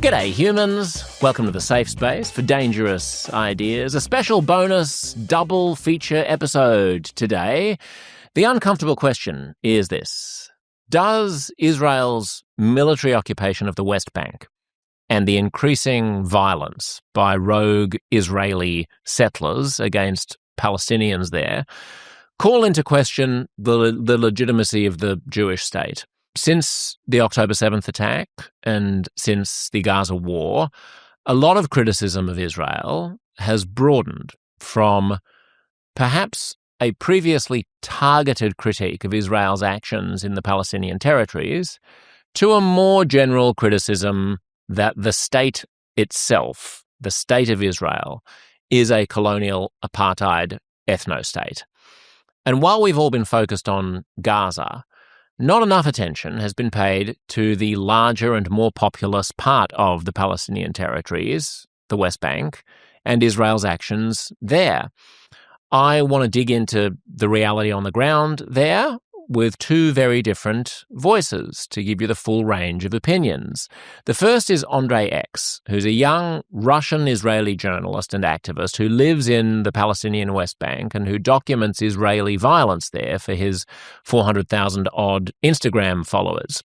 G'day humans, welcome to the safe space for dangerous ideas. A special bonus double feature episode today. The uncomfortable question is this: does Israel's military occupation of the West Bank and the increasing violence by rogue Israeli settlers against Palestinians there call into question the legitimacy of the Jewish state? Since the October 7th attack and since the Gaza war, a lot of criticism of Israel has broadened from perhaps a previously targeted critique of Israel's actions in the Palestinian territories to a more general criticism that the state itself, the state of Israel, is a colonial apartheid ethno-state. And while we've all been focused on Gaza, not enough attention has been paid to the larger and more populous part of the Palestinian territories, the West Bank, and Israel's actions there. I want to dig into the reality on the ground there with two very different voices to give you the full range of opinions. The first is Andrey X, who's a young Russian-Israeli journalist and activist who lives in the Palestinian West Bank and who documents Israeli violence there for his 400,000-odd Instagram followers.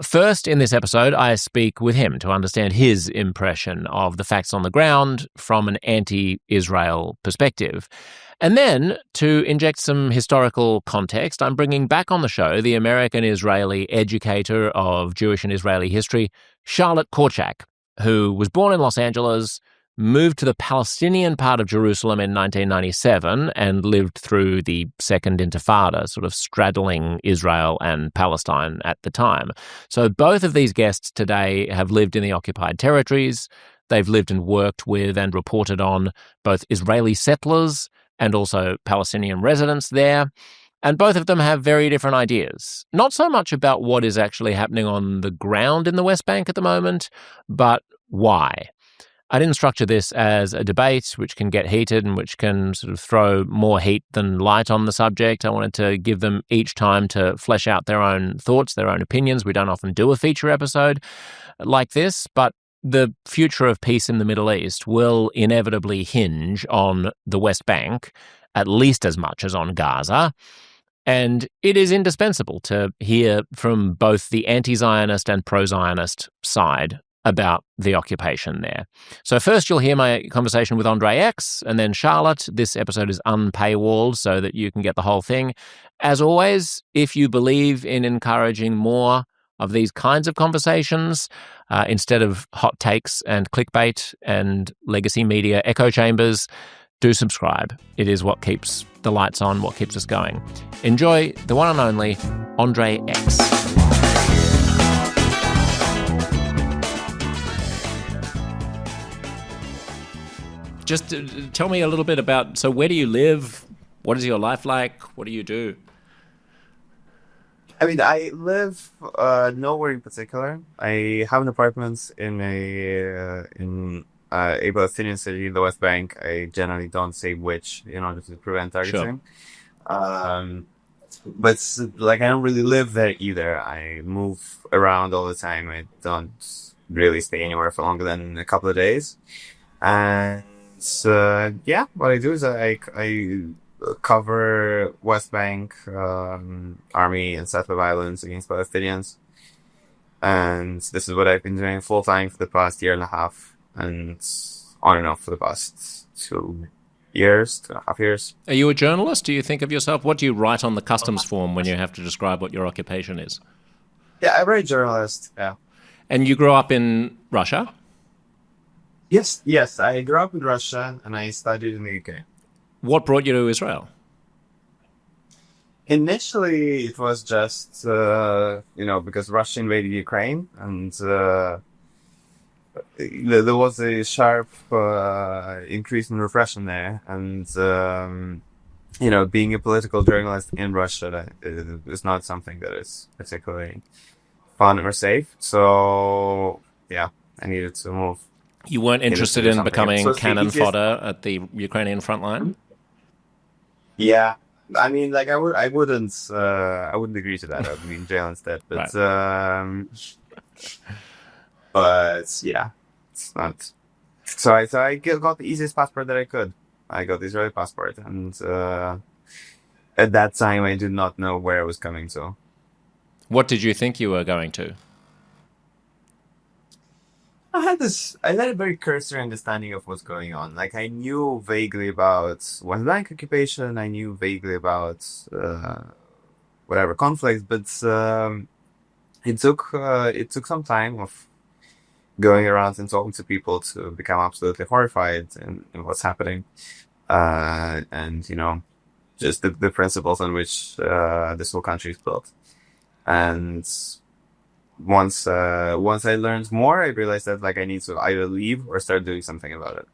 First, in this episode, I speak with him to understand his impression of the facts on the ground from an anti-Israel perspective. And then, to inject some historical context, I'm bringing back on the show the American-Israeli educator of Jewish and Israeli history, Charlotte Korczak, who was born in Los Angeles, moved to the Palestinian part of Jerusalem in 1997 and lived through the Second Intifada, sort of straddling Israel and Palestine at the time. So both of these guests today have lived in the occupied territories. They've lived and worked with and reported on both Israeli settlers and also Palestinian residents there. And both of them have very different ideas. Not so much about what is actually happening on the ground in the West Bank at the moment, but why. I didn't structure this as a debate which can get heated and which can sort of throw more heat than light on the subject. I wanted to give them each time to flesh out their own thoughts, their own opinions. We don't often do a feature episode like this, but the future of peace in the Middle East will inevitably hinge on the West Bank, at least as much as on Gaza. And it is indispensable to hear from both the anti-Zionist and pro-Zionist side about the occupation there. So first you'll hear my conversation with Andrey X, and then Charlotte. This episode is unpaywalled so that you can get the whole thing. As always, if you believe in encouraging more of these kinds of conversations, instead of hot takes and clickbait and legacy media echo chambers, do subscribe. It is what keeps the lights on, what keeps us going. Enjoy the one and only Andrey X. Just tell me a little bit about, so where do you live? What is your life like? What do you do? I mean, I live nowhere in particular. I have an apartment in a Palestinian city in the West Bank. I generally don't say which in order to prevent targeting. Sure. But like, I don't really live there either. I move around all the time. I don't really stay anywhere for longer than a couple of days. And yeah, what I do is I cover West Bank army and settler violence against Palestinians, and this is what I've been doing full time for the past year and a half, and on and off for the past 2.5 years. Are you a journalist? Do you think of yourself? What do you write on the customs form when you have to describe what your occupation is? Yeah, I'm a journalist. Yeah. And you grew up in Russia? Yes. I grew up in Russia and I studied in the UK. What brought you to Israel? Initially, it was just, because Russia invaded Ukraine, and there was a sharp increase in repression there. And, being a political journalist in Russia is not something that is particularly fun or safe. So, yeah, I needed to move. You weren't interested in becoming cannon fodder at the Ukrainian front line? Yeah, I mean, like I wouldn't agree to that. I would be in jail instead. But right. But yeah, it's not. So I got the easiest passport that I could. I got the Israeli passport, and at that time I did not know where I was coming to. What did you think you were going to? I had a very cursory understanding of what's going on. Like I knew vaguely about West Bank occupation. I knew vaguely about whatever conflicts, but it took some time of going around and talking to people to become absolutely horrified in what's happening, and just the principles on which this whole country is built. And once I learned more, I realized that like I need to either leave or start doing something about it.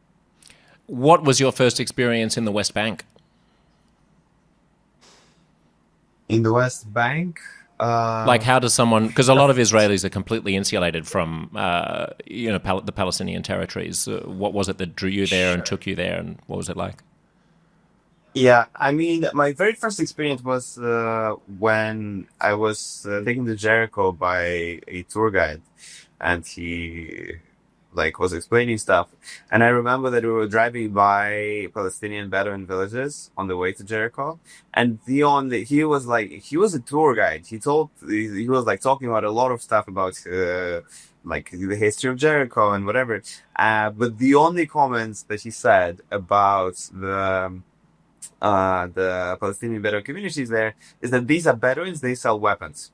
What was your first experience in the West Bank? In the West Bank, Like, how does someone? Because a lot of Israelis are completely insulated from, the Palestinian territories. What was it that drew you there and sure. took you there, and what was it like? Yeah, I mean, my very first experience was when I was taken to Jericho by a tour guide, and he like was explaining stuff. And I remember that we were driving by Palestinian Bedouin villages on the way to Jericho, and he was a tour guide. He was like talking about a lot of stuff about like the history of Jericho and whatever. But the only comments that he said about the Palestinian Bedouin communities there is that these are Bedouins, they sell weapons.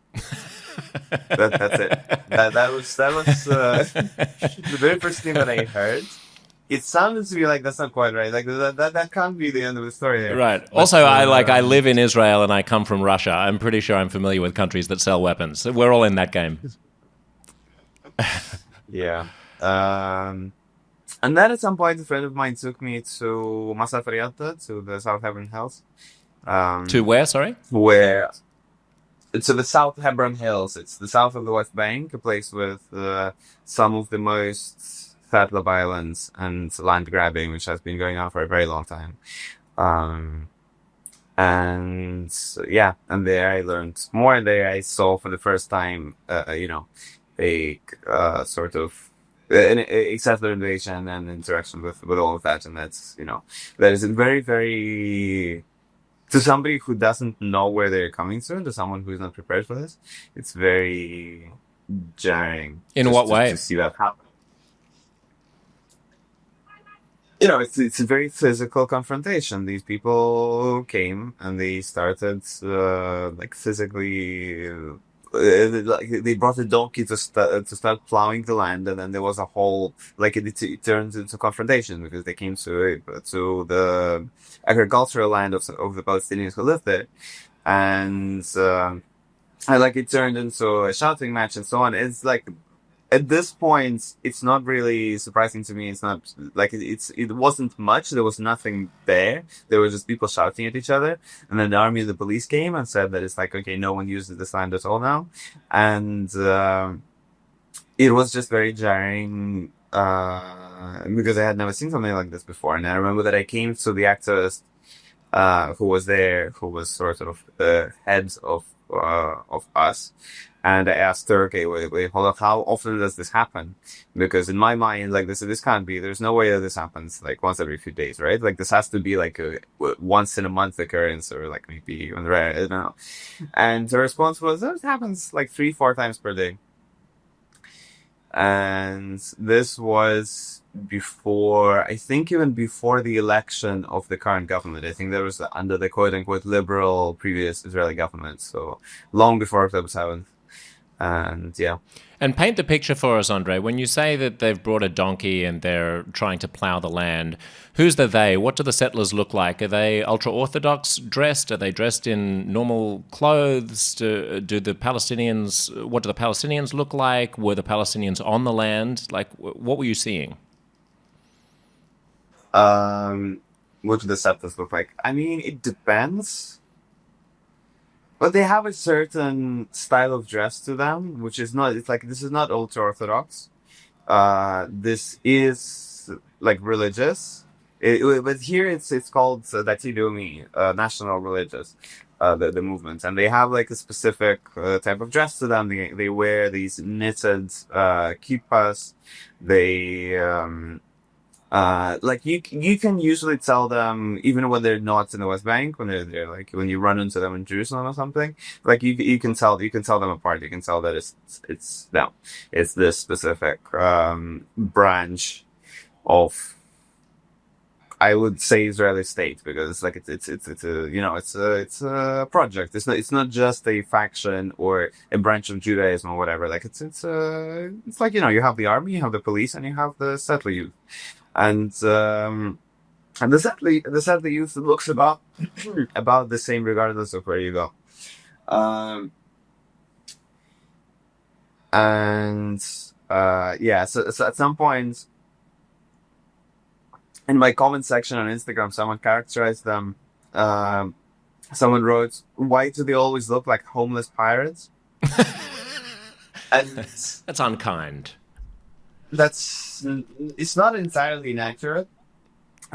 That's it. That was the very first thing that I heard. It sounded to me like that's not quite right. Like that can't be the end of the story there. Right. But Also, I live in Israel and I come from Russia. I'm pretty sure I'm familiar with countries that sell weapons. We're all in that game. yeah. And then at some point, a friend of mine took me to Masaf to the South Hebron Hills, To where? Sorry. where to the South Hebron Hills. It's the south of the West Bank, a place with some of the most settler violence and land grabbing, which has been going on for a very long time. Um, and yeah, and there I learned more. There I saw for the first time, a sort of a settler invasion and interaction with all of that. And that is a very, very to somebody who doesn't know where they're coming to someone who's not prepared for this, it's very jarring In just what to way? see that happen. It's a very physical confrontation. These people came and they started like physically. Like they brought a donkey to start plowing the land, and then there was a whole like it turned into confrontation because they came to the agricultural land of the Palestinians who lived there, and like it turned into a shouting match and so on. It's like at this point, it's not really surprising to me. It's not like it wasn't much. There was nothing there. There were just people shouting at each other. And then the army and the police came and said that it's like, okay, no one uses this land at all now. And, it was just very jarring, because I had never seen something like this before. And I remember that I came to the activist, who was there, who was sort of the head of us. And I asked her, okay, wait, hold up. How often does this happen? Because in my mind, like this can't be, there's no way that this happens like once every few days, right? Like this has to be like a once in a month occurrence or like maybe even rare, I don't know. And the response was, oh, it happens like 3, 4 times per day. And this was before, I think even before the election of the current government. I think that was under the quote unquote liberal previous Israeli government. So long before October 7th. And yeah. And paint the picture for us, Andrey. When you say that they've brought a donkey and they're trying to plow the land, who's the they? What do the settlers look like? Are they ultra-Orthodox dressed? Are they dressed in normal clothes? Do the Palestinians, what do the Palestinians look like? Were the Palestinians on the land? Like, what were you seeing? Um, what do the settlers look like? I mean, it depends. But they have a certain style of dress to them, which is not, it's like, this is not ultra Orthodox. This is like religious. But here it's called Dati Leumi, national religious. the movement, and they have like a specific type of dress to them. They wear these knitted kippas. They like you can usually tell them even when they're not in the West Bank, when they're like when you run into them in Jerusalem or something, like you can tell them apart. You can tell that it's them. It's this specific branch of, I would say, Israeli state, because it's like it's a it's a project. It's not just a faction or a branch of Judaism or whatever. Like it's like you have the army, you have the police, and you have the settler youth. And the settler youth looks about about the same regardless of where you go. Yeah, so at some point in my comment section on Instagram, someone characterized them. Someone wrote, "Why do they always look like homeless pirates?" And That's unkind. It's not entirely inaccurate.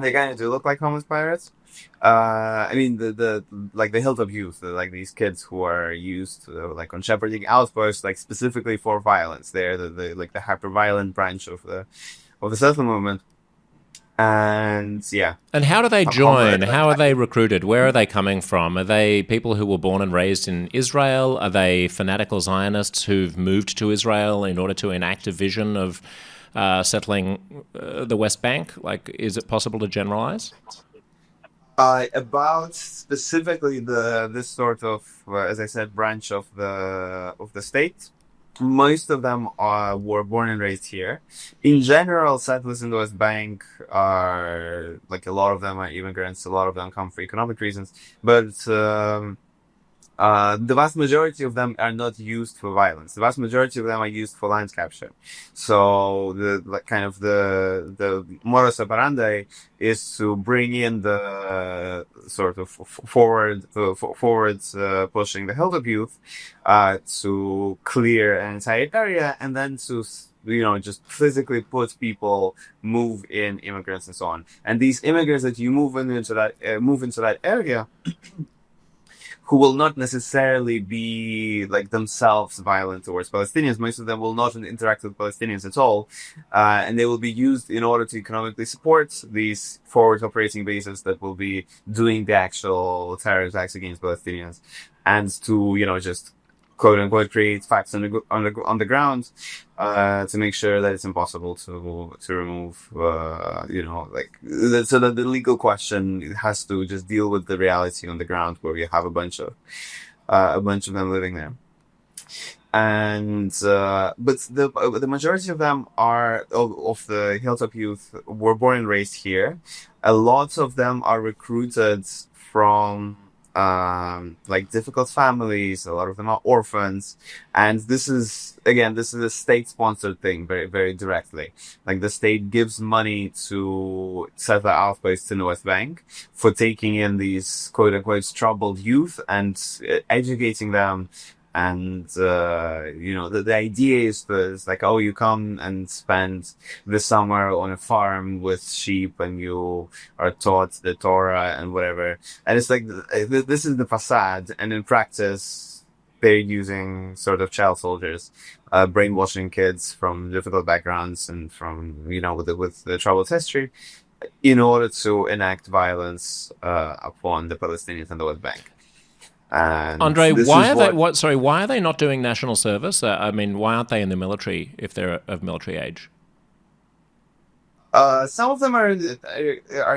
They kind of do look like homeless pirates. I mean, the like the hilltop youth, like these kids who are used to, like on shepherding outposts, like specifically for violence. They're the like the hyper violent branch of the settlement movement. And yeah. And how do they join? How are they recruited? Where are they coming from? Are they people who were born and raised in Israel? Are they fanatical Zionists who've moved to Israel in order to enact a vision of settling the West Bank? Like, is it possible to generalize? About specifically this sort of, as I said, branch of the state. Most of them were born and raised here. In general, settlers in the West Bank are, like, a lot of them are immigrants. A lot of them come for economic reasons. But the vast majority of them are not used for violence. The vast majority of them are used for land capture. So the modus operandi is to bring in the sort of forwards pushing the hilltop youth to clear an entire area, and then to just physically put people, move in immigrants and so on. And these immigrants that you move into that area, who will not necessarily be like themselves violent towards Palestinians. Most of them will not interact with Palestinians at all. And they will be used in order to economically support these forward operating bases that will be doing the actual terror attacks against Palestinians, and to, just quote unquote create facts on the ground, to make sure that it's impossible to remove, so that the legal question has to just deal with the reality on the ground, where you have a bunch of them living there. And but the majority of them are of the hilltop youth were born and raised here. A lot of them are recruited from like difficult families. A lot of them are orphans, and this is a state-sponsored thing, very, very directly. Like, the state gives money to settler outposts in the West Bank for taking in these quote-unquote troubled youth and educating them. And the idea is like, oh, you come and spend the summer on a farm with sheep, and you are taught the Torah and whatever. And it's like, this is the facade, and in practice, they're using sort of child soldiers, brainwashing kids from difficult backgrounds and from with the troubled history, in order to enact violence upon the Palestinians and the West Bank. And Andrey, why are they not doing national service? I mean, why aren't they in the military if they're of military age? Some of them are in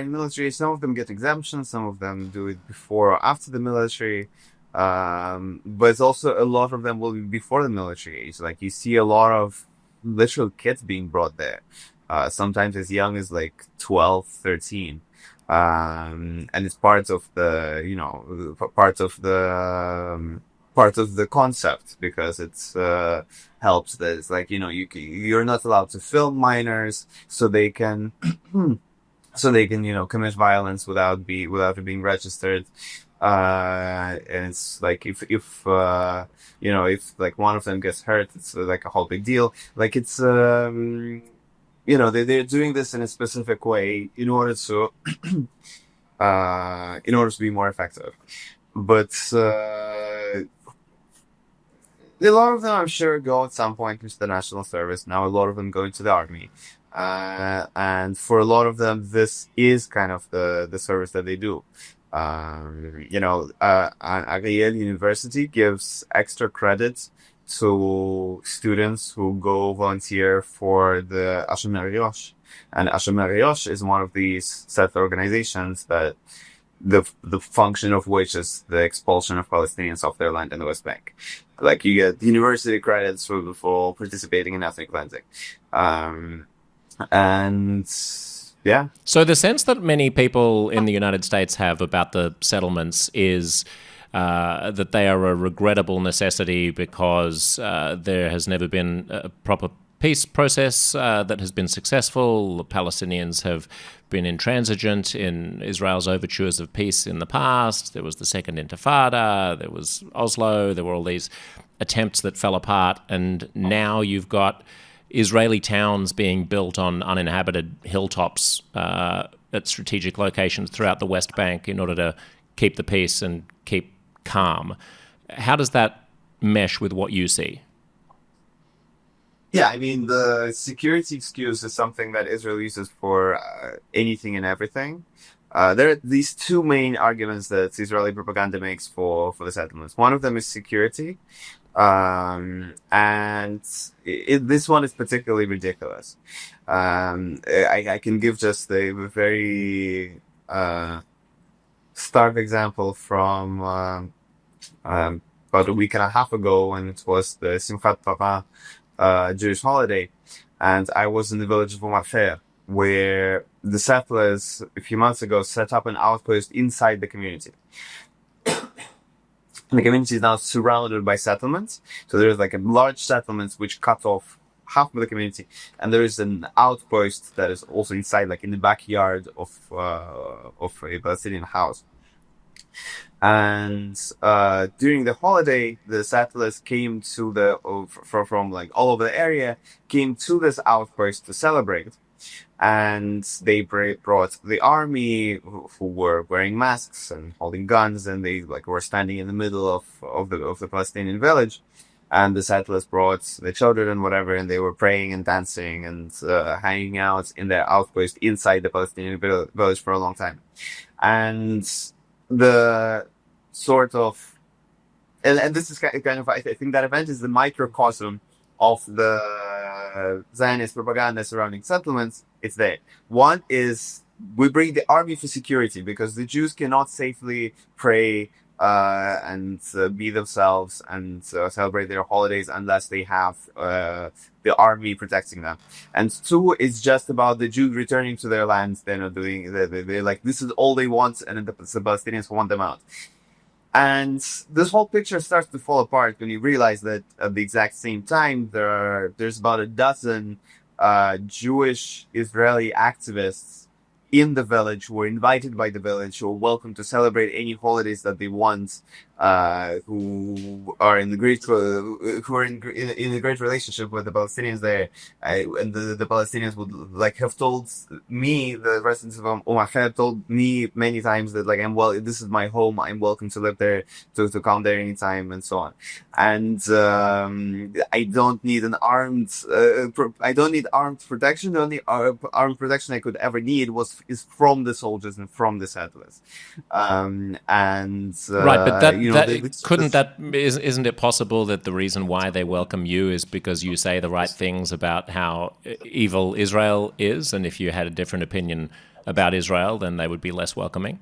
military. Some of them get exemptions. Some of them do it before or after the military. But it's also a lot of them will be before the military age. Like, you see a lot of literal kids being brought there. Sometimes as young as like 12, 13. And it's part of the concept, because it's helps that it's like, you're not allowed to film minors, so they can commit violence without being registered. And it's like, if like one of them gets hurt, it's like a whole big deal. Like, it's they're doing this in a specific way in order to be more effective. but a lot of them, I'm sure, go at some point into the national service. Now, a lot of them go into the army. And for a lot of them, this is kind of the service that they do. Ariel University gives extra credit to students who go volunteer for the Hashem and Hashem is one of these set organizations that the function of which is the expulsion of Palestinians off their land in the West Bank. Like you get university credits for participating in ethnic cleansing. And yeah. So the sense that many people in the United States have about the settlements is that they are a regrettable necessity because there has never been a proper peace process that has been successful. The Palestinians have been intransigent in Israel's overtures of peace in the past. There was the Second Intifada, there was Oslo, there were all these attempts that fell apart, and now you've got Israeli towns being built on uninhabited hilltops at strategic locations throughout the West Bank in order to keep the peace and keep calm. How does that mesh with what you see? Yeah, I mean, the security excuse is something that Israel uses for anything and everything. There are these two main arguments that Israeli propaganda makes for the settlements. One of them is security, and this one is particularly ridiculous. I can give just a very stark example from about a week and a half ago when it was the Simchat Torah Jewish holiday, and I was in the village of Umafer, where the settlers a few months ago set up an outpost inside the community. The community is now surrounded by settlements, so there's like a large settlement which cut off half of the community, and there is an outpost that is also inside, like in the backyard of a Palestinian house. And during the holiday, the settlers came to from like all over the area, came to this outpost to celebrate. And they brought the army who were wearing masks and holding guns, and they like were standing in the middle of the Palestinian village. And the settlers brought the children and whatever, and they were praying and dancing and hanging out in their outpost inside the Palestinian village for a long time. And the sort of, and this is kind of, I think that event is the microcosm of the Zionist propaganda surrounding settlements. It's there. One is we bring the army for security because the Jews cannot safely pray and be themselves and celebrate their holidays unless they have the army protecting them. And two is just about the Jews returning to their lands. They're not doing. They're like, this is all they want, and the Palestinians want them out. And this whole picture starts to fall apart when you realize that at the exact same time there's about a dozen Jewish Israeli activists in the village who were invited by the village, who are welcome to celebrate any holidays that they want, who are in a great relationship with the Palestinians there, and the Palestinians would like have told me, the residents of Umm told me many times that like this is my home, I'm welcome to live there, to come there anytime, and so on. And I don't need I don't need armed protection. The only armed protection I could ever need is from the soldiers and from the settlers. Right, but isn't it possible that the reason why they welcome you is because you say the right things about how evil Israel is, and if you had a different opinion about Israel, then they would be less welcoming?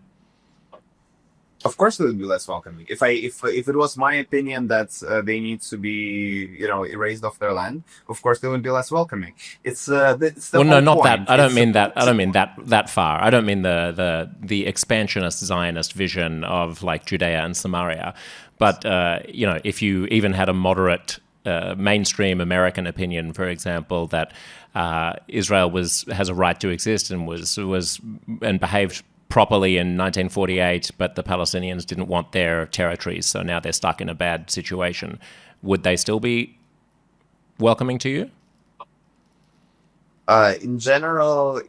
Of course, they would be less welcoming. If it was my opinion that they need to be, erased off their land, of course they would be less welcoming. It's the well, no, not point. that. I don't mean that. I don't mean that far. I don't mean the expansionist Zionist vision of like Judea and Samaria, but if you even had a moderate mainstream American opinion, for example, that Israel has a right to exist and and behaved properly in 1948, but the Palestinians didn't want their territories, so now they're stuck in a bad situation. Would they still be welcoming to you? In general,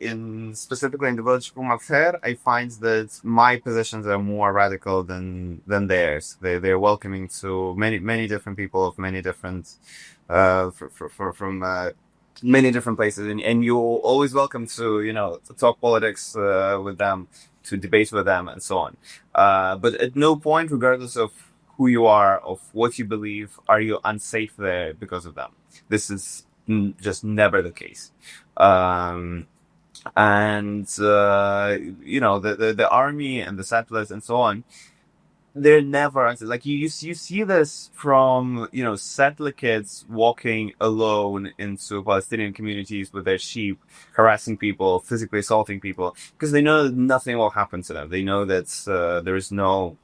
specifically in the village of Umafer, I find that my positions are more radical than theirs. They're welcoming to many different people of many different from many different places, and you're always welcome to to talk politics with them, to debate with them, and so on. But at no point, regardless of who you are, of what you believe, are you unsafe there because of them. This is just never the case. Um, and the army and the settlers and so on, they're never like you see this from settler kids walking alone into Palestinian communities with their sheep, harassing people, physically assaulting people, because they know that nothing will happen to them. They know that there's no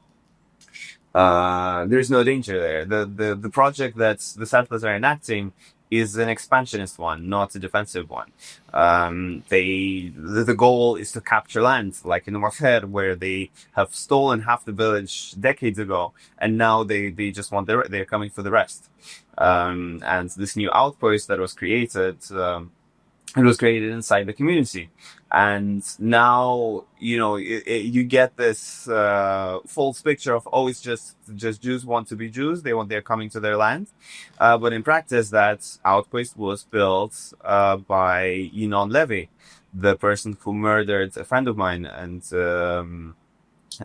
danger there. The project that the settlers are enacting is an expansionist one, not a defensive one. The goal is to capture land, like in Umafer, where they have stolen half the village decades ago, and now they just want they're coming for the rest. And this new outpost that was created, it was created inside the community. And now, you get this false picture of, oh, it's just Jews want to be Jews. They're coming to their land. But in practice, that outpost was built by Yinon Levy, the person who murdered a friend of mine and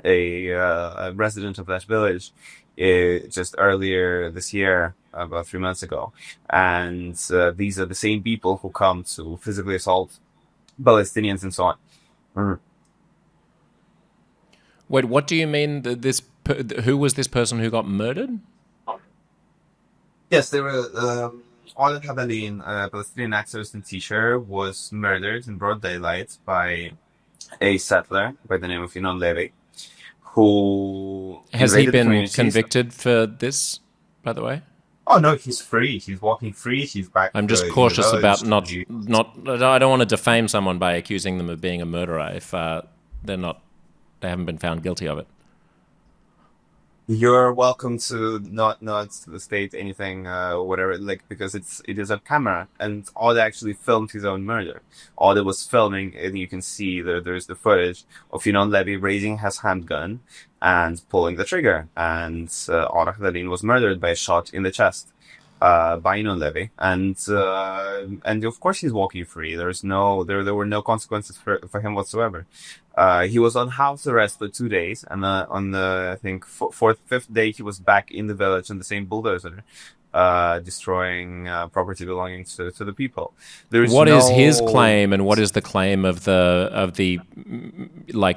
a resident of that village just earlier this year, about 3 months ago. And these are the same people who come to physically assault Palestinians and so on. Mm. Wait, what do you mean? Who was this person who got murdered? Yes, they were. Oleg Habalin, a Palestinian activist and teacher, was murdered in broad daylight by a settler by the name of Yinon Levy, who has he been convicted for this, by the way? Oh no, he's free. He's walking free. He's back. I'm just cautious about not. I don't want to defame someone by accusing them of being a murderer if they haven't been found guilty of it. You're welcome to not state anything, whatever, because it is on camera, and Odd actually filmed his own murder. Odd was filming, and you can see there's the footage of Yinon Levy raising his handgun and pulling the trigger, and Odd Halalin was murdered by a shot in the chest by Yinon Levy, and of course he's walking free. There were no consequences for him whatsoever. He was on house arrest for 2 days, and on the, I think, fifth day, he was back in the village on the same bulldozer, destroying property belonging to the people. What is his claim, and what is the claim of the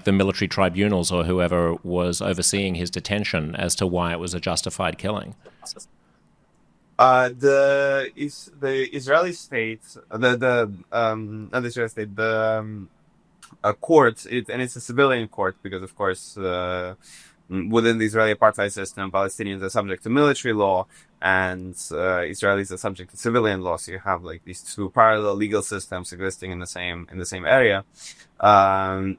military tribunals or whoever was overseeing his detention as to why it was a justified killing? The Israeli state, a court, and it's a civilian court because, of course, within the Israeli apartheid system, Palestinians are subject to military law, and Israelis are subject to civilian law. So you have these two parallel legal systems existing in the same area. The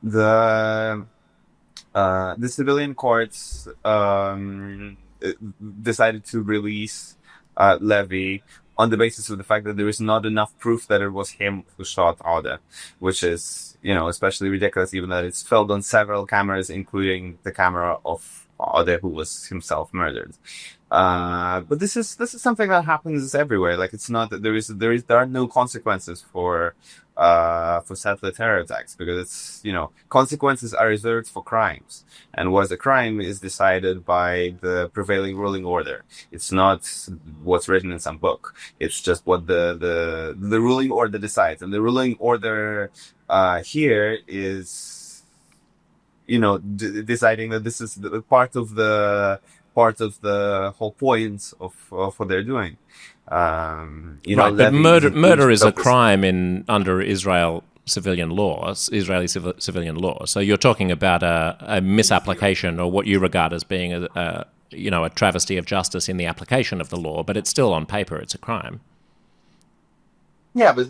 civilian courts decided to release Levy on the basis of the fact that there is not enough proof that it was him who shot Oda, which is, especially ridiculous, even that it's filmed on several cameras, including the camera of Oda, who was himself murdered. But this is something that happens everywhere. It's not that there are no consequences for settler terror attacks, because it's, consequences are reserved for crimes, and what's a crime is decided by the prevailing ruling order. It's not what's written in some book. It's just what the ruling order decides, and the ruling order here is, deciding that this is part of the whole point of what they're doing. Right, but murder is a crime under Israeli civilian law. So you're talking about a misapplication, or what you regard as being a travesty of justice in the application of the law, but it's still on paper, it's a crime. Yeah, but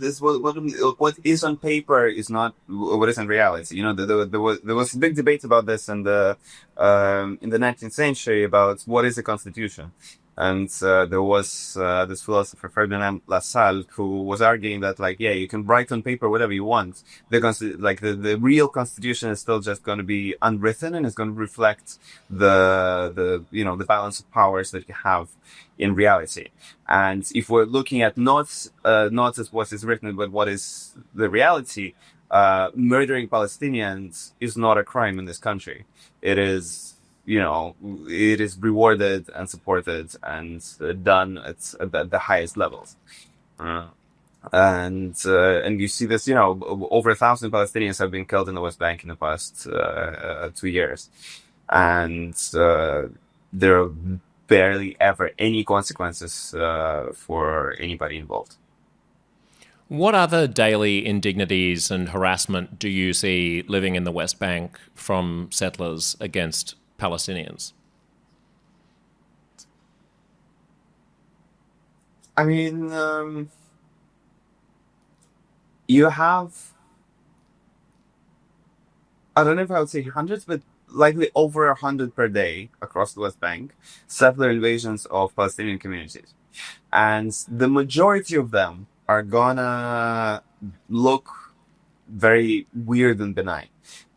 what is on paper is not what is in reality. There was a big debate about this in the 19th century about what is a constitution. And there was this philosopher, Ferdinand Lassalle, who was arguing that, like, yeah, you can write on paper whatever you want. The real constitution is still just going to be unwritten, and it's going to reflect the balance of powers that you have in reality. And if we're looking at not as what is written, but what is the reality, murdering Palestinians is not a crime in this country. It is, it is rewarded and supported and done at the highest levels. And you see this, over 1,000 Palestinians have been killed in the West Bank in the past 2 years. And there are barely ever any consequences for anybody involved. What other daily indignities and harassment do you see living in the West Bank from settlers against Palestinians? I mean, you have, I don't know if I would say hundreds, but likely over 100 per day across the West Bank, settler invasions of Palestinian communities. And the majority of them are gonna look very weird and benign,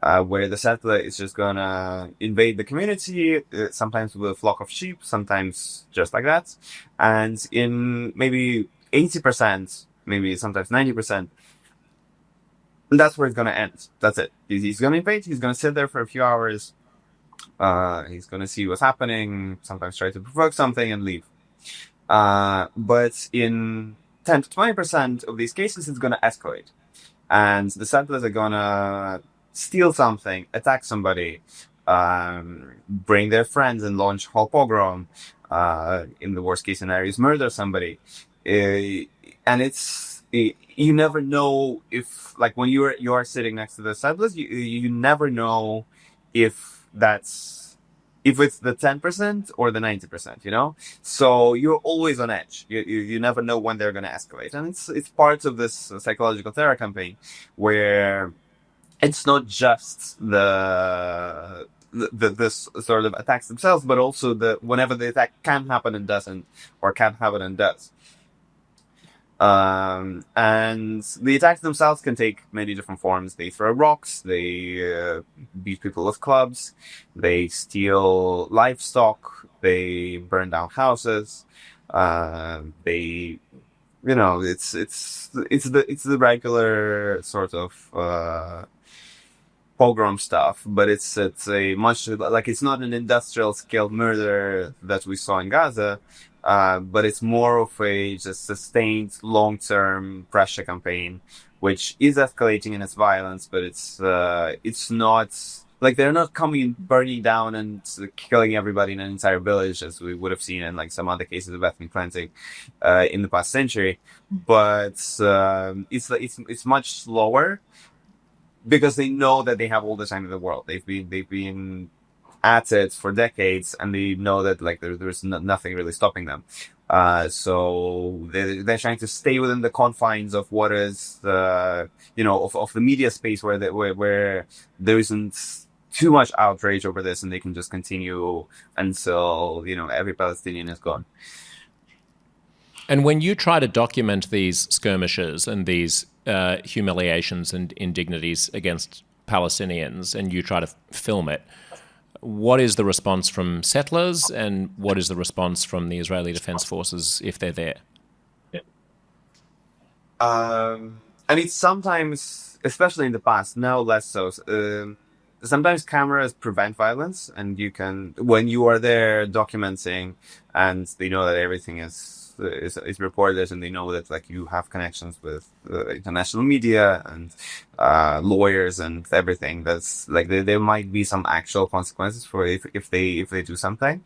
where the settler is just gonna invade the community, sometimes with a flock of sheep, sometimes just like that. And in maybe 80%, maybe sometimes 90%, that's where it's gonna end. That's it. He's gonna invade, he's gonna sit there for a few hours, he's gonna see what's happening, sometimes try to provoke something and leave. But in 10 to 20% of these cases, it's gonna escalate. And the settlers are gonna steal something, attack somebody, bring their friends and launch a whole pogrom, in the worst case scenarios, murder somebody. And you never know if, like, when you are sitting next to the settlers, you never know if it's the 10% or the 90%, So you're always on edge. You never know when they're going to escalate. And it's part of this psychological terror campaign where it's not just this sort of attacks themselves, but also whenever the attack can happen and doesn't, or can happen and does. And the attacks themselves can take many different forms. They throw rocks, they beat people with clubs, they steal livestock, they burn down houses, it's the regular sort of pogrom stuff, but it's a much, like, it's not an industrial scale murder that we saw in Gaza. But it's more of a just sustained long-term pressure campaign, which is escalating in its violence, but it's not, like, they're not coming burning down and killing everybody in an entire village as we would have seen in, like, some other cases of ethnic cleansing in the past century. But it's much slower because they know that they have all the time in the world. They've been at it for decades, and they know that, like, there's nothing really stopping them. So they're trying to stay within the confines of what is of the media space where there isn't too much outrage over this, and they can just continue until every Palestinian is gone. And when you try to document these skirmishes and these humiliations and indignities against Palestinians, and you try to film it, what is the response from settlers, and what is the response from the Israeli Defense Forces if they're there? And it's sometimes, especially in the past, now less so. Sometimes cameras prevent violence, and when you are there documenting, and they know that everything is reported, and they know that, like, you have connections with international media and lawyers and everything. That's, like, there might be some actual consequences for if they do something.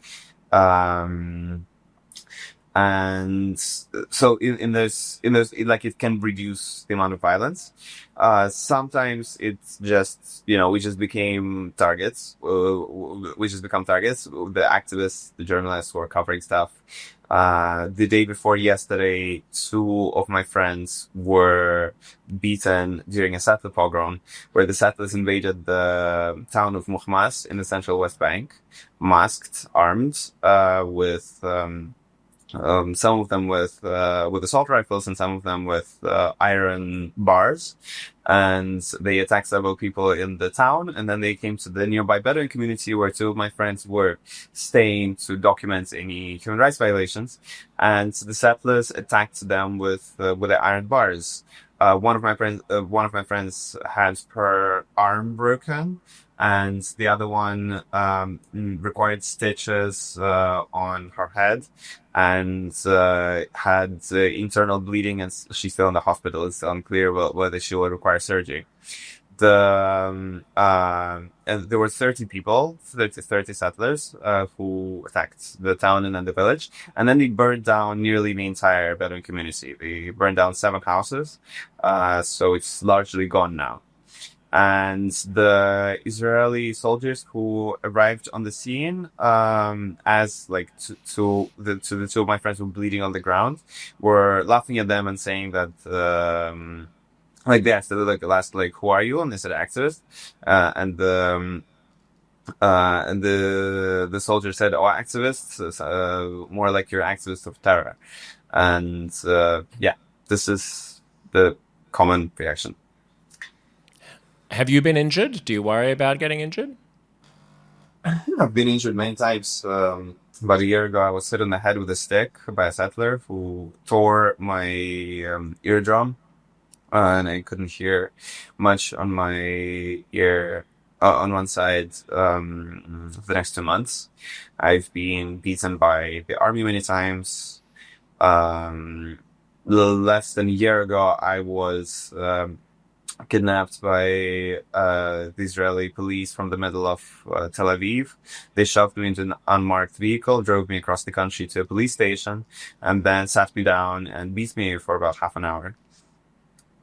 And so in those, like, it can reduce the amount of violence. Sometimes it's just, we just became targets. We just become targets. The activists, the journalists who are covering stuff. The day before yesterday, 2 of my friends were beaten during a settler pogrom, where the settlers invaded the town of Muhmas in the central West Bank, masked, armed, with Some of them with assault rifles and some of them with iron bars. And they attacked several people in the town. And then they came to the nearby Bedouin community where two of my friends were staying to document any human rights violations. And the settlers attacked them with the iron bars. One of my friends had her arm broken, and the other one required stitches on her head and had internal bleeding, and she's still in the hospital. It's unclear whether she will require surgery. And there were 30 people, 30 settlers, who attacked the town and then the village. And then they burned down nearly the entire Bedouin community. They burned down 7 houses. So it's largely gone now. And the Israeli soldiers who arrived on the scene, as like to the two of my friends who were bleeding on the ground, were laughing at them and saying that, like they asked, like, who are you? And they said activist. And the soldier said, oh, activists, more like you're activists of terror. And yeah, this is the common reaction. Have you been injured? Do you worry about getting injured? I've been injured many times. About a year ago, I was hit on the head with a stick by a settler who tore my eardrum, and I couldn't hear much on my ear on one side for the next 2 months. I've been beaten by the army many times. Less than a year ago, I was kidnapped by the Israeli police from the middle of Tel Aviv. They shoved me into an unmarked vehicle, drove me across the country to a police station, and then sat me down and beat me for about half an hour.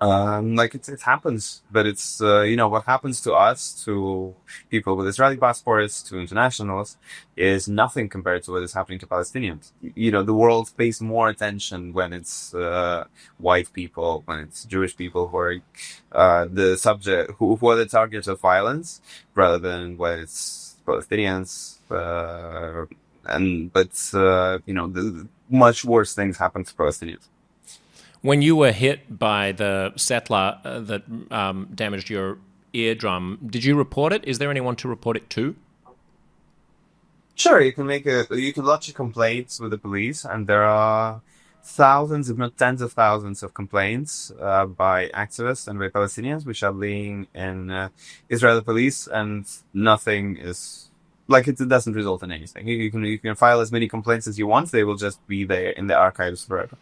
Like it happens, but it's, what happens to us, to people with Israeli passports, to internationals, is nothing compared to what is happening to Palestinians. The world pays more attention when it's, white people, when it's Jewish people who are, the subject, who are the targets of violence, rather than when it's Palestinians, the much worse things happen to Palestinians. When you were hit by the settler that damaged your eardrum, did you report it? Is there anyone to report it to? Sure, you can lodge a complaint with the police, and there are thousands, if not tens of thousands, of complaints by activists and by Palestinians, which are being in Israeli police, and nothing is like it doesn't result in anything. You can file as many complaints as you want; they will just be there in the archives forever.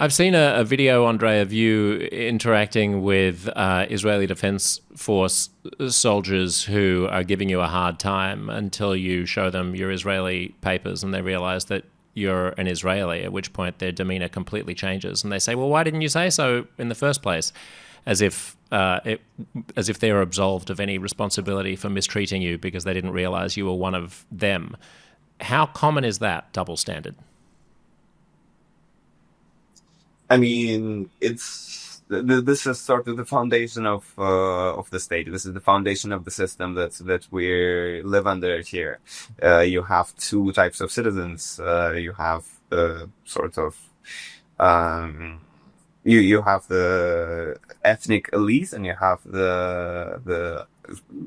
I've seen a video, Andrey, of you interacting with Israeli Defense Force soldiers who are giving you a hard time until you show them your Israeli papers and they realize that you're an Israeli, at which point their demeanor completely changes. And they say, well, why didn't you say so in the first place? As if they're absolved of any responsibility for mistreating you because they didn't realize you were one of them. How common is that double standard? I mean, this is sort of the foundation of the state. This is the foundation of the system that we live under here. You have 2 types of citizens. You have the sort of you have the ethnic elite, and you have the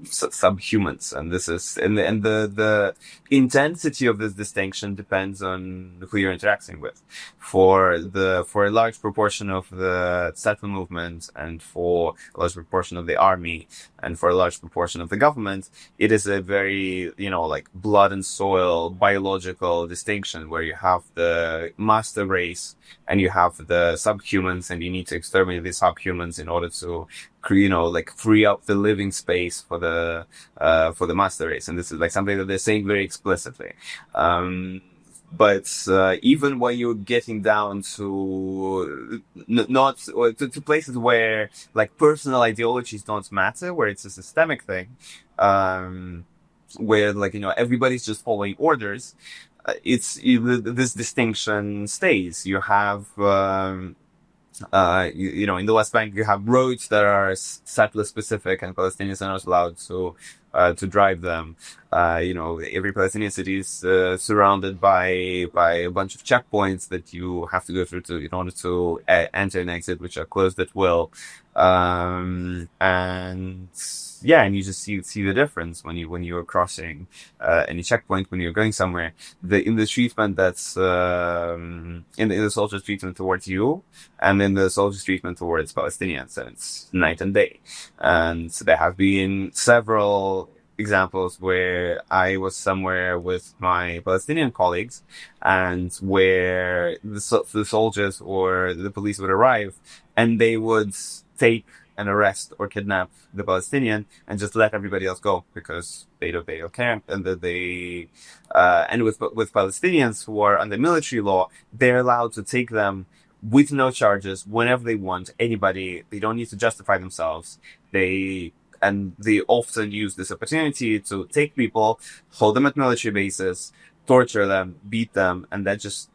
subhumans, and this is and the intensity of this distinction depends on who you're interacting with. For a large proportion of the settlement movement, and for a large proportion of the army, and for a large proportion of the government, it is a very like blood and soil biological distinction where you have the master race and you have the subhumans, and you need to exterminate these subhumans in order to free up the living space for the master race. And this is like something that they're saying very explicitly. But even when you're getting down to to places where like personal ideologies don't matter, where it's a systemic thing, where everybody's just following orders, this distinction stays. You have in the West Bank, you have roads that are settler specific, and Palestinians are not allowed to to drive them. Every Palestinian city is surrounded by a bunch of checkpoints that you have to go through in order to enter and exit, which are closed at will. And yeah, and you just see the difference when you're crossing any checkpoint, when you're going somewhere. In the treatment that's in the soldiers' treatment towards you, and in the soldiers' treatment towards Palestinians, and it's night and day. And there have been several examples where I was somewhere with my Palestinian colleagues, and where the soldiers or the police would arrive, and they would take and arrest or kidnap the Palestinian and just let everybody else go because they don't care. And that and with Palestinians who are under military law, they're allowed to take them with no charges whenever they want. Anybody, they don't need to justify themselves. They often use this opportunity to take people, hold them at military bases, torture them, beat them, and then just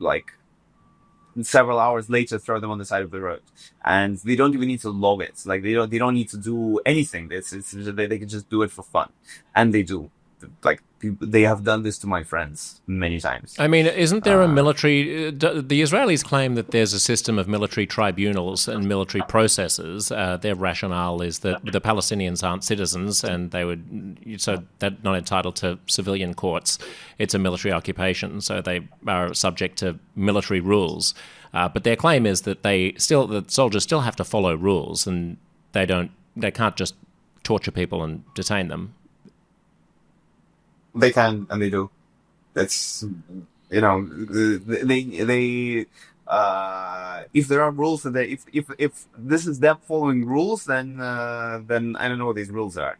several hours later throw them on the side of the road. And they don't even need to log it. Like they don't need to do anything. They can just do it for fun. And they do. They have done this to my friends many times. I mean, isn't there a military... the Israelis claim that there's a system of military tribunals and military processes. Their rationale is that the Palestinians aren't citizens and so they're not entitled to civilian courts. It's a military occupation, so they are subject to military rules. But their claim is that the soldiers still have to follow rules, and they can't just torture people and detain them. They can, and they do. That's, if there are rules, and if this is them following rules, then I don't know what these rules are.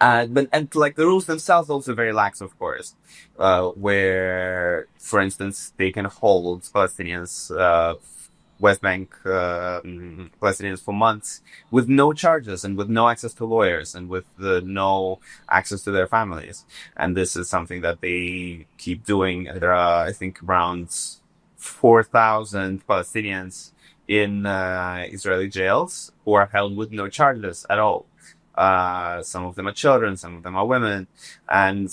The rules themselves also very lax, of course. Where, for instance, they can hold Palestinians, West Bank Palestinians for months with no charges and with no access to lawyers and with no access to their families. And this is something that they keep doing. There are, I think, around 4,000 Palestinians in Israeli jails who are held with no charges at all. Some of them are children, some of them are women, and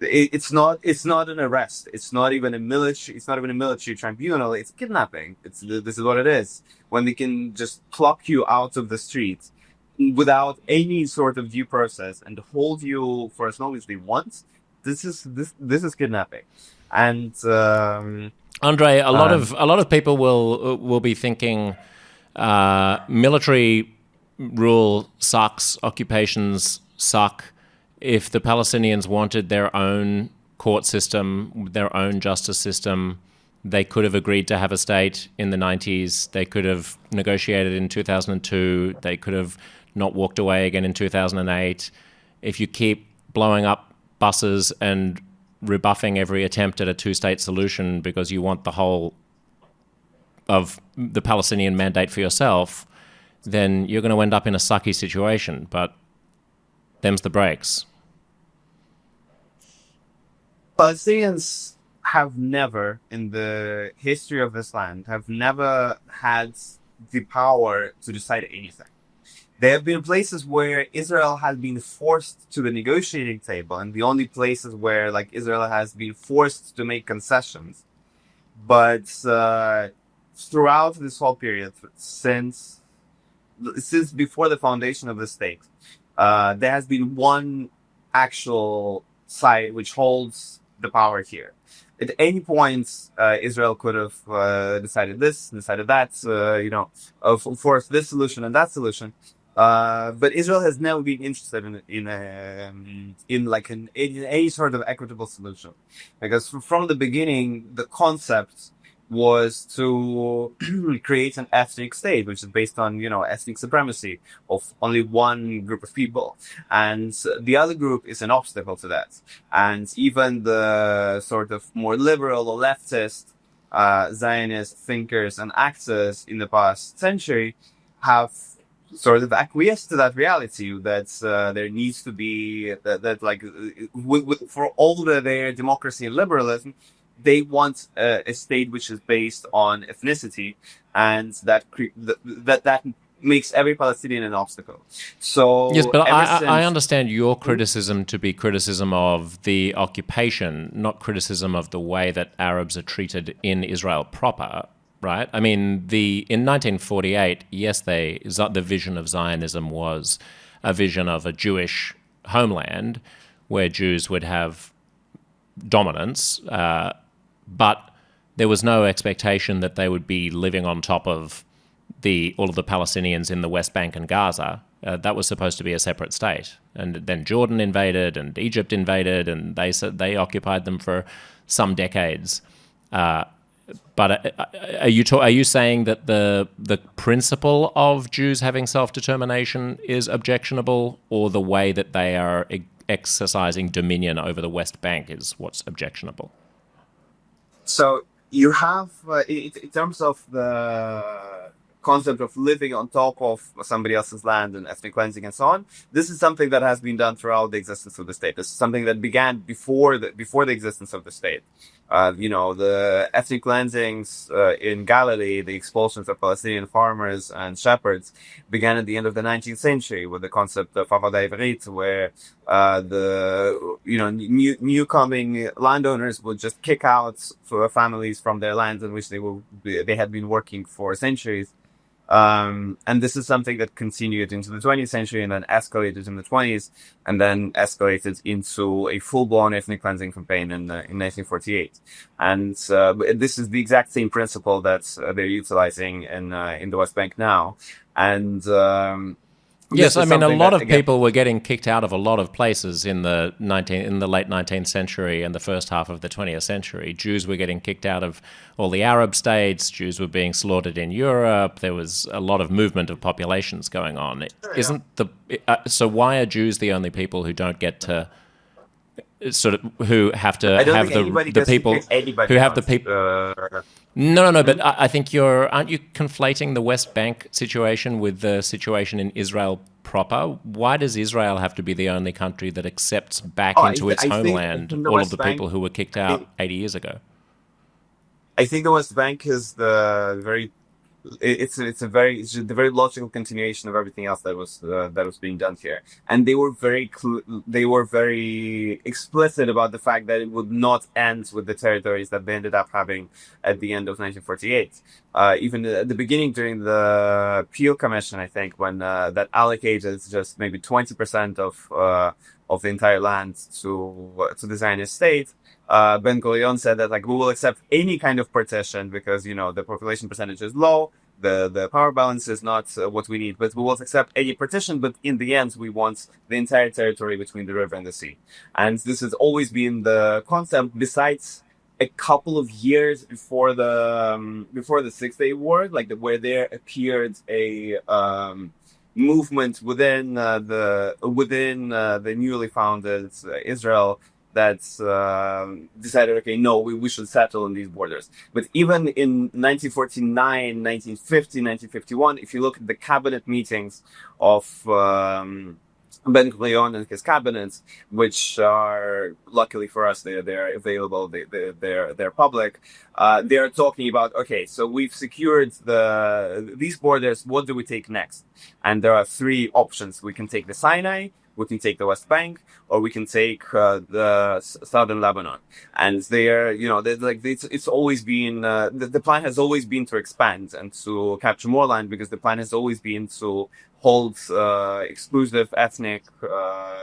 it's not an arrest. It's not even a military tribunal. It's kidnapping. This is what it is. When they can just pluck you out of the street without any sort of due process and hold you for as long as they want. This is kidnapping. And Andrey, a lot of people will be thinking military rule sucks, occupations suck. If the Palestinians wanted their own court system, their own justice system, they could have agreed to have a state in the 90s. They could have negotiated in 2002. They could have not walked away again in 2008. If you keep blowing up buses and rebuffing every attempt at a two-state solution because you want the whole of the Palestinian mandate for yourself, then you're going to end up in a sucky situation. But them's the breaks. Palestinians have never, in the history of this land, have never had the power to decide anything. There have been places where Israel has been forced to the negotiating table, and the only places where Israel has been forced to make concessions. But throughout this whole period, since before the foundation of the state, there has been one actual side which holds the power here. At any point, Israel could have decided this, decided that, forced this solution and that solution. But Israel has never been interested in any sort of equitable solution, because from the beginning, the concept was to create an ethnic state, which is based on, ethnic supremacy of only one group of people. And the other group is an obstacle to that. And even the sort of more liberal or leftist Zionist thinkers and actors in the past century have sort of acquiesced to that reality that there needs to be for all their democracy and liberalism, they want a state which is based on ethnicity, and that makes every Palestinian an obstacle. Yes, So but ever I since, understand your criticism to be criticism of the occupation, not criticism of the way that Arabs are treated in Israel proper, right? I mean, in 1948, yes, the vision of Zionism was a vision of a Jewish homeland where Jews would have dominance, but there was no expectation that they would be living on top of all of the Palestinians in the West Bank and Gaza. That was supposed to be a separate state, and then Jordan invaded, and Egypt invaded, and they occupied them for some decades. But are you saying that the principle of Jews having self-determination is objectionable, or the way that they are exercising dominion over the West Bank is what's objectionable? so you have, in terms of the concept of living on top of somebody else's land and ethnic cleansing and so on, this is something that has been done throughout the existence of the state. This is something that began before the existence of the state. The ethnic cleansings in Galilee, the expulsions of Palestinian farmers and shepherds, began at the end of the 19th century with the concept of Apartheid, where new coming landowners would just kick out families from their lands in which they had been working for centuries. And this is something that continued into the 20th century and then escalated in the 20s and then escalated into a full-blown ethnic cleansing campaign in 1948. And this is the exact same principle that they're utilizing in the West Bank now. And yes, I mean, a lot of people were getting kicked out of a lot of places in the late 19th century and the first half of the 20th century. Jews were getting kicked out of all the Arab states. Jews were being slaughtered in Europe. There was a lot of movement of populations going on. So why are Jews the only people who don't get to who have to have the people who have the people? No. But I think aren't you conflating the West Bank situation with the situation in Israel proper? Why does Israel have to be the only country that accepts back into its homeland all of the people who were kicked out 80 years ago? I think the West Bank is it's the very logical continuation of everything else that was being done here, and they were very explicit about the fact that it would not end with the territories that they ended up having at the end of 1948. Even at the beginning, during the Peel Commission, I think, when that allocated just maybe 20% of the entire land to the Zionist state. Ben-Gurion said that, like, we will accept any kind of partition because, the population percentage is low, the power balance is not what we need, but we will accept any partition, but in the end, we want the entire territory between the river and the sea. And this has always been the concept, besides a couple of years before the Six-Day War, where there appeared a movement within the newly founded Israel that decided, okay, no, we should settle in these borders. But even in 1949, 1950, 1951, if you look at the cabinet meetings of Ben-Gurion and his cabinets, which are, luckily for us, they're available, they're public. They are talking about, okay, so we've secured these borders. What do we take next? And there are three options. We can take the Sinai, we can take the West Bank, or we can take the southern Lebanon. And it's always been the plan has always been to expand and to capture more land, because the plan has always been to hold exclusive ethnic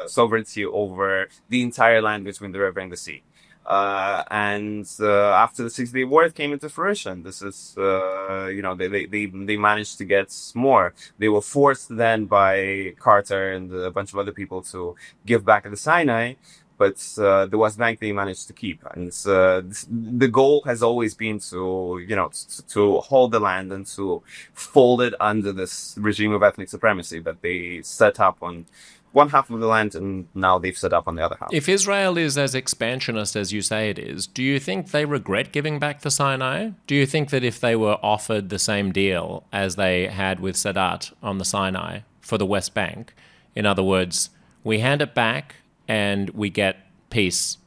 sovereignty over the entire land between the river and the sea. After the Six-Day War, it came into fruition. This is, they managed to get more. They were forced then by Carter and a bunch of other people to give back the Sinai, but the West Bank they managed to keep. And the goal has always been to hold the land and to fold it under this regime of ethnic supremacy that they set up on one half of the land, and now they've set up on the other half. If Israel is as expansionist as you say it is, do you think they regret giving back the Sinai? Do you think that if they were offered the same deal as they had with Sadat on the Sinai for the West Bank, in other words, we hand it back and we get peace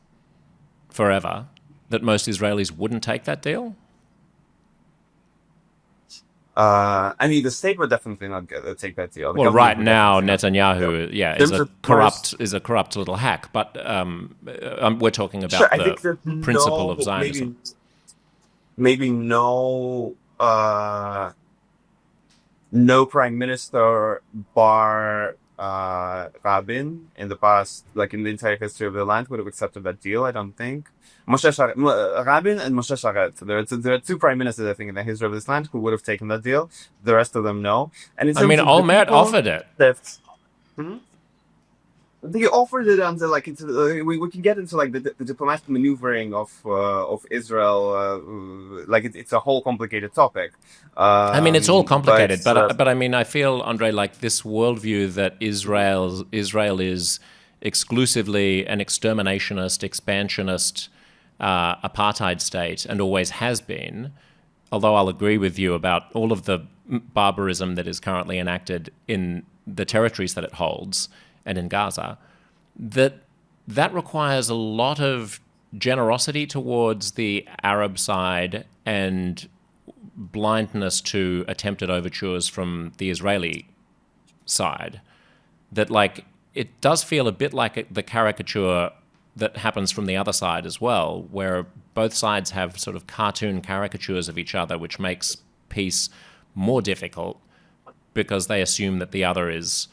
forever, that most Israelis wouldn't take that deal? I mean, the state would definitely not take that deal. The Well, government right would now definitely not take that Netanyahu, deal. yeah, In terms of is a corrupt little hack. But we're talking sure, about I the think that principle of no, Zionism. maybe no, no prime minister bar Rabin in the past, like in the entire history of the land, would have accepted that deal. I don't think. Rabin and Moshe Sharet. There are two prime ministers, I think, in the history of this land who would have taken that deal. The rest of them, no. And in I mean, terms of the Olmert people offered it. that they offered it until like we can get into like the diplomatic maneuvering of Israel. It's a whole complicated topic. I mean, it's all complicated, but but I mean, I feel, Andrey, like this worldview that Israel is exclusively an exterminationist, expansionist, apartheid state, and always has been. Although I'll agree with you about all of the barbarism that is currently enacted in the territories that it holds and in Gaza, that requires a lot of generosity towards the Arab side and blindness to attempted overtures from the Israeli side. That, like, it does feel a bit like the caricature that happens from the other side as well, where both sides have sort of cartoon caricatures of each other, which makes peace more difficult because they assume that the other is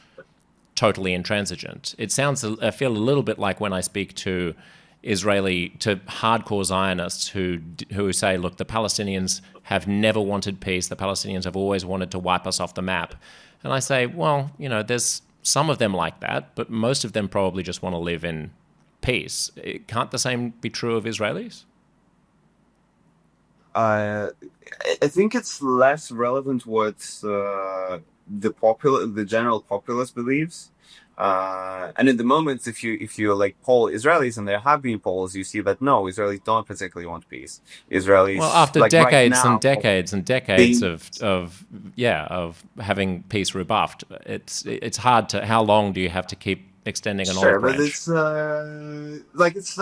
totally intransigent. I feel a little bit like when I speak to hardcore Zionists who say, look, the Palestinians have never wanted peace. The Palestinians have always wanted to wipe us off the map. And I say, well, there's some of them like that, but most of them probably just want to live in peace. Can't the same be true of Israelis? I think it's less relevant what the general populace believes. And in the moment, if you like poll Israelis, and there have been polls, you see that no, Israelis don't particularly want peace. Israelis, well, after like decades right now, and decades and decades of having peace rebuffed, it's hard to. How long do you have to keep extending an olive branch? But it's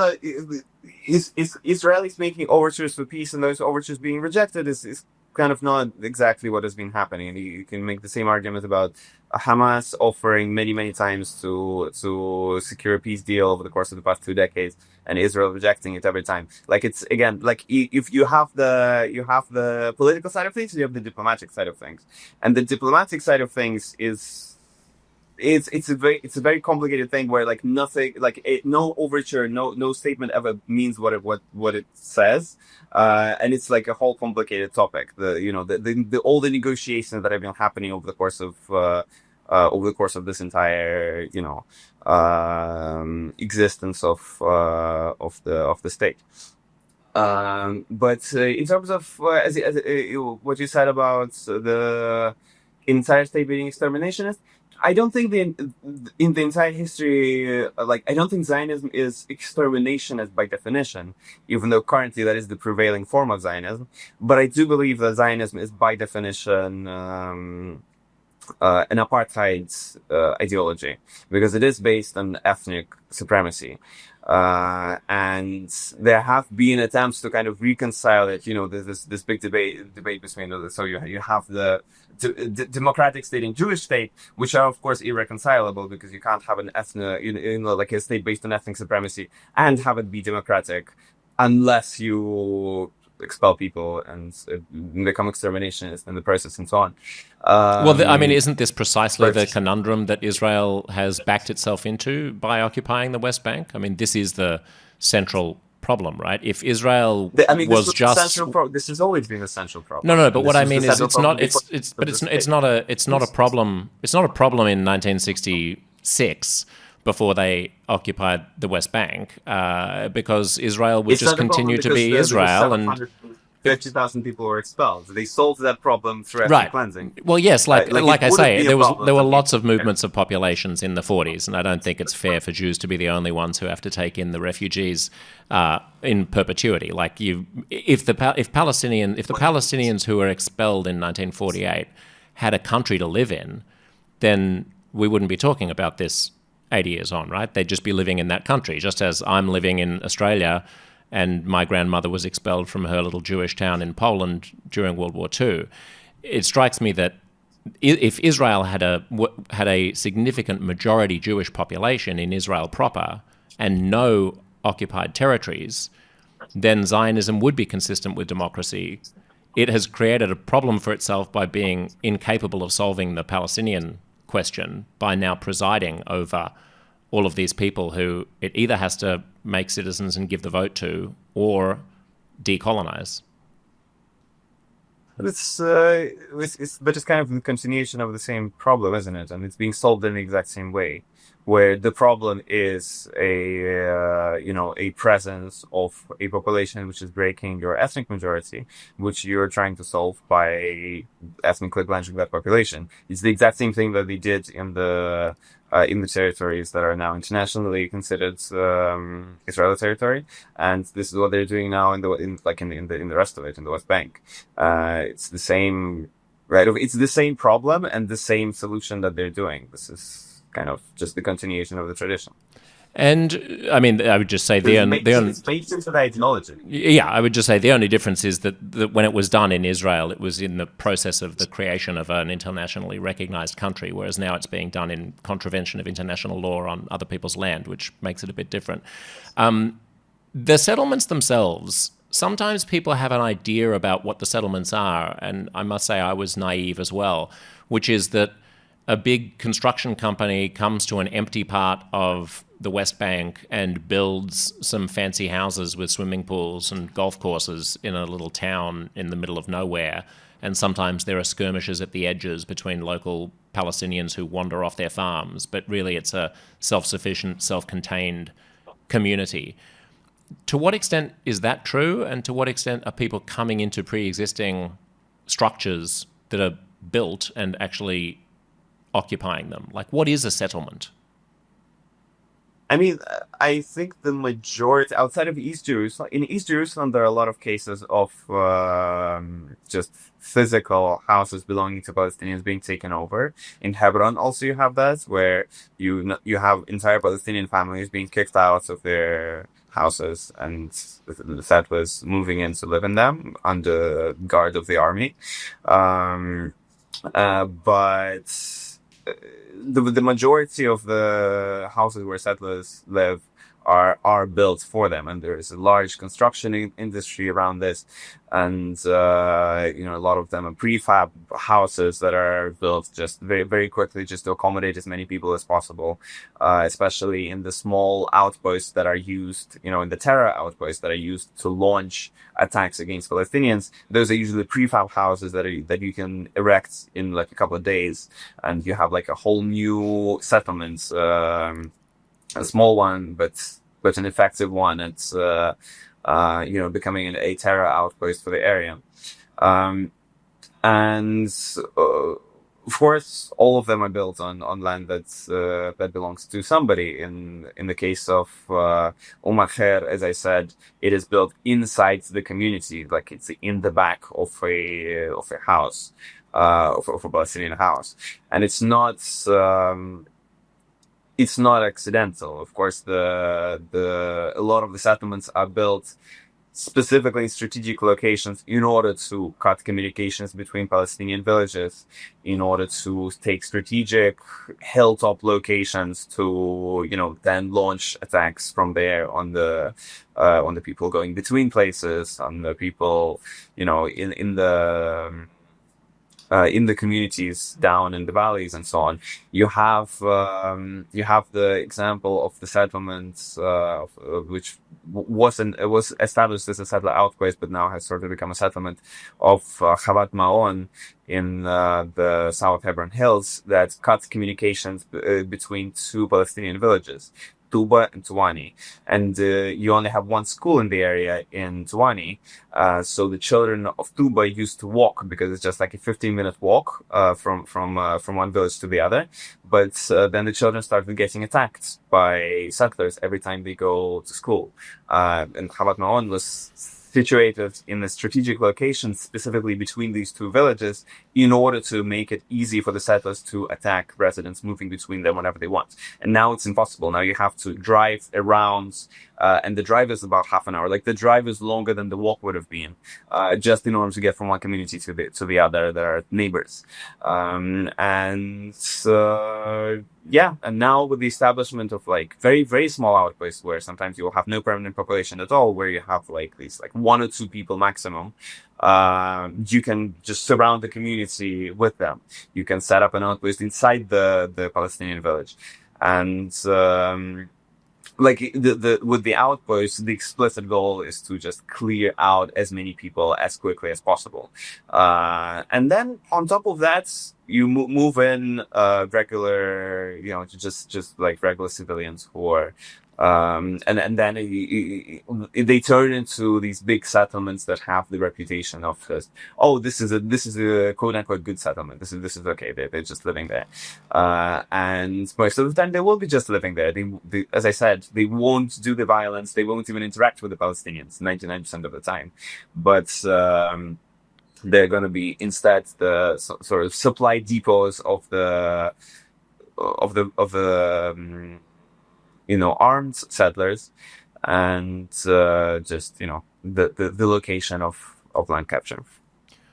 Israelis making overtures for peace, and those overtures being rejected is kind of not exactly what has been happening. And you can make the same argument about Hamas offering many times to secure a peace deal over the course of the past 2 decades, and Israel rejecting it every time. Like, it's again, like, if you have the political side of things, you have the diplomatic side of things, and the diplomatic side of things is. It's a very complicated thing where, like, nothing, like, no overture, no statement ever means what it says, and it's like a whole complicated topic. All the negotiations that have been happening over the course of this entire existence of the state. But in terms of what you said about the entire state being exterminationist, I don't think in the entire history, I don't think Zionism is exterminationist by definition, even though currently that is the prevailing form of Zionism. But I do believe that Zionism is by definition an apartheid ideology, because it is based on ethnic supremacy. And there have been attempts to kind of reconcile it. There's this big debate between so you have the democratic state and Jewish state, which are of course irreconcilable, because you can't have an like a state based on ethnic supremacy and have it be democratic unless you expel people and become exterminationists in the process and so on. I mean, isn't this precisely the conundrum that Israel has backed itself into by occupying the West Bank? I mean, this is the central problem, right? If Israel this has always been a central problem. No, but what I mean is it's not a problem. It's not a problem in 1966 before they occupied the West Bank, because Israel would just continue to be Israel, and 50,000 people were expelled. They solved that problem through ethnic cleansing. Well, yes, like I say, there were lots of movements of populations in the 40s, and I don't think it's fair for Jews to be the only ones who have to take in the refugees in perpetuity. Like, if the Palestinians who were expelled in 1948 had a country to live in, then we wouldn't be talking about this 80 years on, right? They'd just be living in that country, just as I'm living in Australia and my grandmother was expelled from her little Jewish town in Poland during World War II. it strikes me that if Israel had a significant majority Jewish population in Israel proper and no occupied territories, then Zionism would be consistent with democracy. It has created a problem for itself by being incapable of solving the Palestinian question by now presiding over all of these people who it either has to make citizens and give the vote to or decolonize. But it's kind of the continuation of the same problem, isn't it? And it's being solved in the exact same way, where the problem is a presence of a population which is breaking your ethnic majority, which you're trying to solve by ethnically cleansing that population. It's the exact same thing that they did in the territories that are now internationally considered Israeli territory, and this is what they're doing now in the rest of it, in the West Bank. It's the same, right? It's the same problem and the same solution that they're doing. This is kind of just the continuation of the tradition. And I mean, I would just say it's baked into the ideology. Yeah, I would just say the only difference is that when it was done in Israel, it was in the process of the creation of an internationally recognized country, whereas now it's being done in contravention of international law on other people's land, which makes it a bit different. The settlements themselves, sometimes people have an idea about what the settlements are, and I must say I was naive as well, which is that a big construction company comes to an empty part of the West Bank and builds some fancy houses with swimming pools and golf courses in a little town in the middle of nowhere. And sometimes there are skirmishes at the edges between local Palestinians who wander off their farms, but really it's a self-sufficient, self-contained community. To what extent is that true? And to what extent are people coming into pre-existing structures that are built and actually occupying them? Like, what is a settlement? I mean, I think the majority outside of East Jerusalem, in East Jerusalem, there are a lot of cases of just physical houses belonging to Palestinians being taken over. In Hebron, also you have that, where you have entire Palestinian families being kicked out of their houses and the settlers moving in to live in them under guard of the army. But the majority of the houses where settlers live are built for them, and there is a large construction industry around this, and a lot of them are prefab houses that are built just very, very quickly, just to accommodate as many people as possible, especially in the small outposts that are used, in the terror outposts that are used to launch attacks against Palestinians. Those are usually prefab houses that you can erect in like a couple of days, and you have like a whole new settlement. A small one, but an effective one. It's becoming a terror outpost for the area, and of course, all of them are built on land that belongs to somebody. In the case of Khair, as I said, it is built inside the community, like it's in the back of a house, of a Palestinian house, and it's not. It's not accidental. Of course, a lot of the settlements are built specifically in strategic locations in order to cut communications between Palestinian villages, in order to take strategic hilltop locations to, then launch attacks from there on the people going between places, on the people, in the communities down in the valleys and so on. You have the example of the settlements, which was established as a settler outpost, but now has sort of become a settlement of Chavat Ma'on in the South Hebron Hills, that cut communications between two Palestinian villages, Tuba and Tuwani, and you only have one school in the area in Tuwani, so the children of Tuba used to walk, because it's just like a 15-minute walk from one village to the other. But then the children started getting attacked by settlers every time they go to school, and Chavat Ma'on was situated in a strategic location, specifically between these two villages, in order to make it easy for the settlers to attack residents moving between them whenever they want. And now it's impossible. Now you have to drive around, and the drive is about half an hour. Like the drive is longer than the walk would have been, just in order to get from one community to the other. There are neighbors, yeah, and now with the establishment of like very, very small outposts where sometimes you will have no permanent population at all, where you have like these like 1 or 2 people maximum, you can just surround the community with them. You can set up an outpost inside the Palestinian village. And like with the outpost, the explicit goal is to just clear out as many people as quickly as possible. And then on top of that, you move in regular, just like regular civilians who are and then they turn into these big settlements that have the reputation of just, oh, this is a quote unquote good settlement. This is okay. They're just living there, and most of the time they will be just living there. They, as I said, they won't do the violence. They won't even interact with the Palestinians 99% of the time, but they're going to be instead the sort of supply depots of the armed settlers, and just the location of land capture.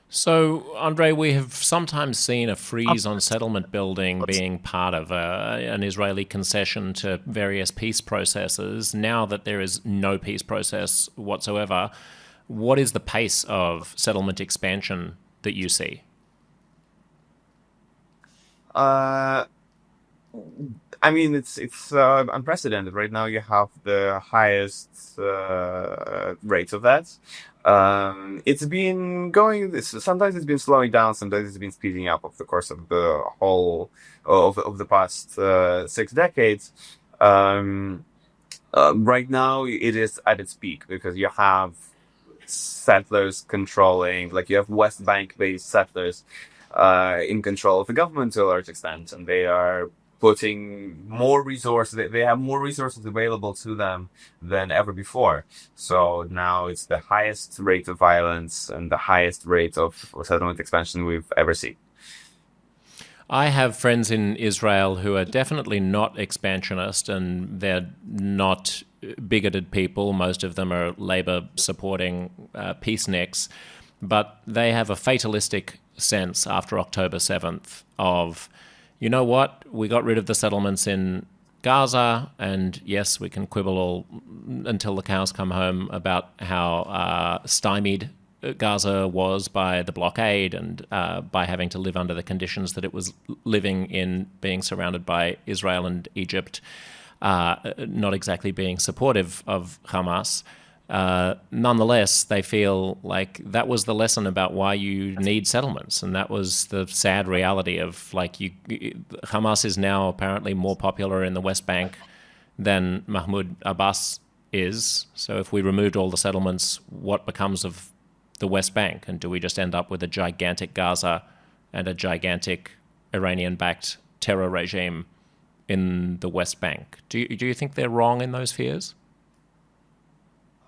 So, Andrey, we have sometimes seen a freeze on settlement building being part of an Israeli concession to various peace processes. Now that there is no peace process whatsoever, what is the pace of settlement expansion that you see? I mean, it's unprecedented. Right now, you have the highest rate of that. It's been going. Sometimes it's been slowing down. Sometimes it's been speeding up over the course of the whole of the past 6 decades. Right now, it is at its peak because you have settlers controlling, like you have West Bank-based settlers in control of the government to a large extent, and they are putting more resources. They have more resources available to them than ever before. So now it's the highest rate of violence and the highest rate of settlement expansion we've ever seen. I have friends in Israel who are definitely not expansionist, and they're not bigoted people. Most of them are Labour-supporting peaceniks, but they have a fatalistic sense after October 7th of, you know what, we got rid of the settlements in Gaza, and yes, we can quibble all until the cows come home about how stymied Gaza was by the blockade and by having to live under the conditions that it was living in, being surrounded by Israel and Egypt, not exactly being supportive of Hamas. Nonetheless, they feel like that was the lesson about why you need settlements, and that was the sad reality of Hamas is now apparently more popular in the West Bank than Mahmoud Abbas is. So if we removed all the settlements, what becomes of the West Bank? And do we just end up with a gigantic Gaza and a gigantic Iranian-backed terror regime in the West Bank? Do you think they're wrong in those fears?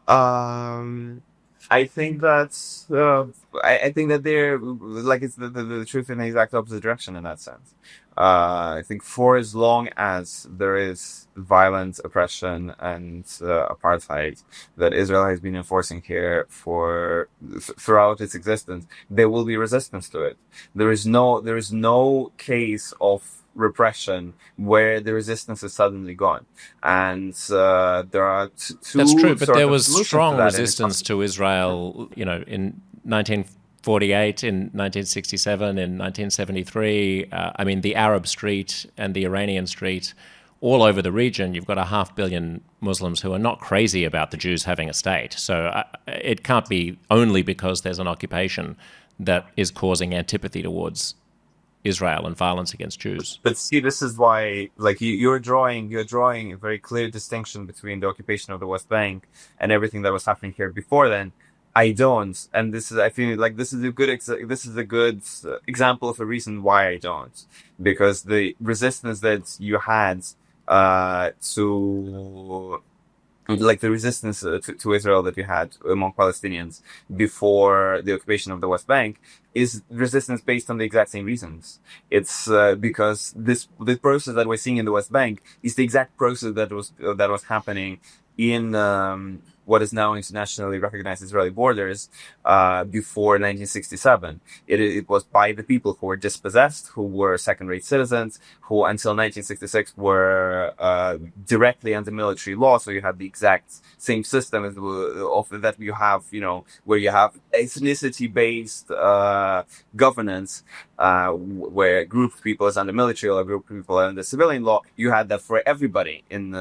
I think that's I think that they're like it's the truth in the exact opposite direction in that sense. I think for as long as there is violence, oppression, and apartheid that Israel has been enforcing here throughout its existence, there will be resistance to it. There is no case of repression where the resistance is suddenly gone, and there are two. That's true, but there was strong resistance to Israel, in 1948, in 1967, in 1973. I mean, the Arab street and the Iranian street, all over the region, you've got 500 million Muslims who are not crazy about the Jews having a state. So it can't be only because there's an occupation that is causing antipathy towards Israel and violence against Jews. But see, this is why, like, you're drawing a very clear distinction between the occupation of the West Bank and everything that was happening here before then. I don't, and I feel like this is a good example of a reason why I don't, because the resistance that you had to like the resistance to Israel that you had among Palestinians before the occupation of the West Bank is resistance based on the exact same reasons. It's because this process that we're seeing in the West Bank is the exact process that was happening in what is now internationally recognized Israeli borders before 1967. It was by the people who were dispossessed, who were second-rate citizens, who until 1966 were directly under military law. So you had the exact same system as of that you have, where you have ethnicity-based governance, where a group of people is under military law, a group of people are under civilian law. You had that for everybody and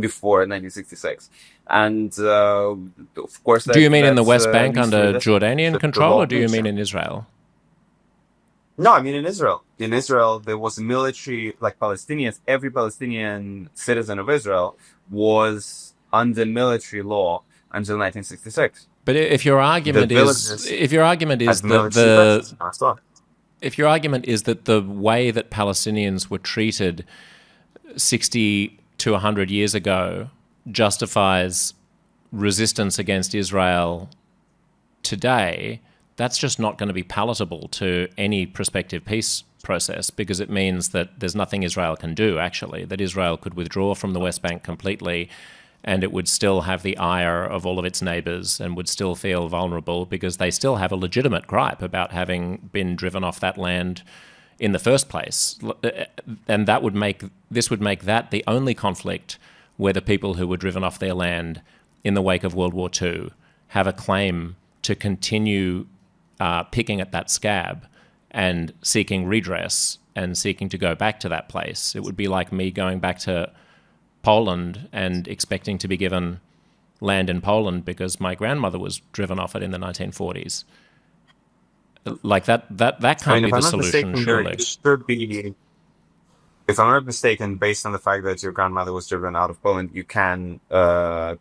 before 1966. And of course, do you mean in the West Bank under Jordanian control, or do you mean in Israel? No, I mean in Israel. In Israel, there was a military, like Palestinians. Every Palestinian citizen of Israel was under military law until 1966. But if your argument is that the way that Palestinians were treated 60 to 100 years ago justifies resistance against Israel today, that's just not going to be palatable to any prospective peace process, because it means that there's nothing Israel can do, actually, that Israel could withdraw from the West Bank completely and it would still have the ire of all of its neighbours and would still feel vulnerable because they still have a legitimate gripe about having been driven off that land in the first place. And this would make that the only conflict where the people who were driven off their land in the wake of World War II have a claim to continue picking at that scab and seeking redress and seeking to go back to that place. It would be like me going back to Poland and expecting to be given land in Poland because my grandmother was driven off it in the 1940s. Like that can't be the solution, surely. If I'm not mistaken, based on the fact that your grandmother was driven out of Poland, you can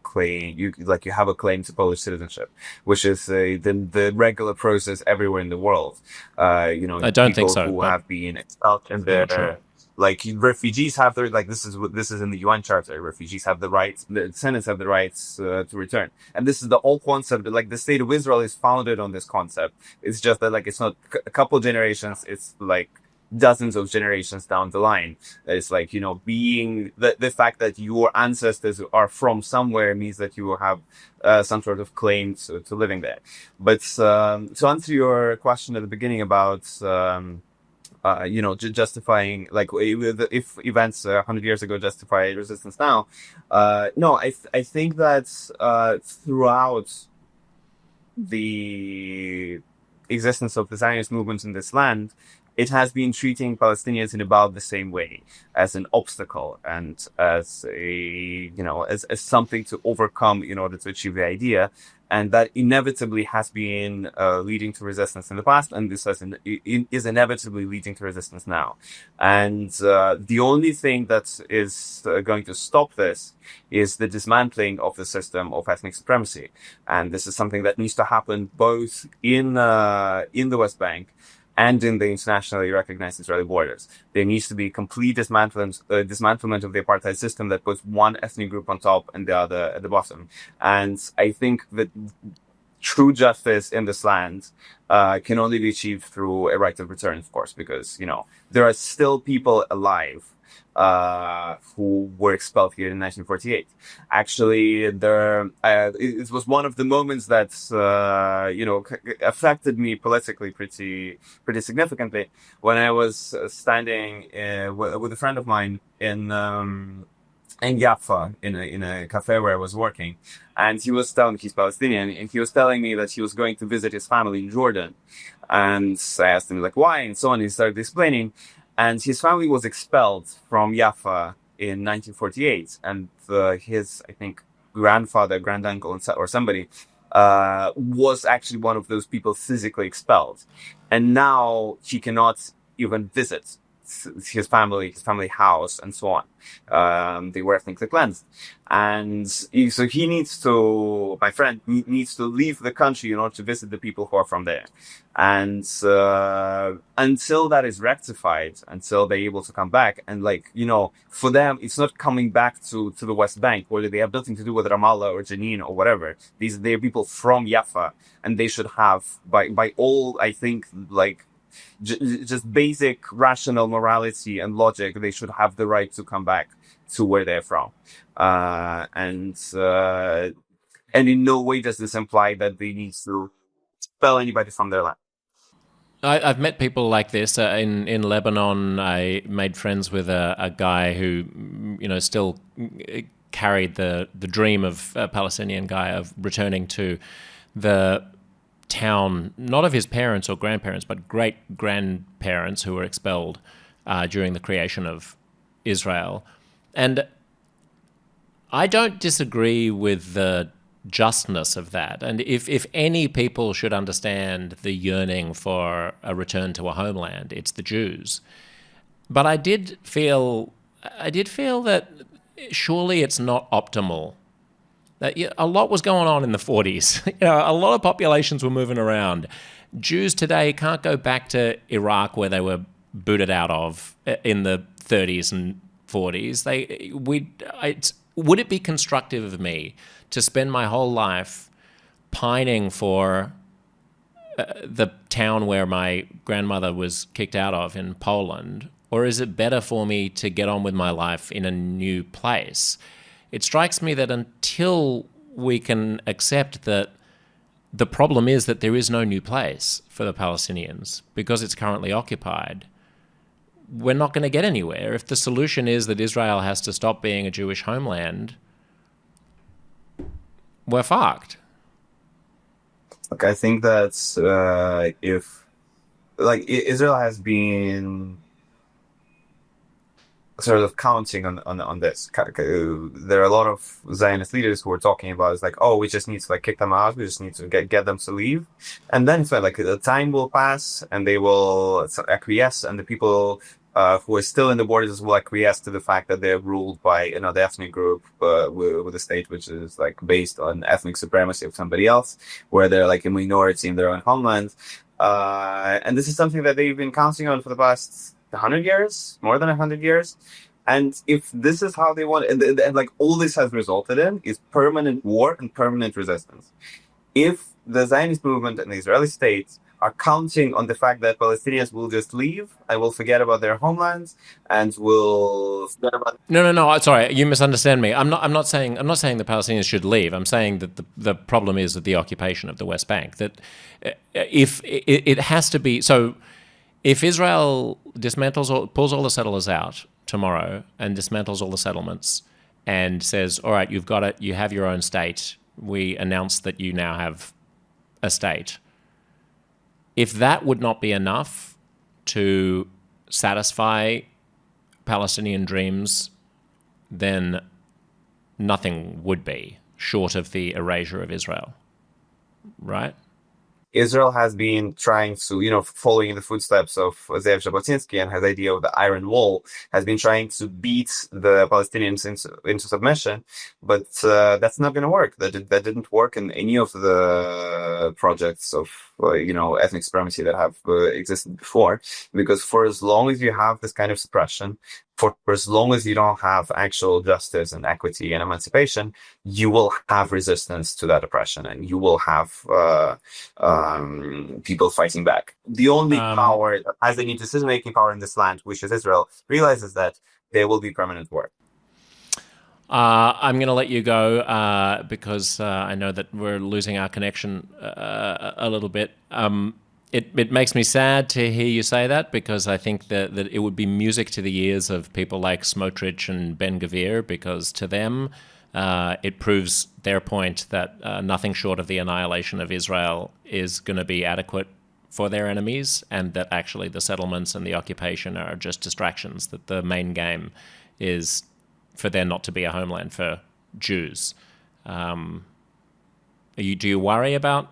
claim you have a claim to Polish citizenship, which is the regular process everywhere in the world. I don't think so. Who have been expelled and their like refugees have their this is in the UN Charter. Refugees have the rights. The descendants have the rights to return, and this is the whole concept. Like the state of Israel is founded on this concept. It's just that it's not a couple generations. It's like dozens of generations down the line. It's being the fact that your ancestors are from somewhere means that you will have some sort of claim to living there. But to answer your question at the beginning about justifying if events 100 years ago justify resistance now, no, I think that throughout the existence of the Zionist movement in this land, it has been treating Palestinians in about the same way, as an obstacle and as as something to overcome in order to achieve the idea. And that inevitably has been leading to resistance in the past, and this is inevitably leading to resistance now. And the only thing that is going to stop this is the dismantling of the system of ethnic supremacy. And this is something that needs to happen both in the West Bank and in the internationally recognized Israeli borders. There needs to be complete dismantlement of the apartheid system that puts one ethnic group on top and the other at the bottom. And I think that true justice in this land can only be achieved through a right of return, of course, because, there are still people alive who were expelled here in 1948. Actually, it was one of the moments that affected me politically pretty significantly when I was standing with a friend of mine in Jaffa in a cafe where I was working, and he's Palestinian, and he was telling me that he was going to visit his family in Jordan, and I asked him why and so on. He started explaining. And his family was expelled from Jaffa in 1948, and his, I think, granduncle, or somebody was actually one of those people physically expelled. And now he cannot even visit his family house, and so on. They were ethnically cleansed, and so he needs to, my friend needs to leave the country in order to visit the people who are from there. And until that is rectified, until they're able to come back, and for them, it's not coming back to the West Bank, where they have nothing to do with Ramallah or Jenin or whatever. They're people from Jaffa, and they should have, by all, I think, just basic rational morality and logic, they should have the right to come back to where they're from. And in no way does this imply that they need to expel anybody from their land. I've met people like this in Lebanon. I made friends with a guy who, still carried the dream of a Palestinian guy of returning to the town, not of his parents or grandparents, but great-grandparents who were expelled during the creation of Israel. And I don't disagree with the justness of that. And if any people should understand the yearning for a return to a homeland, it's the Jews. But I did feel that surely it's not optimal. That a lot was going on in the 40s. A lot of populations were moving around. Jews today can't go back to Iraq, where they were booted out of in the 30s and 40s. Would it be constructive of me to spend my whole life pining for the town where my grandmother was kicked out of in Poland? Or is it better for me to get on with my life in a new place? It strikes me that until we can accept that the problem is that there is no new place for the Palestinians because it's currently occupied, we're not going to get anywhere. If the solution is that Israel has to stop being a Jewish homeland, we're fucked. Look, I think that if Israel has been sort of counting on this. There are a lot of Zionist leaders who are talking about, it's like, oh, we just need to kick them out. We just need to get them to leave. And then it's like the time will pass and they will acquiesce, and the people who are still in the borders will acquiesce to the fact that they're ruled by another ethnic group with a state which is based on ethnic supremacy of somebody else, where they're a minority in their own homeland. And this is something that they've been counting on for the past 100 years, more than 100 years. And if this is how they want, and all this has resulted in is permanent war and permanent resistance. If the Zionist movement and the Israeli state are counting on the fact that Palestinians will just leave and will forget about their homelands and will forget about... No. Sorry, you misunderstand me. I'm not saying the Palestinians should leave. I'm saying that the problem is that the occupation of the West Bank. That if it has to be so. If Israel pulls all the settlers out tomorrow and dismantles all the settlements and says, all right, you've got it, you have your own state, we announce that you now have a state. If that would not be enough to satisfy Palestinian dreams, then nothing would be, short of the erasure of Israel. Right? Israel has been trying to, following in the footsteps of Zev Jabotinsky and his idea of the Iron Wall, has been trying to beat the Palestinians into submission, but that's not going to work. That didn't work in any of the projects of, ethnic supremacy that have existed before, because for as long as you have this kind of suppression, for as long as you don't have actual justice and equity and emancipation, you will have resistance to that oppression, and you will have people fighting back. The only power that has any decision-making power in this land, which is Israel, realizes that there will be permanent war. I'm going to let you go because I know that we're losing our connection a little bit. It makes me sad to hear you say that, because I think that it would be music to the ears of people like Smotrich and Ben-Gvir, because to them it proves their point that nothing short of the annihilation of Israel is going to be adequate for their enemies, and that actually the settlements and the occupation are just distractions, that the main game is for there not to be a homeland for Jews. Do you worry about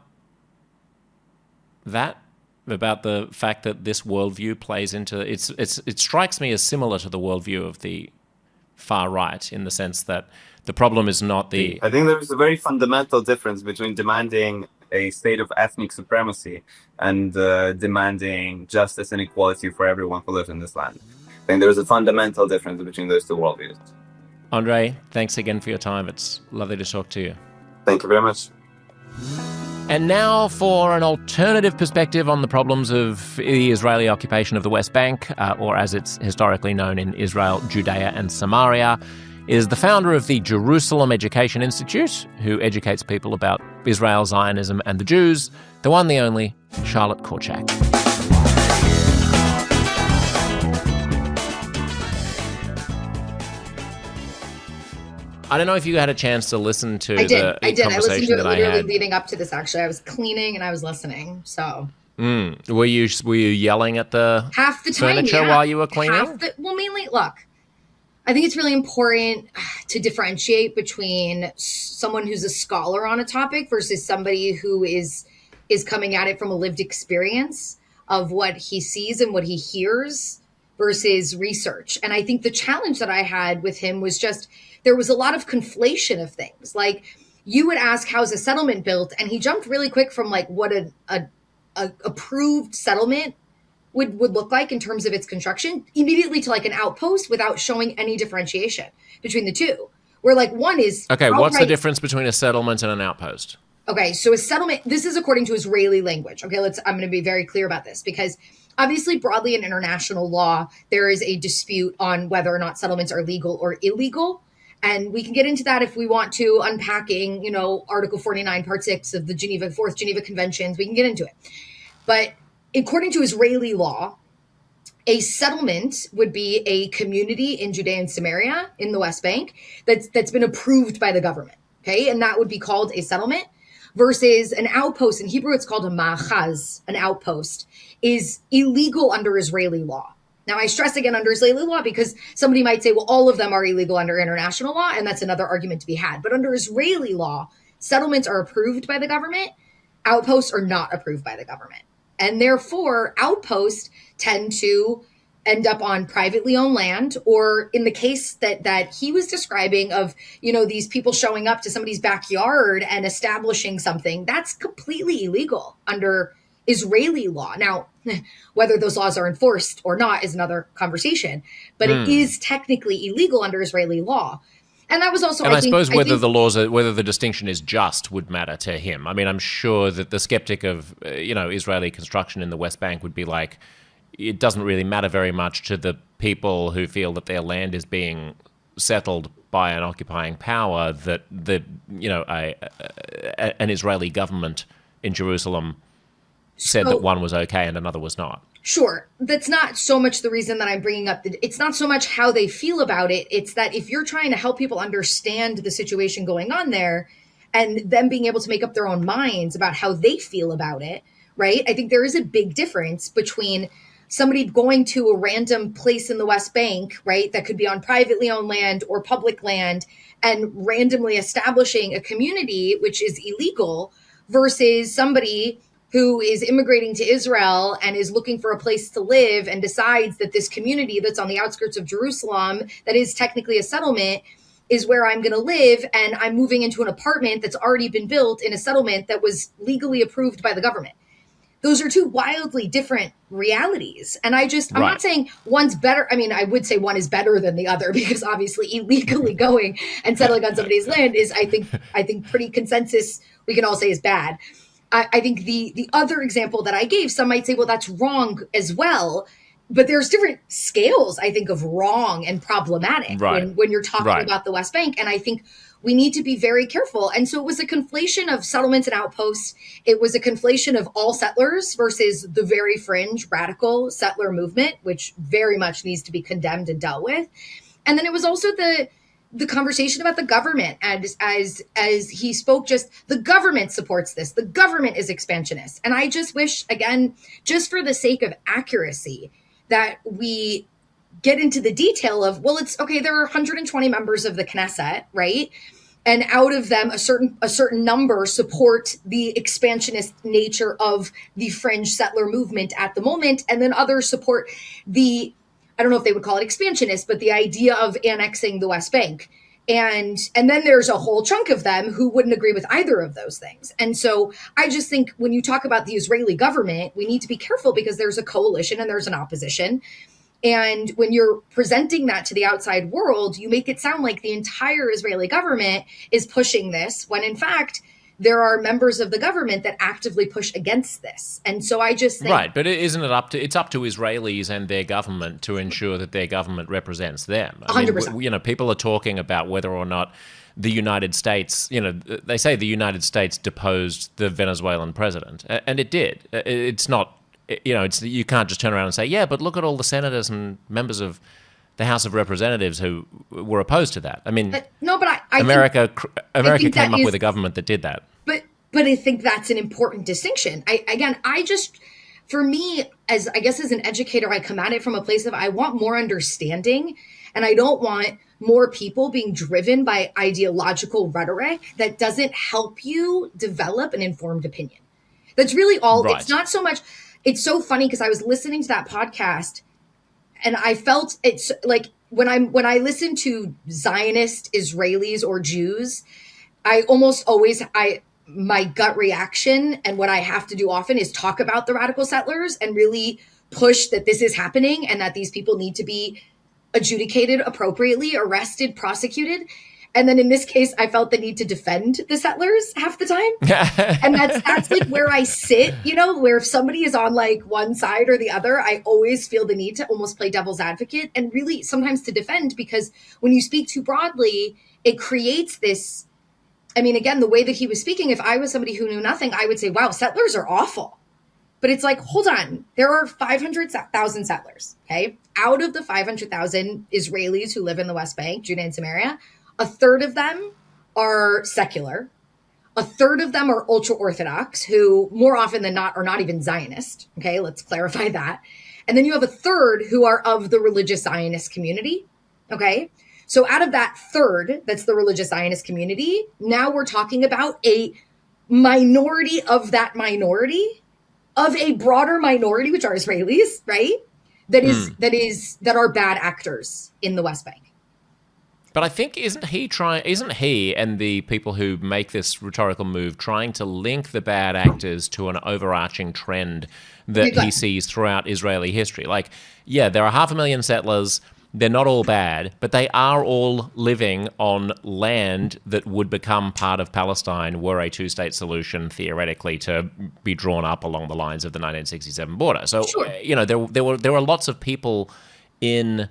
that? about the fact that this worldview plays into it strikes me as similar to the worldview of the far right in the sense that the problem is not the... I think there's a very fundamental difference between demanding a state of ethnic supremacy and demanding justice and equality for everyone who lives in this land. I think there's a fundamental difference between those two worldviews. Andrey, thanks again for your time. It's lovely to talk to you. Thank you very much. And now for an alternative perspective on the problems of the Israeli occupation of the West Bank, or as it's historically known in Israel, Judea and Samaria, is the founder of the Jerusalem Education Institute, who educates people about Israel, Zionism and the Jews, the one, the only, Charlotte Korczak. I don't know if you had a chance to listen to I did. I listened to it literally had. Leading up to this, actually. I was cleaning and I was listening, so... Were you yelling at the half the time, furniture while you were cleaning? Mainly, look, I think it's really important to differentiate between someone who's a scholar on a topic versus somebody who is coming at it from a lived experience of what he sees and what he hears versus research. And I think the challenge that I had with him was just there was a lot of conflation of things. Like, you would ask, how's a settlement built? And he jumped really quick from like what a approved settlement would look like in terms of its construction immediately to like an outpost without showing any differentiation between the two. Where like one is... Okay, what's the difference between a settlement and an outpost? Okay, so a settlement, this is according to Israeli language. Okay, I'm going to be very clear about this because obviously broadly in international law, there is a dispute on whether or not settlements are legal or illegal. And we can get into that if we want to, unpacking, Article 49, Part 6 of the Fourth Geneva Conventions. We can get into it. But according to Israeli law, a settlement would be a community in Judea and Samaria in the West Bank that's been approved by the government. Okay, and that would be called a settlement versus an outpost. In Hebrew, it's called a ma'achaz, an outpost, is illegal under Israeli law. Now, I stress again under Israeli law because somebody might say, well, all of them are illegal under international law, and that's another argument to be had. But under Israeli law, settlements are approved by the government, outposts are not approved by the government. And therefore, outposts tend to end up on privately owned land, or in the case that he was describing of, these people showing up to somebody's backyard and establishing something, that's completely illegal under Israeli law. Now, whether those laws are enforced or not is another conversation, but it is technically illegal under Israeli law. And that was also, I suppose whether the distinction is just would matter to him. I mean, I'm sure that the skeptic of, Israeli construction in the West Bank would be like, it doesn't really matter very much to the people who feel that their land is being settled by an occupying power that an Israeli government in Jerusalem said that one was okay and another was not. Sure. That's not so much the reason that I'm bringing up. It's not so much how they feel about it. It's that if you're trying to help people understand the situation going on there and them being able to make up their own minds about how they feel about it, right? I think there is a big difference between somebody going to a random place in the West Bank, right, that could be on privately owned land or public land and randomly establishing a community, which is illegal, versus somebody who is immigrating to Israel and is looking for a place to live and decides that this community that's on the outskirts of Jerusalem, that is technically a settlement, is where I'm going to live. And I'm moving into an apartment that's already been built in a settlement that was legally approved by the government. Those are two wildly different realities. And I'm not saying one's better. I mean, I would say one is better than the other because obviously illegally going and settling on somebody's land is, I think pretty consensus we can all say is bad. I think the other example that I gave, some might say, well, that's wrong as well. But there's different scales, I think, of wrong and problematic when you're talking about the West Bank. And I think we need to be very careful. And so it was a conflation of settlements and outposts. It was a conflation of all settlers versus the very fringe radical settler movement, which very much needs to be condemned and dealt with. And then it was also the conversation about the government, and as he spoke, just the government supports this. The government is expansionist. And I just wish, again, just for the sake of accuracy, that we get into the detail of, well, it's okay, there are 120 members of the Knesset, right? and out of them a certain number support the expansionist nature of the fringe settler movement at the moment, and then others support the, I don't know if they would call it expansionist, but the idea of annexing the West Bank. And then there's a whole chunk of them who wouldn't agree with either of those things. And so I just think when you talk about the Israeli government, we need to be careful because there's a coalition and there's an opposition. And when you're presenting that to the outside world, you make it sound like the entire Israeli government is pushing this, when in fact, there are members of the government that actively push against this. And so I just think... Right, but it's up to Israelis and their government to ensure that their government represents them. 100%. People are talking about whether or not the United States, they say the United States deposed the Venezuelan president, and it did. It's not... you can't just turn around and say, yeah, but look at all the senators and members of the House of Representatives who were opposed to that. I mean, America came up with a government that did that. But I think that's an important distinction. For me, as an educator, I come at it from a place of I want more understanding, and I don't want more people being driven by ideological rhetoric that doesn't help you develop an informed opinion. That's really all. Right. It's not so much. It's so funny because I was listening to that podcast and I felt it's like when I listen to Zionist Israelis or Jews, I almost always, my gut reaction and what I have to do often is talk about the radical settlers and really push that this is happening and that these people need to be adjudicated appropriately, arrested, prosecuted. And then in this case, I felt the need to defend the settlers half the time. And that's like where I sit, where if somebody is on like one side or the other, I always feel the need to almost play devil's advocate and really sometimes to defend, because when you speak too broadly, it creates this. I mean, again, the way that he was speaking, if I was somebody who knew nothing, I would say, wow, settlers are awful. But it's like, hold on, there are 500,000 settlers, okay? Out of the 500,000 Israelis who live in the West Bank, Judea and Samaria, a third of them are secular. A third of them are ultra-Orthodox, who more often than not are not even Zionist. Okay, let's clarify that. And then you have a third who are of the religious Zionist community. Okay, so out of that third, that's the religious Zionist community, now we're talking about a minority of that minority, of a broader minority, which are Israelis, right? That are bad actors in the West Bank. But I think isn't he and the people who make this rhetorical move trying to link the bad actors to an overarching trend that he sees throughout Israeli history? Like, yeah, there are 500,000 settlers. They're not all bad, but they are all living on land that would become part of Palestine were a two-state solution theoretically to be drawn up along the lines of the 1967 border. So, sure. There were lots of people in...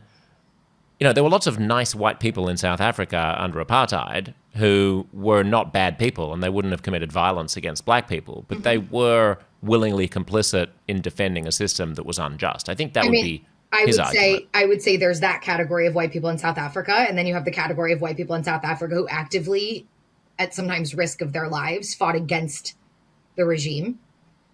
there were lots of nice white people in South Africa under apartheid who were not bad people, and they wouldn't have committed violence against black people, but they were willingly complicit in defending a system that was unjust. I think that would be his argument. I would say there's that category of white people in South Africa, and then you have the category of white people in South Africa who actively, at sometimes risk of their lives, fought against the regime,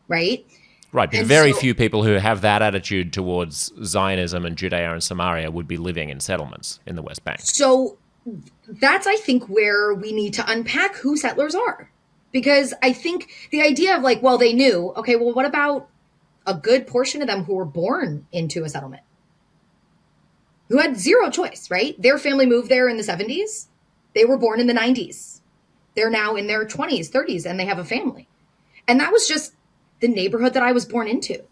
right? Right, but very few people who have that attitude towards Zionism and Judea and Samaria would be living in settlements in the West Bank. So that's, I think, where we need to unpack who settlers are. Because I think the idea of like, well, they knew, okay, well, what about a good portion of them who were born into a settlement? Who had zero choice, right? Their family moved there in the 70s. They were born in the 90s. They're now in their 20s, 30s, and they have a family. And that was just the neighborhood that I was born into.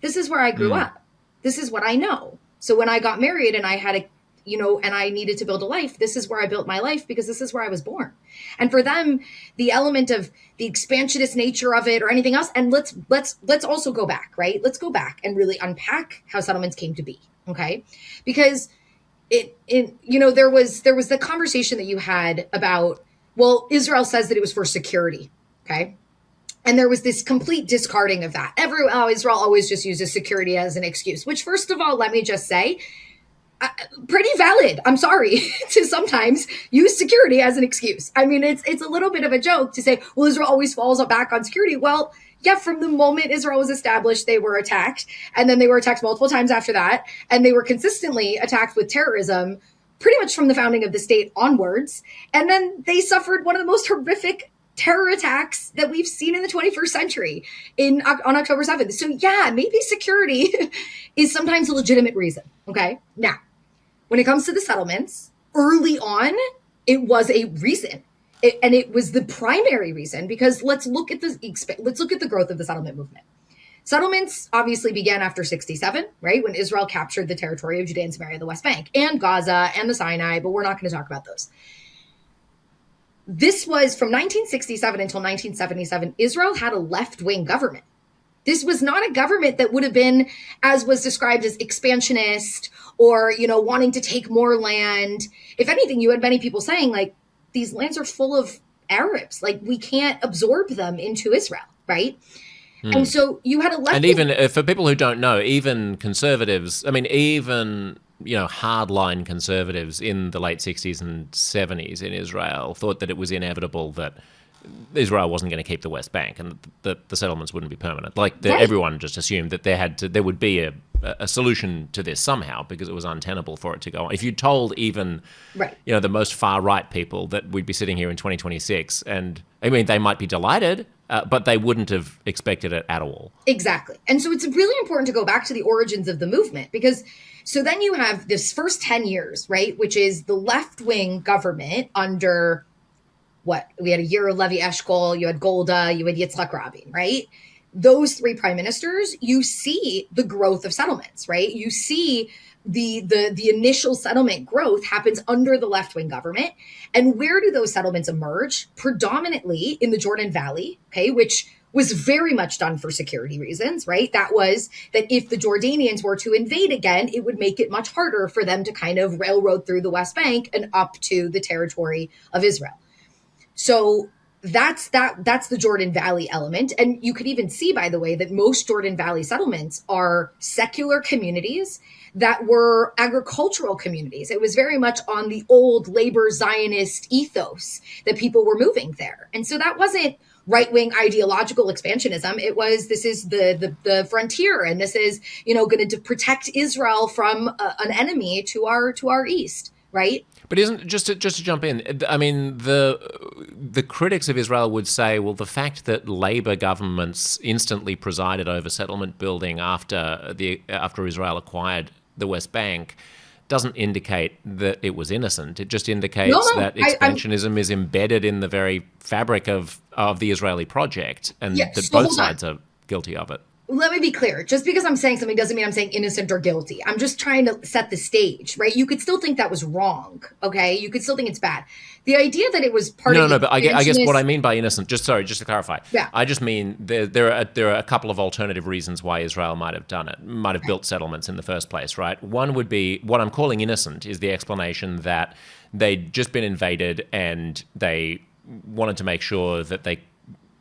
This is where I grew up. This is what I know. So when I got married and I had and I needed to build a life, this is where I built my life because this is where I was born. And for them, the element of the expansionist nature of it or anything else, and let's also go back, right? Let's go back and really unpack how settlements came to be, okay? Because there was the conversation that you had about, well, Israel says that it was for security, okay? And there was this complete discarding of that. Israel always just uses security as an excuse, which first of all, let me just say, pretty valid. I'm sorry to sometimes use security as an excuse. I mean, it's a little bit of a joke to say, well, Israel always falls back on security. Well, yeah, from the moment Israel was established, they were attacked. And then they were attacked multiple times after that. And they were consistently attacked with terrorism pretty much from the founding of the state onwards. And then they suffered one of the most horrific terror attacks that we've seen in the 21st century on October 7th. So yeah, maybe security is sometimes a legitimate reason. Okay. Now, when it comes to the settlements, early on, it was a reason. And it was the primary reason, because let's look at the growth of the settlement movement. Settlements obviously began after 67, right? When Israel captured the territory of Judea and Samaria, the West Bank, and Gaza and the Sinai, but we're not going to talk about those. This was from 1967 until 1977, Israel had a left-wing government. This was not a government that would have been, as was described, as expansionist or, wanting to take more land. If anything, you had many people saying, like, these lands are full of Arabs. Like, we can't absorb them into Israel, right? And so you had a left. And even for people who don't know, even conservatives, even hardline conservatives in the late 60s and 70s in Israel thought that it was inevitable that Israel wasn't going to keep the West Bank and that the settlements wouldn't be permanent. Everyone just assumed that there would be a solution to this somehow, because it was untenable for it to go on. If you told even the most far right people that we'd be sitting here in 2026, and they might be delighted, but they wouldn't have expected it at all. Exactly. And so it's really important to go back to the origins of the movement, because so then you have this first 10 years, right, which is the left-wing government under we had a year of Levi Eshkol, you had Golda, you had Yitzhak Rabin, right? Those three prime ministers, you see the growth of settlements, right? You see the initial settlement growth happens under the left-wing government. And where do those settlements emerge? Predominantly in the Jordan Valley, okay, which was very much done for security reasons, right? That was that if the Jordanians were to invade again, it would make it much harder for them to kind of railroad through the West Bank and up to the territory of Israel. So that's the Jordan Valley element. And you could even see, by the way, that most Jordan Valley settlements are secular communities that were agricultural communities. It was very much on the old labor Zionist ethos that people were moving there. And so that wasn't right-wing ideological expansionism. It was, this is the frontier, and this is, going to protect Israel from an enemy to our east, right? But isn't, just to jump in, the critics of Israel would say, well, the fact that Labour governments instantly presided over settlement building after Israel acquired the West Bank doesn't indicate that it was innocent. It just indicates that expansionism is embedded in the very fabric of the Israeli project, and that both sides are guilty of it. Let me be clear. Just because I'm saying something doesn't mean I'm saying innocent or guilty. I'm just trying to set the stage, right? You could still think that was wrong, okay? You could still think it's bad. The idea that it was part of... No, but I guess what I mean by innocent, just to clarify, yeah. I just mean there are a couple of alternative reasons why Israel might have done it, might have built settlements in the first place, right? One would be, what I'm calling innocent is the explanation that they'd just been invaded and they wanted to make sure that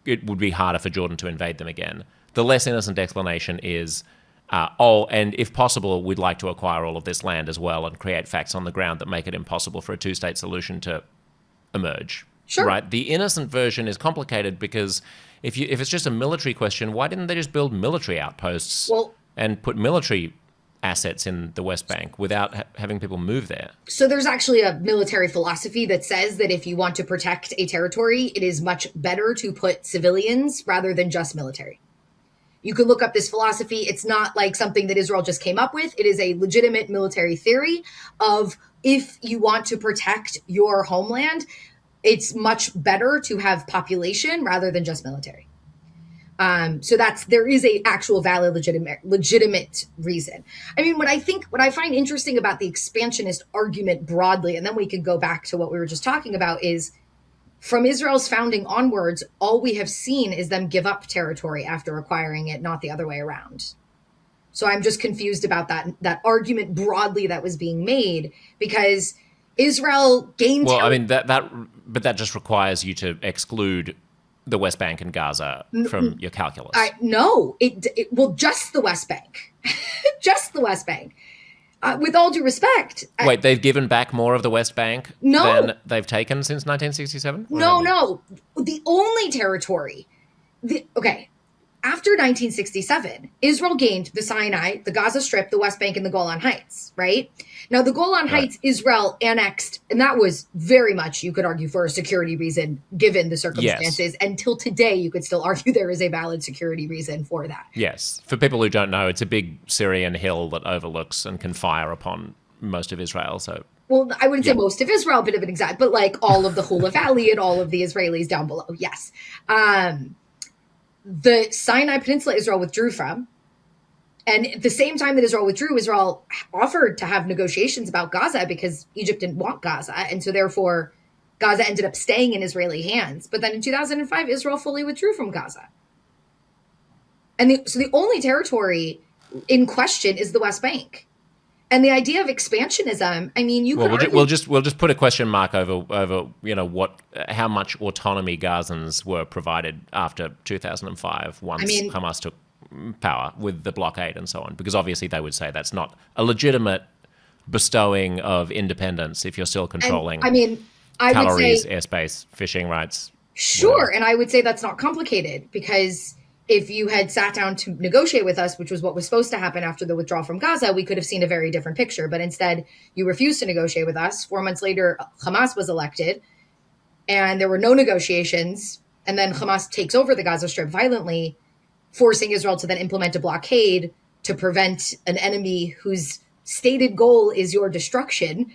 it would be harder for Jordan to invade them again. The less innocent explanation is, and if possible, we'd like to acquire all of this land as well and create facts on the ground that make it impossible for a two-state solution to emerge. Sure. Right? The innocent version is complicated because if it's just a military question, why didn't they just build military outposts and put military assets in the West Bank without having people move there? So there's actually a military philosophy that says that if you want to protect a territory, it is much better to put civilians rather than just military. You can look up this philosophy. It's not like something that Israel just came up with. It is a legitimate military theory of, if you want to protect your homeland, it's much better to have population rather than just military. So there is a actual valid, legitimate reason. I mean, what I find interesting about the expansionist argument broadly, and then we could go back to what we were just talking about, is from Israel's founding onwards, all we have seen is them give up territory after acquiring it, not the other way around. So I'm just confused about that argument broadly that was being made, because Israel gained... Well, I mean, but that just requires you to exclude the West Bank and Gaza from your calculus. No, just the West Bank. Just the West Bank. With all due respect. Wait, they've given back more of the West Bank than they've taken since 1967? No. The only territory... after 1967, Israel gained the Sinai, the Gaza Strip, the West Bank, and the Golan Heights, right? Now, the Golan Heights, Israel annexed, and that was very much, you could argue, for a security reason, given the circumstances. Yes. Until today, you could still argue there is a valid security reason for that. Yes. For people who don't know, it's a big Syrian hill that overlooks and can fire upon most of Israel, so... Well, I wouldn't say most of Israel, a bit of an exact, but like all of the Hula Valley and all of the Israelis down below, yes. The Sinai Peninsula Israel withdrew from, and at the same time that Israel withdrew, Israel offered to have negotiations about Gaza because Egypt didn't want Gaza, and so therefore Gaza ended up staying in Israeli hands. But then in 2005, Israel fully withdrew from Gaza. And so the only territory in question is the West Bank. And the idea of expansionism, I mean, we'll just put a question mark over how much autonomy Gazans were provided after 2005 once Hamas took power with the blockade and so on, because obviously they would say that's not a legitimate bestowing of independence if you're still controlling. Calories, airspace, fishing rights. Sure, whatever. And I would say that's not complicated because if you had sat down to negotiate with us, which was what was supposed to happen after the withdrawal from Gaza, we could have seen a very different picture. But instead, you refused to negotiate with us. 4 months later, Hamas was elected, and there were no negotiations. And then Hamas takes over the Gaza Strip violently, forcing Israel to then implement a blockade to prevent an enemy whose stated goal is your destruction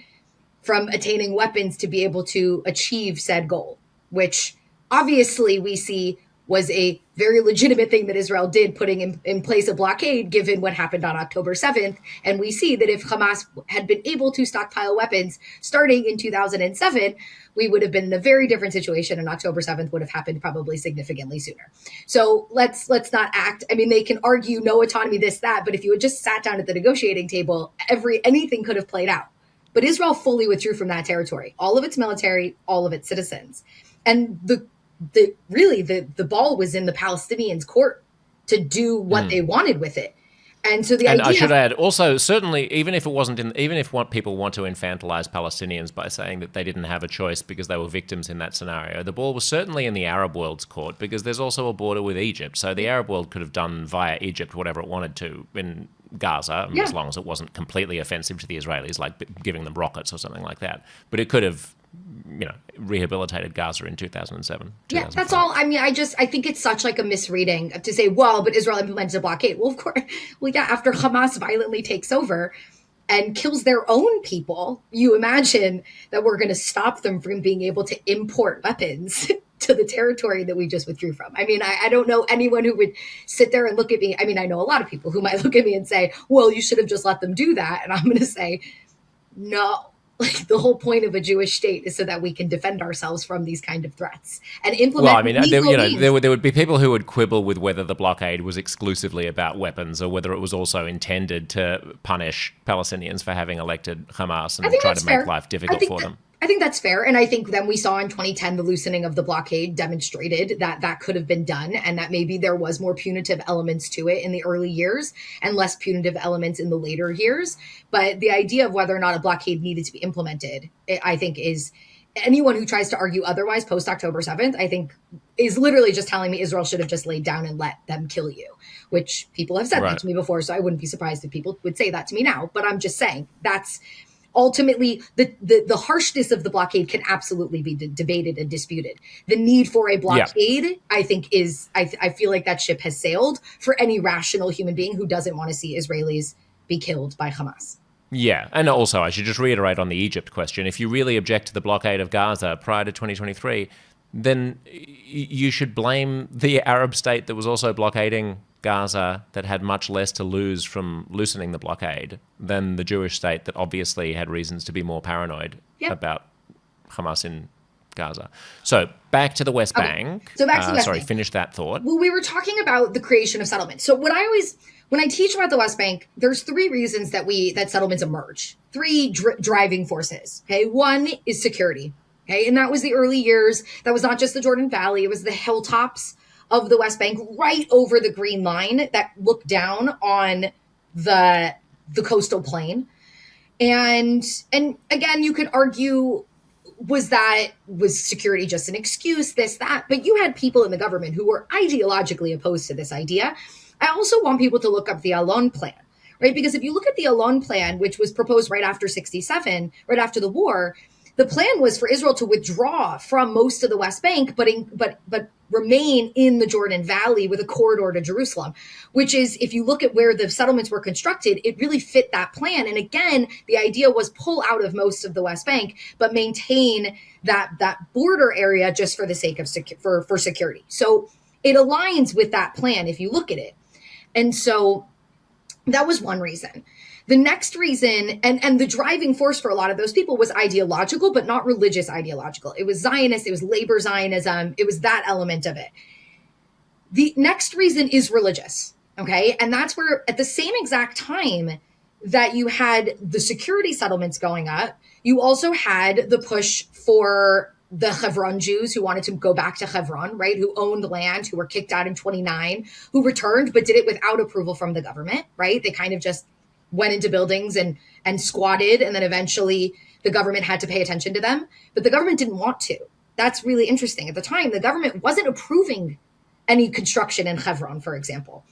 from attaining weapons to be able to achieve said goal, which obviously we see was a very legitimate thing that Israel did, putting in place a blockade given what happened on October 7th. And we see that if Hamas had been able to stockpile weapons starting in 2007, we would have been in a very different situation, and October 7th would have happened probably significantly sooner. So let's not act. I mean, they can argue no autonomy, this, that, but if you had just sat down at the negotiating table, anything could have played out. But Israel fully withdrew from that territory, all of its military, all of its citizens. And the ball was in the Palestinians' court to do what they wanted with it. And so I should add also, certainly, even if what people want to infantilize Palestinians by saying that they didn't have a choice because they were victims in that scenario, the ball was certainly in the Arab world's court because there's also a border with Egypt. So the Arab world could have done via Egypt whatever it wanted to in Gaza, as long as it wasn't completely offensive to the Israelis, like giving them rockets or something like that. But it could have, rehabilitated Gaza in 2007. Yeah, that's all. I mean, I think it's such like a misreading to say, well, but Israel implemented a blockade. Well, of course, after Hamas violently takes over and kills their own people, you imagine that we're going to stop them from being able to import weapons to the territory that we just withdrew from. I mean, I don't know anyone who would sit there and look at me. I mean, I know a lot of people who might look at me and say, well, you should have just let them do that. And I'm going to say, no. Like, the whole point of a Jewish state is so that we can defend ourselves from these kind of threats and implement. Well, I mean, there would be people who would quibble with whether the blockade was exclusively about weapons or whether it was also intended to punish Palestinians for having elected Hamas and try to make life difficult for them. I think that's fair. And I think then we saw in 2010, the loosening of the blockade demonstrated that that could have been done and that maybe there was more punitive elements to it in the early years and less punitive elements in the later years. But the idea of whether or not a blockade needed to be implemented, I think is anyone who tries to argue otherwise post October 7th, I think is literally just telling me Israel should have just laid down and let them kill you, which people have said that to me before. So I wouldn't be surprised if people would say that to me now. But I'm just saying that's ultimately, the harshness of the blockade can absolutely be debated and disputed. The need for a blockade, I think, I feel like that ship has sailed for any rational human being who doesn't want to see Israelis be killed by Hamas. Yeah, and also I should just reiterate on the Egypt question. If you really object to the blockade of Gaza prior to 2023, then you should blame the Arab state that was also blockading Gaza that had much less to lose from loosening the blockade than the Jewish state that obviously had reasons to be more paranoid about Hamas in Gaza. So back to the West Bank. So back to the West Bank. Finish that thought. Well, we were talking about the creation of settlements. So when I teach about the West Bank, there's 3 reasons that settlements emerge. 3 driving forces. Okay, one is security. Okay, and that was the early years. That was not just the Jordan Valley. It was the hilltops of the West Bank right over the Green Line that looked down on the coastal plain. And again, you could argue was security just an excuse, this, that? But you had people in the government who were ideologically opposed to this idea. I also want people to look up the Alon plan, right? Because if you look at the Alon plan, which was proposed right after 67, right after the war, the plan was for Israel to withdraw from most of the West Bank, but remain in the Jordan Valley with a corridor to Jerusalem, which is, if you look at where the settlements were constructed, it really fit that plan. And again, the idea was pull out of most of the West Bank, but maintain that border area just for the sake of for security. So it aligns with that plan if you look at it. And so that was one reason. The next reason, and the driving force for a lot of those people, was ideological, but not religious ideological. It was Zionist, it was labor Zionism, it was that element of it. The next reason is religious, okay? And that's where, at the same exact time that you had the security settlements going up, you also had the push for the Hebron Jews who wanted to go back to Hebron, right? Who owned land, who were kicked out in 29, who returned, but did it without approval from the government, right? They kind of just went into buildings and squatted, and then eventually the government had to pay attention to them. But the government didn't want to. That's really interesting. At the time, the government wasn't approving any construction in Hebron, for example.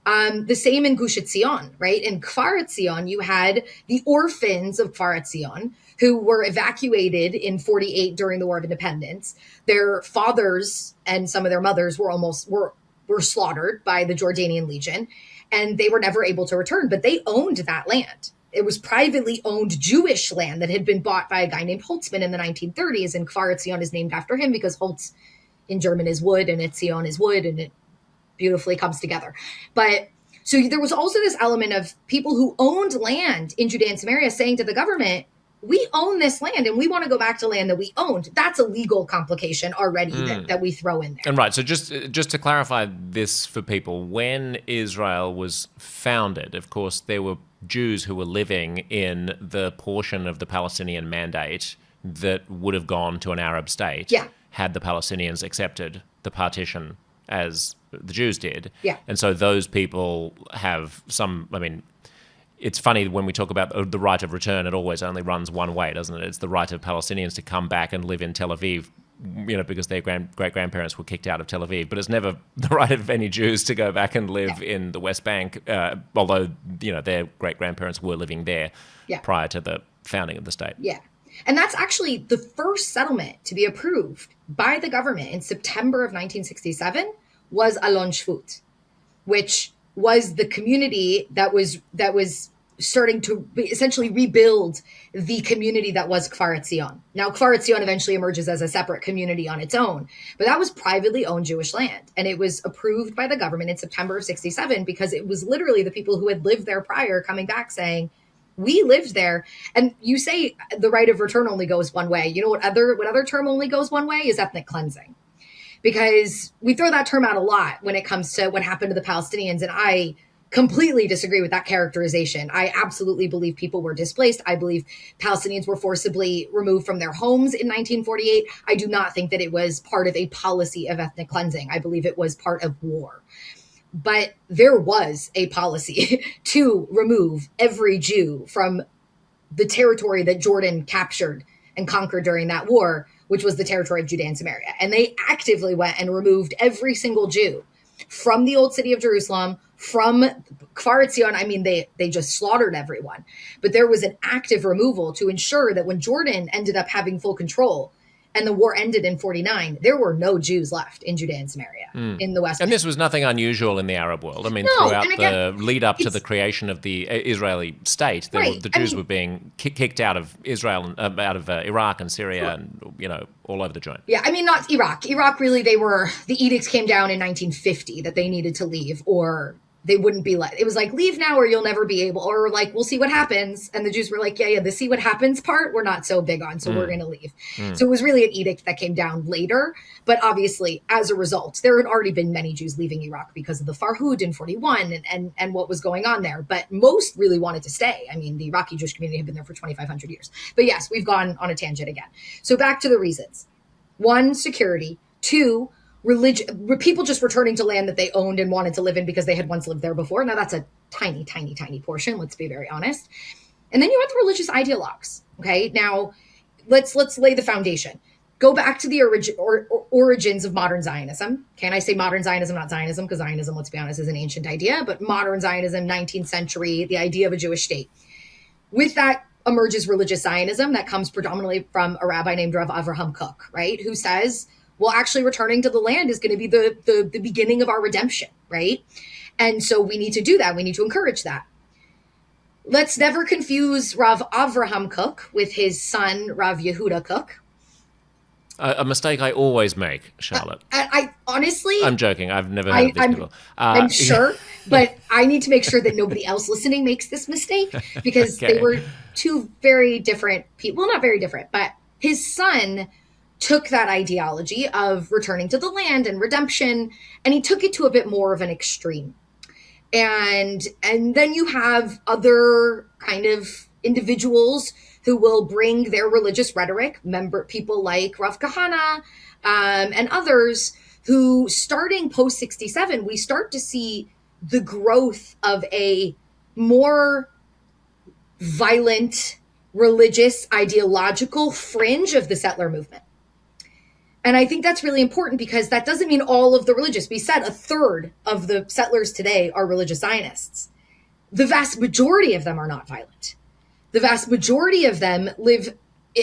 The same in Gush Etzion, right? In Kfar Etzion, you had the orphans of Kfar Etzion who were evacuated in 48 during the War of Independence. Their fathers and some of their mothers were slaughtered by the Jordanian Legion, and they were never able to return, but they owned that land. It was privately owned Jewish land that had been bought by a guy named Holtzman in the 1930s, and Kfar Etzion is named after him because Holtz in German is wood and Etzion is wood, and it beautifully comes together. But so there was also this element of people who owned land in Judea and Samaria saying to the government, we own this land and we want to go back to land that we owned. That's a legal complication already that we throw in there. And right, so just to clarify this for people, when Israel was founded, of course, there were Jews who were living in the portion of the Palestinian mandate that would have gone to an Arab state had the Palestinians accepted the partition as the Jews did. Yeah. And so those people have it's funny when we talk about the right of return, it always only runs one way, doesn't it? It's the right of Palestinians to come back and live in Tel Aviv, because their great-grandparents were kicked out of Tel Aviv. But it's never the right of any Jews to go back and live in the West Bank, although, their great-grandparents were living there prior to the founding of the state. Yeah. And that's actually the first settlement to be approved by the government in September of 1967 was Alon Shvut, which was the community that was starting to essentially rebuild the community that was Kfar Etzion. Now, Kfar Etzion eventually emerges as a separate community on its own, but that was privately owned Jewish land. And it was approved by the government in September of 67 because it was literally the people who had lived there prior coming back saying, we lived there. And you say the right of return only goes one way. You know what other term only goes one way is ethnic cleansing. Because we throw that term out a lot when it comes to what happened to the Palestinians. And I completely disagree with that characterization. I absolutely believe people were displaced. I believe Palestinians were forcibly removed from their homes in 1948. I do not think that it was part of a policy of ethnic cleansing. I believe it was part of war. But there was a policy to remove every Jew from the territory that Jordan captured and conquered during that war, which was the territory of Judea and Samaria. And they actively went and removed every single Jew from the old city of Jerusalem, from Kfar Etzion. I mean, they just slaughtered everyone. But there was an active removal to ensure that when Jordan ended up having full control and the war ended in 49, there were no Jews left in Judea and Samaria in the West. And this was nothing unusual in the Arab world. I mean, throughout the lead up to the creation of the Israeli state, the Jews were being kicked out of Israel, and out of Iraq and Syria, and all over the joint. Yeah, I mean, not Iraq. Iraq, really, the edicts came down in 1950 that they needed to leave, or they wouldn't be let. It was like, leave now or you'll never be able, or like, we'll see what happens. And the Jews were like, the see what happens part, we're not so big on, so we're going to leave. So it was really an edict that came down later. But obviously, as a result, there had already been many Jews leaving Iraq because of the Farhud in 41 and what was going on there. But most really wanted to stay. I mean, the Iraqi Jewish community had been there for 2,500 years. But yes, we've gone on a tangent again. So back to the reasons. 1, security. 2, religion, people just returning to land that they owned and wanted to live in because they had once lived there before. Now that's a tiny, tiny, tiny portion. Let's be very honest. And then you have the religious ideologues. Okay. Now let's lay the foundation. Go back to the origins of modern Zionism. Can I say modern Zionism, not Zionism? Because Zionism, let's be honest, is an ancient idea. But modern Zionism, 19th century, the idea of a Jewish state. With that emerges religious Zionism that comes predominantly from a rabbi named Rav Avraham Kook, right? Who says, well, actually returning to the land is going to be the beginning of our redemption, right? And so we need to do that. We need to encourage that. Let's never confuse Rav Avraham Kook with his son, Rav Yehuda Kook. A mistake I always make, Charlotte. I honestly... I'm joking. I've never heard of this before. I'm sure, but I need to make sure that nobody else listening makes this mistake because they were two very different people. Well, not very different, but his son took that ideology of returning to the land and redemption, and he took it to a bit more of an extreme. And then you have other kind of individuals who will bring their religious rhetoric, people like Rav Kahana and others who, starting post-67, we start to see the growth of a more violent, religious, ideological fringe of the settler movement. And I think that's really important because that doesn't mean all of the religious. We said a third of the settlers today are religious Zionists. The vast majority of them are not violent. The vast majority of them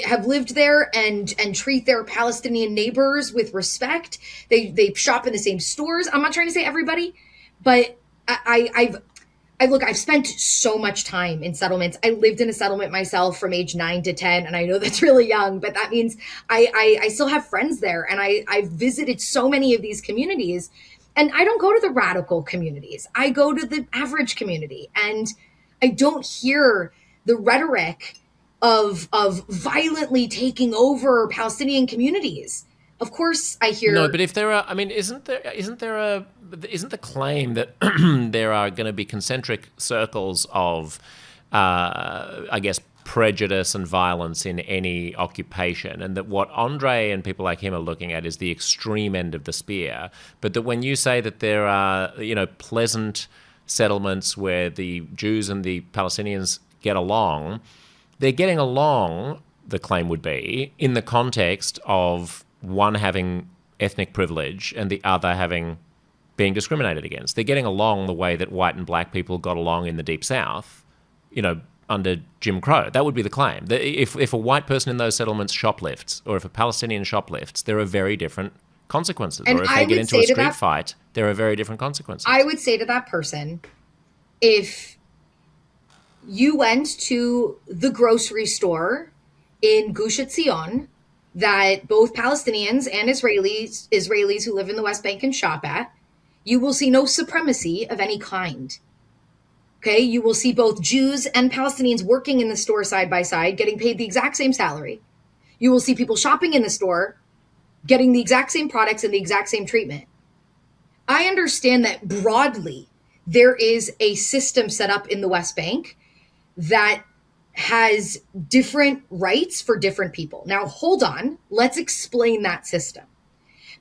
have lived there and treat their Palestinian neighbors with respect. They shop in the same stores. I'm not trying to say everybody, but I've spent so much time in settlements. I lived in a settlement myself from age 9 to 10, and I know that's really young, but that means I still have friends there, and I've visited so many of these communities, and I don't go to the radical communities. I go to the average community, and I don't hear the rhetoric of violently taking over Palestinian communities. Of course, I hear but if there are, I mean, isn't the claim that there are going to be concentric circles of, I guess, prejudice and violence in any occupation, and that what Andrey and people like him are looking at is the extreme end of the spear, but that when you say that there are, pleasant settlements where the Jews and the Palestinians get along, they're getting along, the claim would be, in the context of one having ethnic privilege and the other being discriminated against. They're getting along the way that white and black people got along in the Deep South, under Jim Crow. That would be the claim. If a white person in those settlements shoplifts, or if a Palestinian shoplifts, there are very different consequences. And or if they get into a street fight, there are very different consequences. I would say to that person, if you went to the grocery store in Gush Etzion that both Palestinians and Israelis who live in the West Bank can shop at, you will see no supremacy of any kind. Okay, you will see both Jews and Palestinians working in the store side by side, getting paid the exact same salary. You will see people shopping in the store, getting the exact same products and the exact same treatment. I understand that broadly, there is a system set up in the West Bank that has different rights for different people. Now, hold on. Let's explain that system.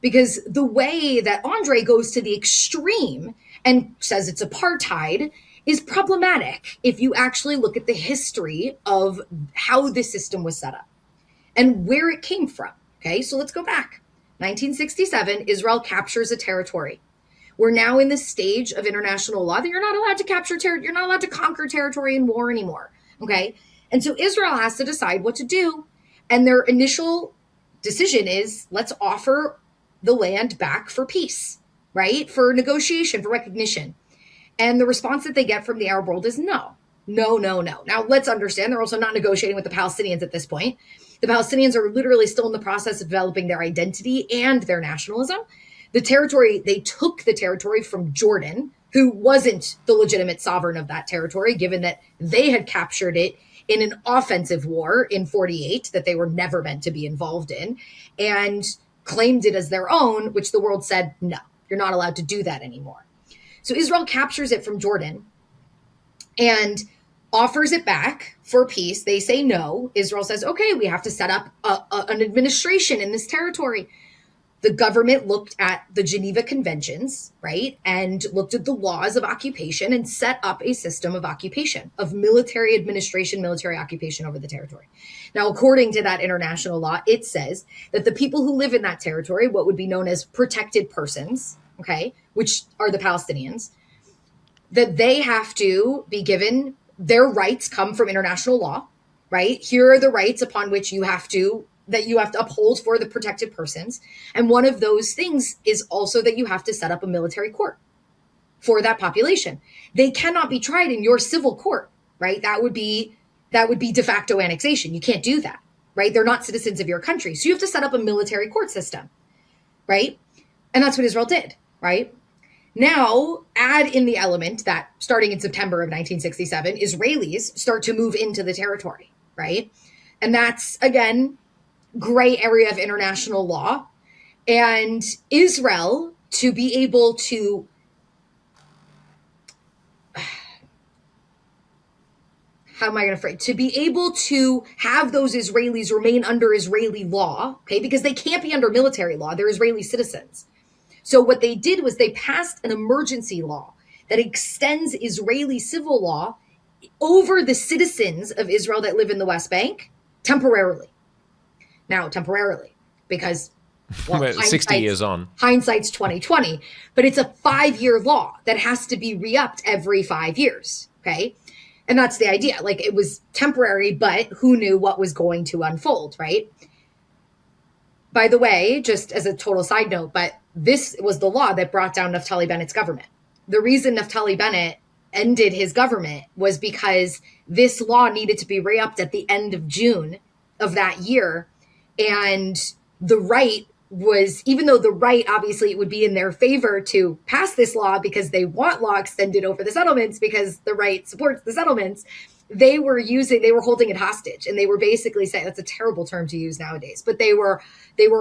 Because the way that Andrey goes to the extreme and says it's apartheid is problematic if you actually look at the history of how this system was set up and where it came from. Okay, so let's go back. 1967, Israel captures a territory. We're now in the stage of international law that you're not allowed to capture territory. You're not allowed to conquer territory in war anymore. Okay. And so Israel has to decide what to do. And their initial decision is, let's offer the land back for peace, right? For negotiation, for recognition. And the response that they get from the Arab world is no. Now, let's understand, they're also not negotiating with the Palestinians at this point. The Palestinians are literally still in the process of developing their identity and their nationalism. They took the territory from Jordan, who wasn't the legitimate sovereign of that territory, given that they had captured it in an offensive war in 48 that they were never meant to be involved in, and claimed it as their own, which the world said, no, you're not allowed to do that anymore. So Israel captures it from Jordan and offers it back for peace. They say no. Israel says, okay, we have to set up an administration in this territory. the government looked at the Geneva Conventions, right, and looked at the laws of occupation and set up a system of occupation, of military administration, military occupation over the territory. Now, according to that international law, it says that the people who live in that territory, what would be known as protected persons, okay, which are the Palestinians, that they have to be given, their rights come from international law, right? Here are the rights upon which you have to uphold for the protected persons. And one of those things is also that you have to set up a military court for that population. They cannot be tried in your civil court, right? That would be de facto annexation. You can't do that, right? They're not citizens of your country. So you have to set up a military court system, right? And that's what Israel did, right? Now, add in the element that starting in September of 1967, Israelis start to move into the territory, right? And that's, again, gray area of international law. And Israel, to be able to to be able to have those Israelis remain under Israeli law, okay, because they can't be under military law, they're Israeli citizens. So what they did was they passed an emergency law that extends Israeli civil law over the citizens of Israel that live in the West Bank temporarily. Now, temporarily, because 60 years on. Hindsight's 2020, but it's a 5-year law that has to be re-upped every 5 years, okay? And that's the idea. Like, it was temporary, but who knew what was going to unfold, right? By the way, just as a total side note, but this was the law that brought down Naftali Bennett's government. The reason Naftali Bennett ended his government was because this law needed to be re-upped at the end of June of that year. And the right was, even though the right, obviously, it would be in their favor to pass this law because they want law extended over the settlements because the right supports the settlements, they were holding it hostage. And they were basically saying, that's a terrible term to use nowadays, but they were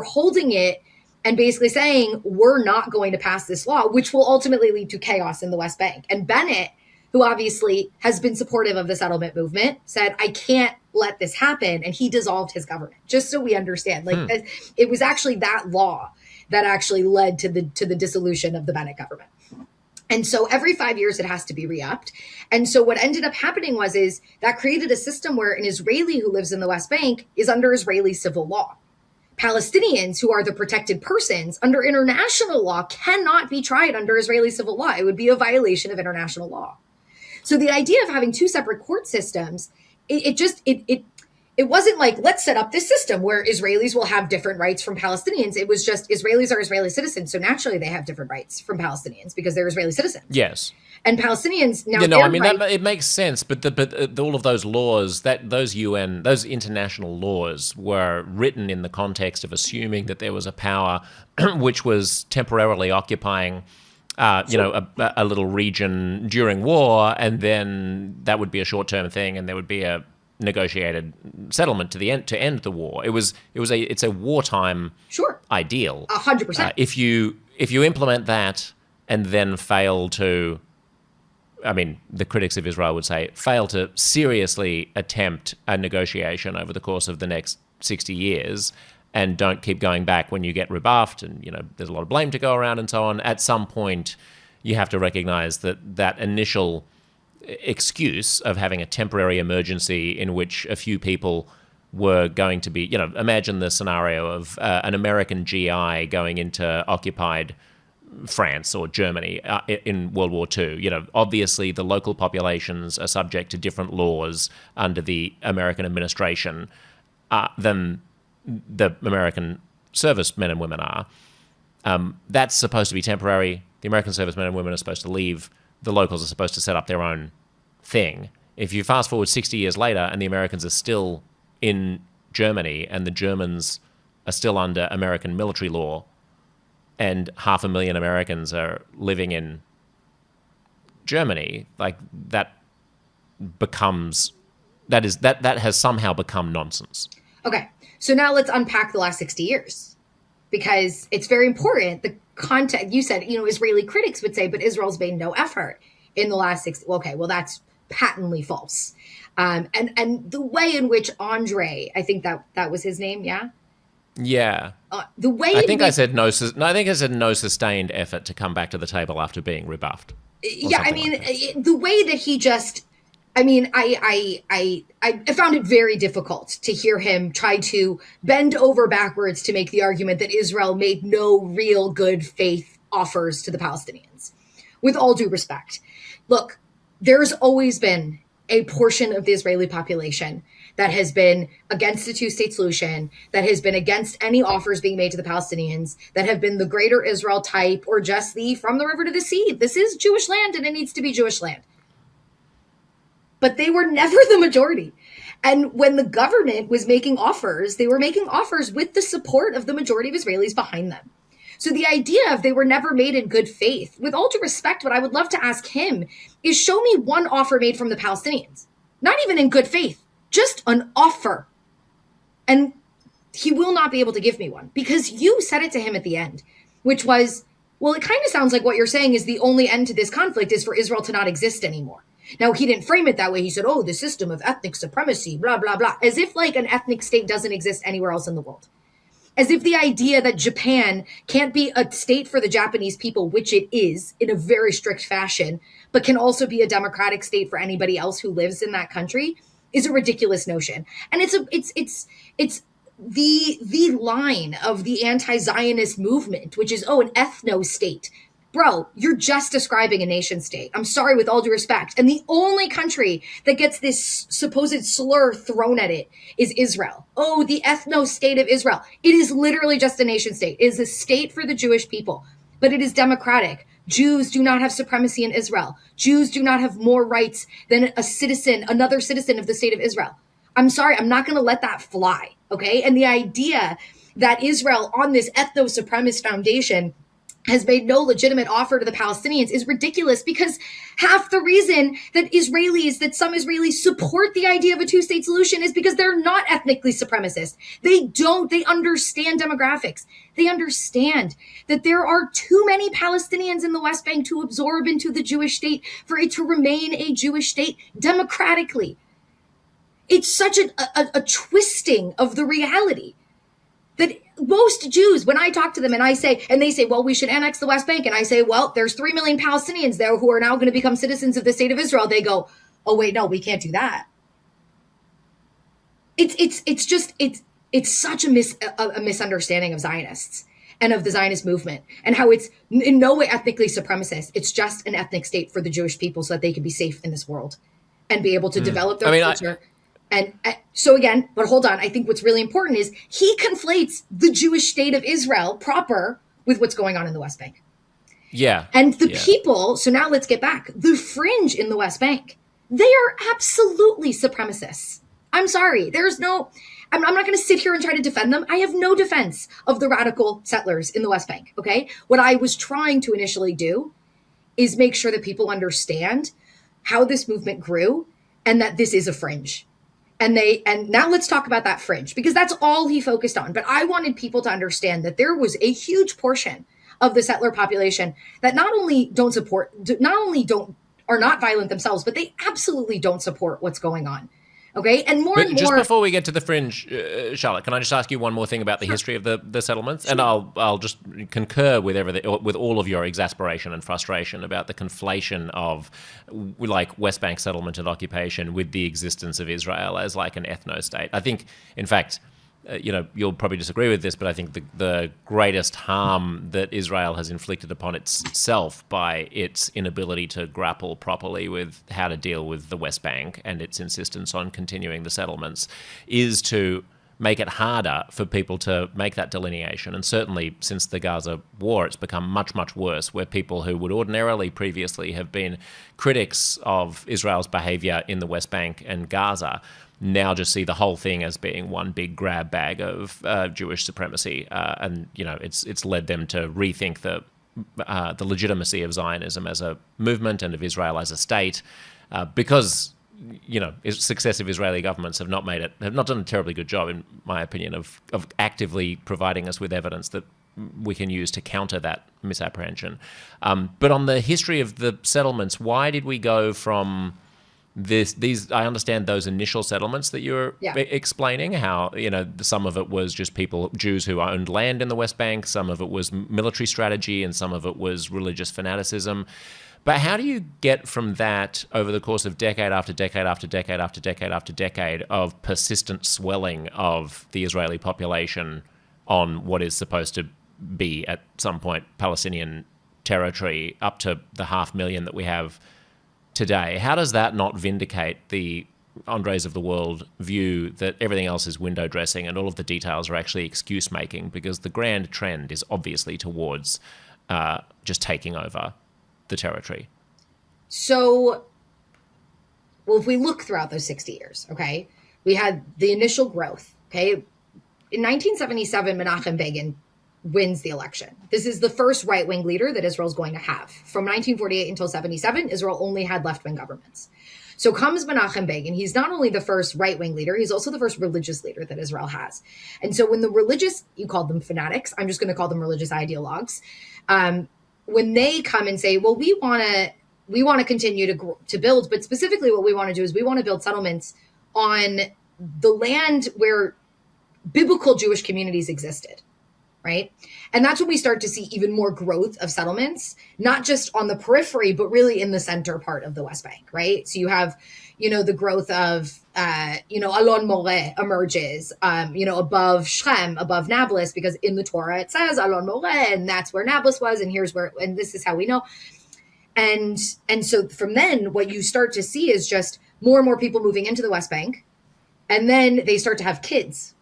holding it and basically saying, we're not going to pass this law, which will ultimately lead to chaos in the West Bank. And Bennett, who obviously has been supportive of the settlement movement, said, I can't let this happen. And he dissolved his government, just so we understand. Like, it was actually that law that actually led to the dissolution of the Bennett government. And so every 5 years, it has to be re-upped. And so what ended up happening is that created a system where an Israeli who lives in the West Bank is under Israeli civil law. Palestinians, who are the protected persons under international law, cannot be tried under Israeli civil law. It would be a violation of international law. So the idea of having two separate court systems, it wasn't like, let's set up this system where Israelis will have different rights from Palestinians. It was just Israelis are Israeli citizens. So naturally they have different rights from Palestinians because they're Israeli citizens. Yes. And Palestinians now. It makes sense, but all of those laws, those international laws were written in the context of assuming that there was a power which was temporarily occupying, a little region during war, and then that would be a short-term thing, and there would be a negotiated settlement to end the war. It's a wartime ideal. 100%. If you implement that and then fail to, the critics of Israel would say, fail to seriously attempt a negotiation over the course of the next 60 years and don't keep going back when you get rebuffed and, there's a lot of blame to go around and so on, at some point you have to recognize that initial excuse of having a temporary emergency in which a few people were going to be, imagine the scenario of an American GI going into occupied France or Germany in World War II. Obviously the local populations are subject to different laws under the American administration than the American servicemen and women are. That's supposed to be temporary. The American servicemen and women are supposed to leave. The locals are supposed to set up their own thing. If you fast forward 60 years later and the Americans are still in Germany and the Germans are still under American military law and 500,000 Americans are living in Germany, like that has somehow become nonsense. Okay. So now let's unpack the last 60 years because it's very important. The context, you said, Israeli critics would say, but Israel's made no effort in the last 60. Okay, well, that's patently false. And the way in which Andrey, I think that was his name, yeah? Yeah. The way I think I said no. No, I think I said no sustained effort to come back to the table after being rebuffed. Yeah, I mean, the way that he just, I mean, I found it very difficult to hear him try to bend over backwards to make the argument that Israel made no real good faith offers to the Palestinians. With all due respect, look, there's always been a portion of the Israeli population that has been against the two-state solution, that has been against any offers being made to the Palestinians, that have been the greater Israel type or just the from the river to the sea. This is Jewish land and it needs to be Jewish land. But they were never the majority. And when the government was making offers, they were making offers with the support of the majority of Israelis behind them. So the idea of they were never made in good faith, with all due respect, what I would love to ask him is show me one offer made from the Palestinians, not even in good faith, just an offer. And he will not be able to give me one because you said it to him at the end, which was, well, it kind of sounds like what you're saying is the only end to this conflict is for Israel to not exist anymore. Now, he didn't frame it that way. He said, oh, the system of ethnic supremacy, blah, blah, blah, as if like an ethnic state doesn't exist anywhere else in the world. As if the idea that Japan can't be a state for the Japanese people, which it is in a very strict fashion, but can also be a democratic state for anybody else who lives in that country, is a ridiculous notion. And it's the line of the anti-Zionist movement, which is, oh, an ethno-state. Bro, you're just describing a nation state. I'm sorry, with all due respect. And the only country that gets this supposed slur thrown at it is Israel. Oh, the ethno-state of Israel. It is literally just a nation state. It is a state for the Jewish people, but it is democratic. Jews do not have supremacy in Israel. Jews do not have more rights than another citizen of the state of Israel. I'm sorry, I'm not going to let that fly, okay? And the idea that Israel on this ethno-supremacist foundation has made no legitimate offer to the Palestinians is ridiculous because half the reason that some Israelis support the idea of a two-state solution is because they're not ethnically supremacist. They understand demographics. They understand that there are too many Palestinians in the West Bank to absorb into the Jewish state for it to remain a Jewish state democratically. It's such a twisting of the reality that most Jews, when I talk to them and they say, well, we should annex the West Bank. And I say, well, there's 3 million Palestinians there who are now going to become citizens of the state of Israel. They go, oh, wait, no, we can't do that. It's such a misunderstanding of Zionists and of the Zionist movement and how it's in no way ethnically supremacist. It's just an ethnic state for the Jewish people so that they can be safe in this world and be able to develop their culture. And so again, but hold on, I think what's really important is he conflates the Jewish state of Israel proper with what's going on in the West Bank. Yeah. And the people, so now let's get back, the fringe in the West Bank, they are absolutely supremacists. I'm sorry, I'm not going to sit here and try to defend them. I have no defense of the radical settlers in the West Bank, okay? What I was trying to initially do is make sure that people understand how this movement grew and that this is a fringe. And now let's talk about that fringe because that's all he focused on. But I wanted people to understand that there was a huge portion of the settler population that not only are not violent themselves, but they absolutely don't support what's going on. Okay, and more. Just before we get to the fringe, Charlotte, can I just ask you one more thing about the history of the settlements? Sure. And I'll just concur with with all of your exasperation and frustration about the conflation of like West Bank settlement and occupation with the existence of Israel as like an ethno-state. I think, in fact, you'll probably disagree with this, but I think the greatest harm that Israel has inflicted upon itself by its inability to grapple properly with how to deal with the West Bank and its insistence on continuing the settlements is to make it harder for people to make that delineation. And certainly since the Gaza war, it's become much, much worse, where people who would ordinarily previously have been critics of Israel's behavior in the West Bank and Gaza now just see the whole thing as being one big grab bag of Jewish supremacy, and it's led them to rethink the legitimacy of Zionism as a movement and of Israel as a state, because successive Israeli governments have not done a terribly good job, in my opinion, of actively providing us with evidence that we can use to counter that misapprehension. But on the history of the settlements, why did we go from these, I understand those initial settlements that you're explaining, how, some of it was just Jews who owned land in the West Bank, some of it was military strategy, and some of it was religious fanaticism. But how do you get from that over the course of decade after decade after decade after decade after decade of persistent swelling of the Israeli population on what is supposed to be at some point Palestinian territory up to the 500,000 that we have today? How does that not vindicate the Andreys of the world view that everything else is window dressing and all of the details are actually excuse making, because the grand trend is obviously towards just taking over the territory? So, well, if we look throughout those 60 years, okay, we had the initial growth, okay? In 1977, Menachem Begin wins the election. This is the first right-wing leader that Israel's going to have. From 1948 until 77, Israel only had left-wing governments. So comes Menachem Begin. He's not only the first right-wing leader, he's also the first religious leader that Israel has. And so when the religious, you called them fanatics, I'm just going to call them religious ideologues, when they come and say, well, we want to continue to build, but specifically what we want to do is we want to build settlements on the land where biblical Jewish communities existed, right? And that's when we start to see even more growth of settlements, not just on the periphery, but really in the center part of the West Bank, right? So you have, the growth of, Alon Moreh emerges, above Shechem, above Nablus, because in the Torah it says Alon Moreh, and that's where Nablus was, and this is how we know. And so from then, what you start to see is just more and more people moving into the West Bank, and then they start to have kids.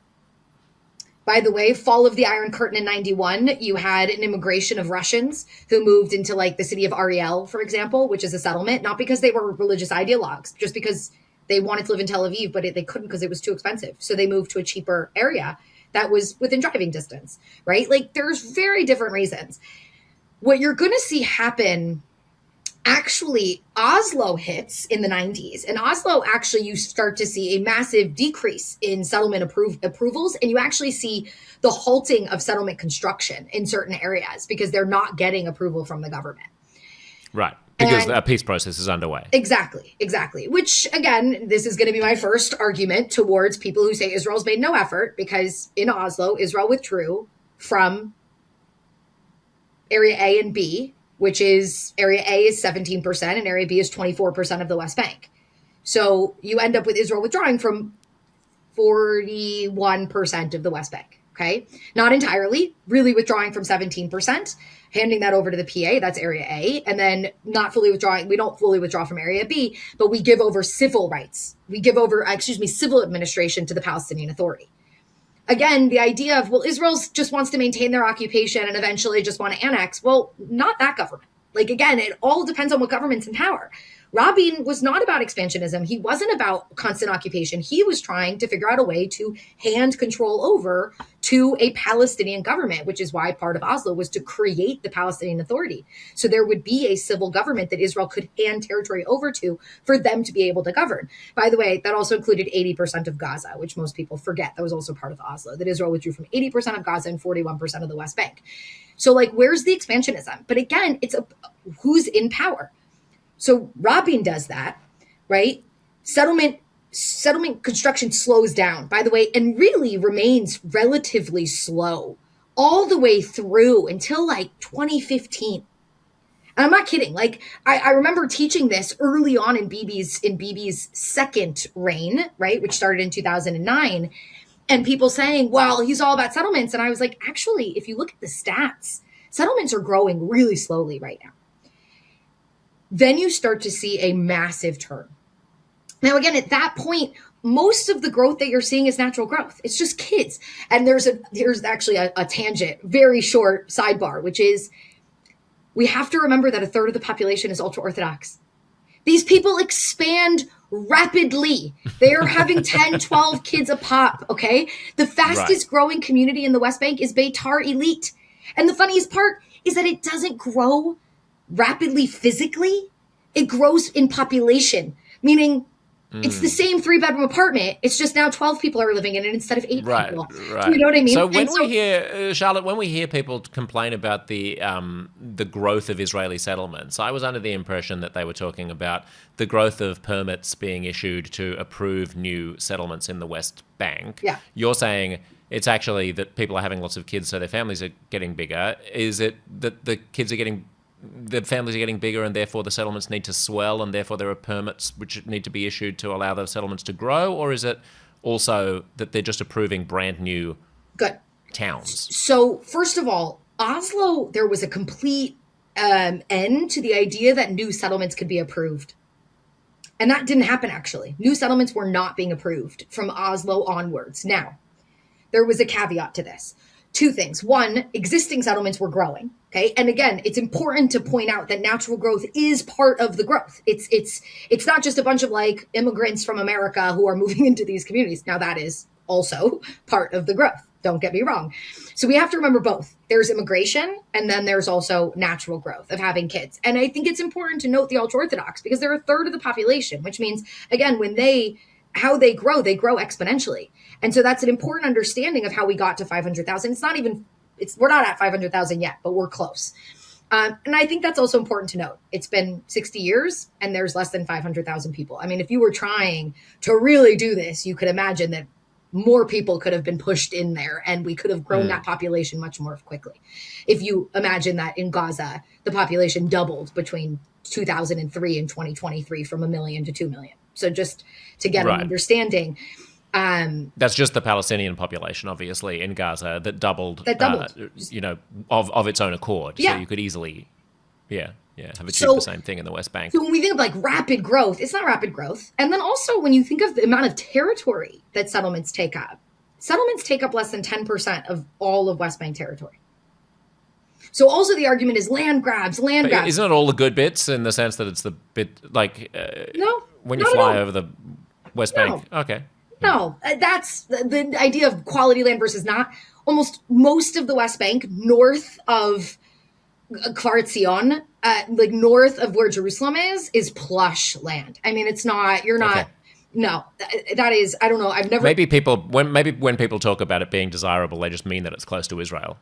By the way, fall of the Iron Curtain in 91, you had an immigration of Russians who moved into the city of Ariel, for example, which is a settlement, not because they were religious ideologues, just because they wanted to live in Tel Aviv, but they couldn't because it was too expensive. So they moved to a cheaper area that was within driving distance, right? There's very different reasons. What you're going to see happen, actually, Oslo hits in the 90s. And Oslo, actually, you start to see a massive decrease in settlement approvals. And you actually see the halting of settlement construction in certain areas because they're not getting approval from the government. Right. Because a peace process is underway. Exactly. Which, again, this is going to be my first argument towards people who say Israel's made no effort, because in Oslo, Israel withdrew from Area A and B, which is Area A is 17% and Area B is 24% of the West Bank. So you end up with Israel withdrawing from 41% of the West Bank, okay? Not entirely, really withdrawing from 17%, handing that over to the PA, that's Area A, and then not fully withdrawing, we don't fully withdraw from Area B, but we give over civil rights. We give over, civil administration to the Palestinian Authority. Again, the idea of, well, Israel just wants to maintain their occupation and eventually just want to annex. Well, not that government. Again, it all depends on what government's in power. Rabin was not about expansionism. He wasn't about constant occupation. He was trying to figure out a way to hand control over to a Palestinian government, which is why part of Oslo was to create the Palestinian Authority. So there would be a civil government that Israel could hand territory over to for them to be able to govern. By the way, that also included 80% of Gaza, which most people forget. That was also part of Oslo, that Israel withdrew from 80% of Gaza and 41% of the West Bank. So where's the expansionism? But again, it's who's in power. So Rabin does that, right? Settlement construction slows down, by the way, and really remains relatively slow all the way through until 2015. And I'm not kidding. I remember teaching this early on in Bibi's second reign, right, which started in 2009, and people saying, well, he's all about settlements. And I was like, actually, if you look at the stats, settlements are growing really slowly right now. Then you start to see a massive turn. Now, again, at that point, most of the growth that you're seeing is natural growth. It's just kids. And here's actually a tangent, very short sidebar, which is we have to remember that a third of the population is ultra-Orthodox. These people expand rapidly. They are having 10, 12 kids a pop, okay? The fastest growing community in the West Bank is Beitar Elite. And the funniest part is that it doesn't grow rapidly physically. It grows in population, meaning It's the same 3-bedroom apartment. It's just now 12 people are living in it instead of 8 people. Right. You know what I mean? So when we hear, Charlotte, when we hear people complain about the growth of Israeli settlements, I was under the impression that they were talking about the growth of permits being issued to approve new settlements in the West Bank. Yeah. You're saying it's actually that people are having lots of kids, so their families are getting bigger. Is it that the families are getting bigger and therefore the settlements need to swell and therefore there are permits which need to be issued to allow those settlements to grow? Or is it also that they're just approving brand new towns? So first of all, Oslo, there was a complete end to the idea that new settlements could be approved. And that didn't happen, actually. New settlements were not being approved from Oslo onwards. Now, there was a caveat to this. 2 things. One, existing settlements were growing. Okay. And again, it's important to point out that natural growth is part of the growth. It's not just a bunch of like immigrants from America who are moving into these communities. Now that is also part of the growth. Don't get me wrong. So we have to remember both. There's immigration and then there's also natural growth of having kids. And I think it's important to note the ultra-Orthodox because they're a third of the population, which means, again, how they grow exponentially. And so that's an important understanding of how we got to 500,000. We're not at 500,000 yet, but we're close. And I think that's also important to note. It's been 60 years and there's less than 500,000 people. I mean, if you were trying to really do this, you could imagine that more people could have been pushed in there and we could have grown that population much more quickly. If you imagine that in Gaza, the population doubled between 2003 and 2023 from 1 million to 2 million. So just to get an understanding. That's just the Palestinian population, obviously, in Gaza that doubled. Of its own accord. Yeah. So you could easily, have achieved the same thing in the West Bank. So when we think of like rapid growth, it's not rapid growth. And then also when you think of the amount of territory that settlements take up less than 10% of all of West Bank territory. So also the argument is land grabs. Isn't it all the good bits in the sense that it's the bit like when you fly over the West Bank? Okay. No, that's the idea of quality land versus not. Almost most of the West Bank, north of Kfar Etzion, like north of where Jerusalem is plush land. I mean, it's not, you're not, okay. No, that is, I don't know. I've never. Maybe when people talk about it being desirable, they just mean that it's close to Israel.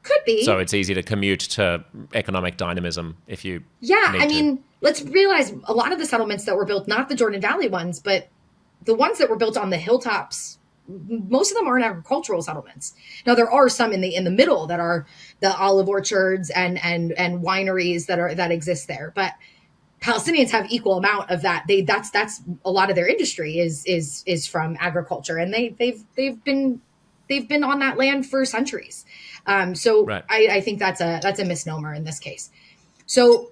Could be. So it's easy to commute to economic dynamism if you. Yeah, I mean, let's realize a lot of the settlements that were built, not the Jordan Valley ones, but the ones that were built on the hilltops, most of them aren't agricultural settlements. Now there are some in the middle that are the olive orchards and wineries that exist there, but Palestinians have equal amount of that. That's a lot of their industry is from agriculture, and they've been on that land for centuries. Right. I think that's a misnomer in this case. So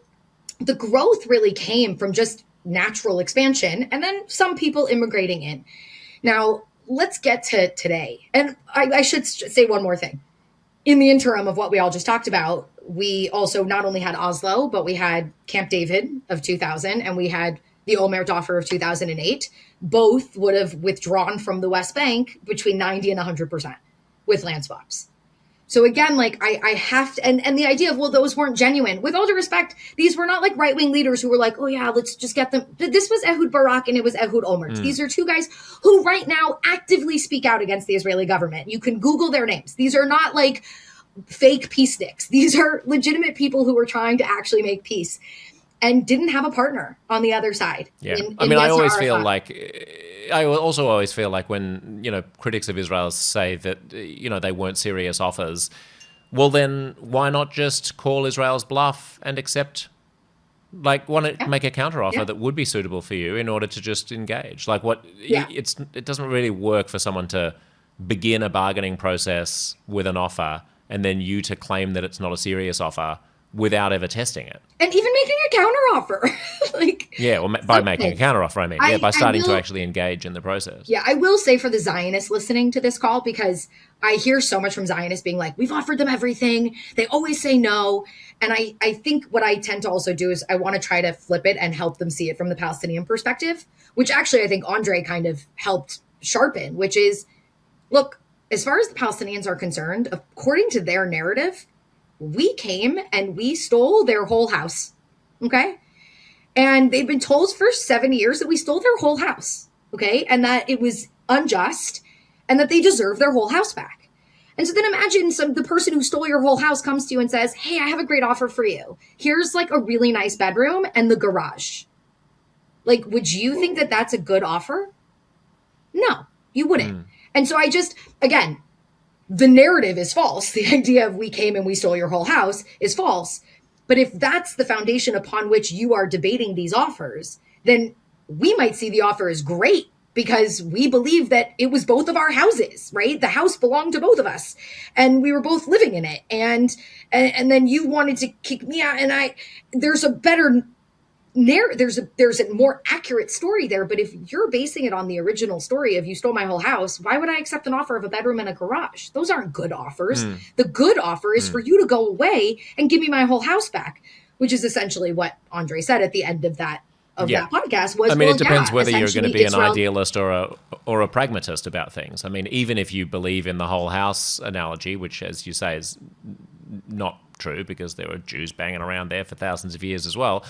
the growth really came from just natural expansion and then some people immigrating in. Now let's get to today. And I should say one more thing. In the interim of what we all just talked about, we also not only had Oslo, but we had Camp David of 2000 and we had the Olmert offer of 2008. Both would have withdrawn from the West Bank between 90 and 100% with land swaps. So again, like I have to, and the idea of, well, those weren't genuine. With all due respect, these were not like right-wing leaders who were like, oh yeah, let's just get them. This was Ehud Barak and it was Ehud Olmert. These are two guys who right now actively speak out against the Israeli government. You can Google their names. These are not like fake peace sticks. These are legitimate people who were trying to actually make peace and didn't have a partner on the other side. Yeah. I also always feel like when, critics of Israel say that, they weren't serious offers, well, then why not just call Israel's bluff and accept, make a counteroffer that would be suitable for you in order to just engage? It doesn't really work for someone to begin a bargaining process with an offer and then you to claim that it's not a serious offer without ever testing it. And even making a counteroffer. By making a counteroffer, I mean. By starting to actually engage in the process. Yeah, I will say for the Zionists listening to this call, because I hear so much from Zionists being like, we've offered them everything. They always say no. And I think what I tend to also do is I want to try to flip it and help them see it from the Palestinian perspective, which actually I think Andrey kind of helped sharpen, which is, look, as far as the Palestinians are concerned, according to their narrative, we came and we stole their whole house, okay? And they've been told for 7 years that we stole their whole house, okay? And that it was unjust and that they deserve their whole house back. And so then imagine the person who stole your whole house comes to you and says, hey, I have a great offer for you. Here's like a really nice bedroom and the garage. Like, would you think that that's a good offer? No, you wouldn't. And so again, the narrative is false. The idea of we came and we stole your whole house is false. But if that's the foundation upon which you are debating these offers, then we might see the offer as great because we believe that it was both of our houses, right? The house belonged to both of us and we were both living in it. And then you wanted to kick me out. And there's a better there's a more accurate story there. But if you're basing it on the original story of you stole my whole house, why would I accept an offer of a bedroom and a garage? Those aren't good offers. The good offer is for you to go away and give me my whole house back, which is essentially what Andrey said at the end of that podcast was. I mean, it depends whether you're going to be an idealist or a pragmatist about things. I mean, even if you believe in the whole house analogy, which, as you say, is not true because there were Jews banging around there for thousands of years as well.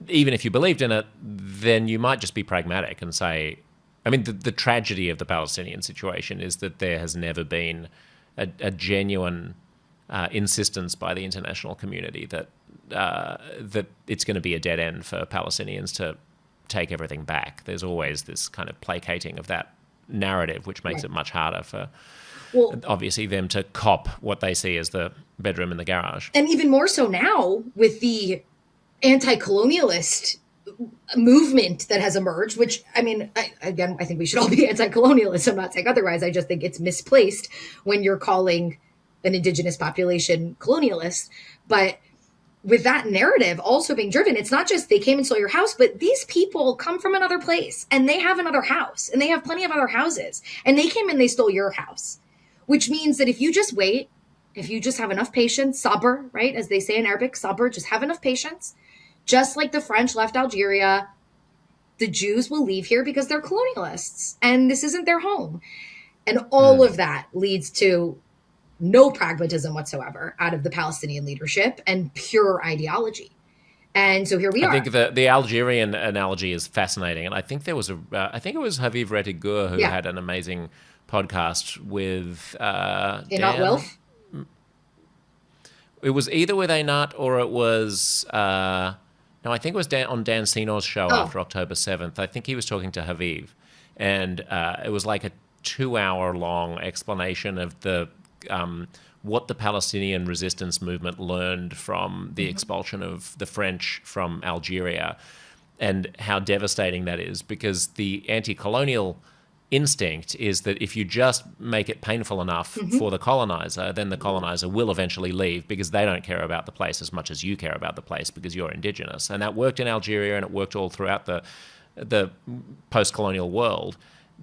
Even if you believed in it, then you might just be pragmatic and say, I mean, the tragedy of the Palestinian situation is that there has never been a genuine insistence by the international community that it's going to be a dead end for Palestinians to take everything back. There's always this kind of placating of that narrative, which makes it much harder for obviously them to cop what they see as the bedroom in the garage. And even more so now with the anti-colonialist movement that has emerged, which, I mean, I think we should all be anti-colonialists. I'm not saying otherwise. I just think it's misplaced when you're calling an indigenous population colonialist. But with that narrative also being driven, it's not just they came and stole your house, but these people come from another place and they have another house and they have plenty of other houses and they came and they stole your house, which means that if you just wait, if you just have enough patience, sabr, right? As they say in Arabic, sabr, just have enough patience. Just like the French left Algeria, the Jews will leave here because they're colonialists and this isn't their home. And all of that leads to no pragmatism whatsoever out of the Palestinian leadership and pure ideology. And so here we are. I think the Algerian analogy is fascinating. And I think there was I think it was Haviv Rettigur who had an amazing podcast with Einat Wilf. It was either with Einat or it was no, I think it was on Dan Senor's show after October 7th. I think he was talking to Haviv, and it was like a 2-hour long explanation of the what the Palestinian resistance movement learned from the expulsion of the French from Algeria and how devastating that is, because the anti-colonial instinct is that if you just make it painful enough for the colonizer, then the colonizer will eventually leave because they don't care about the place as much as you care about the place because you're indigenous. And that worked in Algeria and it worked all throughout the post-colonial world.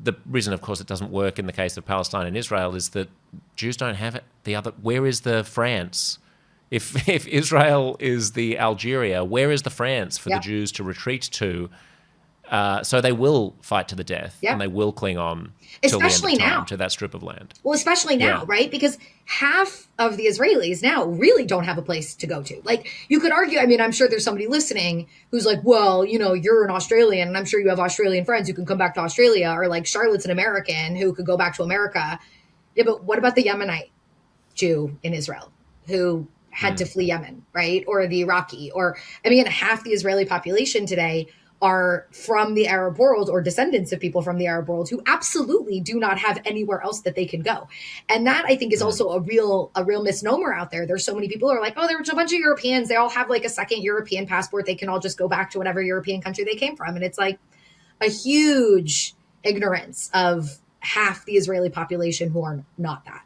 The reason, of course, it doesn't work in the case of Palestine and Israel is that Jews don't have it. Where is the France? If Israel is the Algeria, where is the France for the Jews to retreat to? So they will fight to the death and they will cling on till the end of time to that strip of land. Well, especially now, right? Because half of the Israelis now really don't have a place to go to. Like, you could argue, I mean, I'm sure there's somebody listening who's like, well, you know, you're an Australian and I'm sure you have Australian friends who can come back to Australia, or like Charlotte's an American who could go back to America. Yeah, but what about the Yemenite Jew in Israel who had to flee Yemen, right? Or the Iraqi, or, I mean, half the Israeli population today are from the Arab world or descendants of people from the Arab world who absolutely do not have anywhere else that they can go. And that, I think, is also a real misnomer out there. There's so many people who are like, oh, there's a bunch of Europeans. They all have like a second European passport. They can all just go back to whatever European country they came from. And it's like a huge ignorance of half the Israeli population who are not that.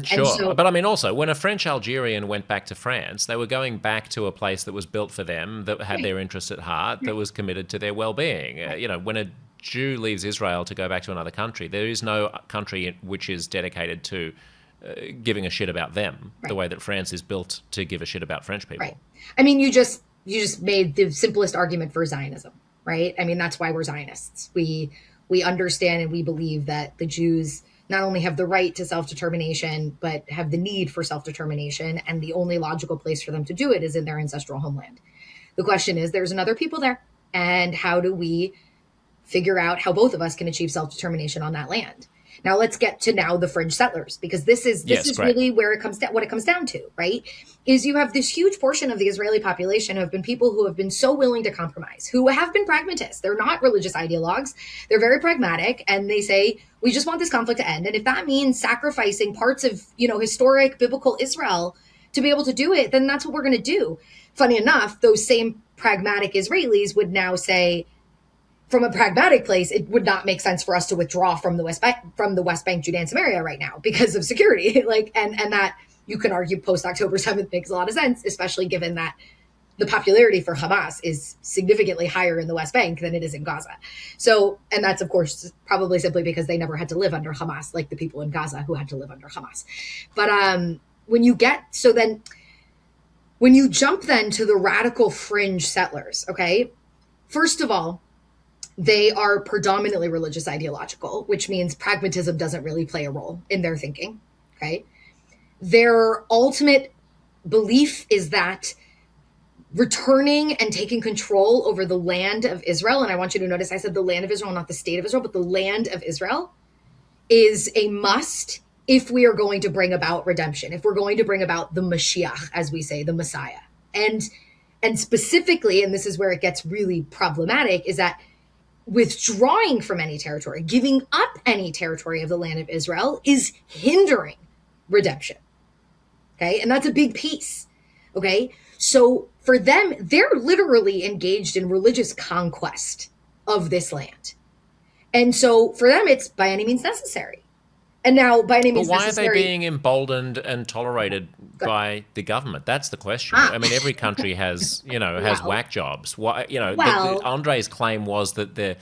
Sure. But I mean, also, when a French Algerian went back to France, they were going back to a place that was built for them, that had their interests at heart, that was committed to their well-being. You know, when a Jew leaves Israel to go back to another country, there is no country which is dedicated to giving a shit about them the way that France is built to give a shit about French people. Right. I mean, you just made the simplest argument for Zionism, right? I mean, that's why we're Zionists. We understand and we believe that the Jews not only have the right to self-determination, but have the need for self-determination. And the only logical place for them to do it is in their ancestral homeland. The question is, there's another people there. And how do we figure out how both of us can achieve self-determination on that land? Now let's get to the fringe settlers, because this is really where it comes down, what it comes down to, right? Is you have this huge portion of the Israeli population who have been people who have been so willing to compromise, who have been pragmatists. They're not religious ideologues. They're very pragmatic, and they say, we just want this conflict to end. And if that means sacrificing parts of, historic biblical Israel to be able to do it, then that's what we're going to do. Funny enough, those same pragmatic Israelis would now say, from a pragmatic place, it would not make sense for us to withdraw from the West Bank, Judea and Samaria right now because of security. And that you can argue post October 7th makes a lot of sense, especially given that the popularity for Hamas is significantly higher in the West Bank than it is in Gaza. So, and that's of course probably simply because they never had to live under Hamas, like the people in Gaza who had to live under Hamas. But when you jump then to the radical fringe settlers, okay, first of all, they are predominantly religious ideological, which means pragmatism doesn't really play a role in their thinking, okay? Their ultimate belief is that returning and taking control over the land of Israel, and I want you to notice I said the land of Israel, not the state of Israel, but the land of Israel, is a must if we are going to bring about redemption, if we're going to bring about the Mashiach, as we say, the Messiah. And specifically, and this is where it gets really problematic, is that withdrawing from any territory, giving up any territory of the land of Israel is hindering redemption. Okay. And that's a big piece. Okay. So for them, they're literally engaged in religious conquest of this land. And so for them, it's by any means necessary. And now, by any means necessary. But why are they being emboldened and tolerated by the government? That's the question. I mean, every country has, has whack jobs. Why, Andrey's claim was that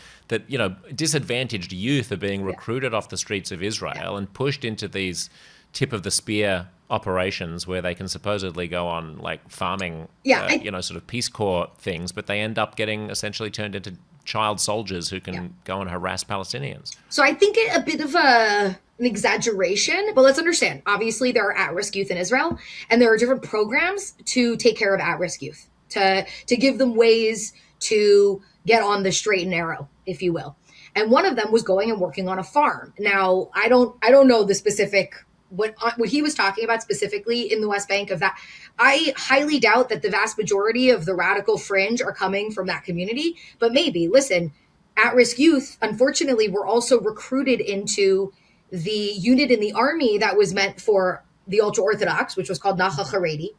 disadvantaged youth are being recruited off the streets of Israel and pushed into these tip of the spear operations where they can supposedly go on like farming, sort of Peace Corps things, but they end up getting essentially turned into child soldiers who can go and harass Palestinians. So I think it a bit of an exaggeration, but let's understand. Obviously, there are at-risk youth in Israel, and there are different programs to take care of at-risk youth, to give them ways to get on the straight and narrow, if you will. And one of them was going and working on a farm. Now, I don't know the specific what he was talking about specifically in the West Bank of that. I highly doubt that the vast majority of the radical fringe are coming from that community, but maybe, listen, at-risk youth, unfortunately, were also recruited into the unit in the army that was meant for the ultra-Orthodox, which was called Nachal Haredi.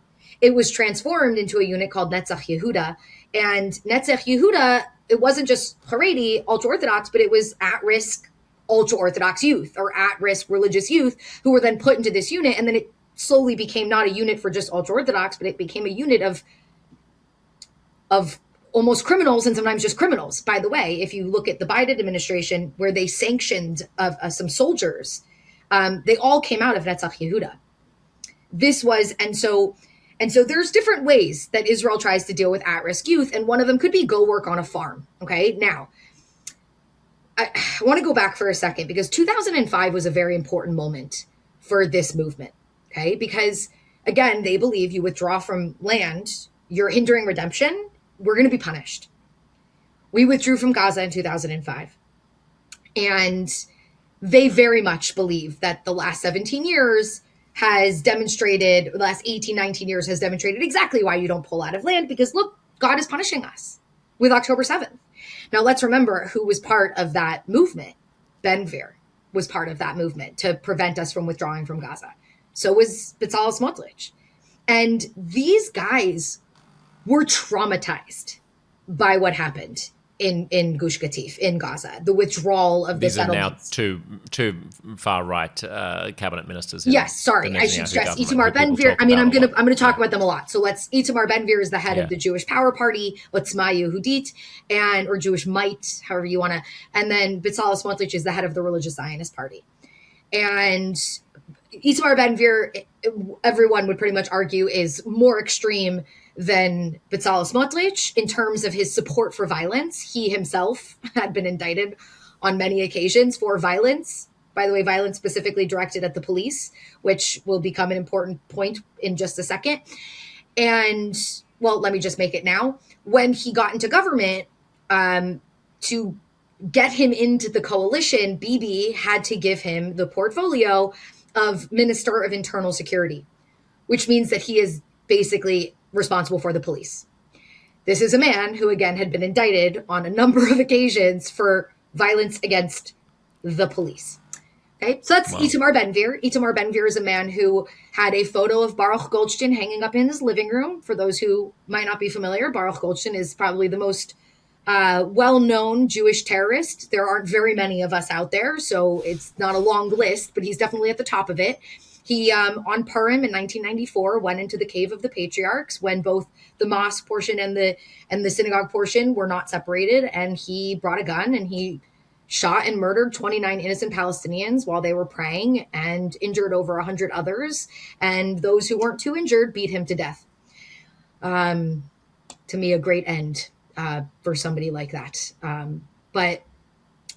It was transformed into a unit called Netzach Yehuda. And Netzach Yehuda, it wasn't just Haredi, ultra-Orthodox, but it was at-risk ultra-Orthodox youth or at-risk religious youth who were then put into this unit. And then it slowly became not a unit for just ultra-Orthodox, but it became a unit of almost criminals and sometimes just criminals. By the way, if you look at the Biden administration where they sanctioned some soldiers, they all came out of Netzach Yehuda. And so there's different ways that Israel tries to deal with at-risk youth. And one of them could be go work on a farm. Okay. Now, I want to go back for a second because 2005 was a very important moment for this movement. Okay. Because again, they believe you withdraw from land, you're hindering redemption, we're going to be punished. We withdrew from Gaza in 2005. And they very much believe that the last 17 years has demonstrated, the last 18, 19 years has demonstrated exactly why you don't pull out of land, because look, God is punishing us with October 7th. Now let's remember who was part of that movement. Ben-Gvir was part of that movement to prevent us from withdrawing from Gaza. So was Bezalel Smotrich. And these guys were traumatized by what happened in Gush Katif, in Gaza, the withdrawal of the settlements. These are now two far-right cabinet ministers. Yes, sorry, I should stress Itamar Ben-Gvir. I mean, I'm gonna talk about them a lot. So Itamar Ben-Gvir is the head of the Jewish Power Party, Otzma Yehudit, or Jewish Might, however you want to. And then Bezalel Smotrich is the head of the Religious Zionist Party. And Itamar Ben-Gvir, everyone would pretty much argue, is more extreme than Bezalel Smotrich in terms of his support for violence. He himself had been indicted on many occasions for violence. By the way, violence specifically directed at the police, which will become an important point in just a second. And, well, let me just make it now. when he got into government, to get him into the coalition, Bibi had to give him the portfolio of Minister of Internal Security, which means that he is basically responsible for the police. This is a man who, again, had been indicted on a number of occasions for violence against the police. Okay, so that's Itamar Ben-Gvir. Itamar Ben-Gvir is a man who had a photo of Baruch Goldstein hanging up in his living room. For those who might not be familiar, Baruch Goldstein is probably the most well-known Jewish terrorist. There aren't very many of us out there, so it's not a long list, but he's definitely at the top of it. He, on Purim in 1994, went into the Cave of the Patriarchs when both the mosque portion and the synagogue portion were not separated, and he brought a gun and he shot and murdered 29 innocent Palestinians while they were praying and injured over 100 others, and those who weren't too injured beat him to death. To me, a great end for somebody like that. But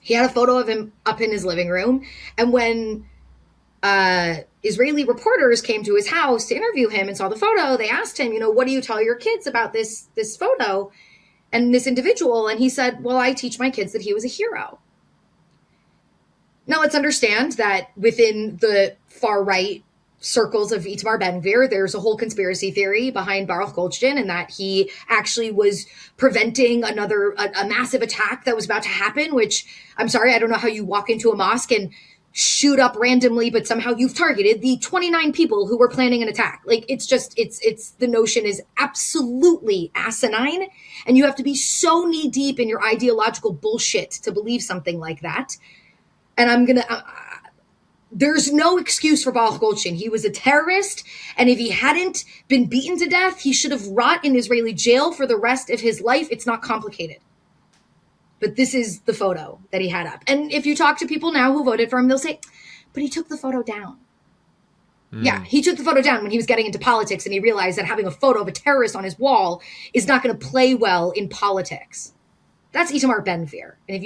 he had a photo of him up in his living room, and when Israeli reporters came to his house to interview him and saw the photo, they asked him, what do you tell your kids about this photo and this individual? And he said, well, I teach my kids that he was a hero. Now, let's understand that within the far right circles of Itamar Ben-Gvir, there's a whole conspiracy theory behind Baruch Goldstein, and that he actually was preventing a massive attack that was about to happen, which, I'm sorry, I don't know how you walk into a mosque and shoot up randomly, but somehow you've targeted the 29 people who were planning an attack. Like, it's the notion is absolutely asinine, and you have to be so knee deep in your ideological bullshit to believe something like that. And there's no excuse for Baruch Goldstein. He was a terrorist, and if he hadn't been beaten to death, he should have rot in Israeli jail for the rest of his life. It's not complicated. But this is the photo that he had up. And if you talk to people now who voted for him, they'll say, but he took the photo down. Yeah, he took the photo down when he was getting into politics, and he realized that having a photo of a terrorist on his wall is not going to play well in politics. That's Itamar Ben-Gvir. And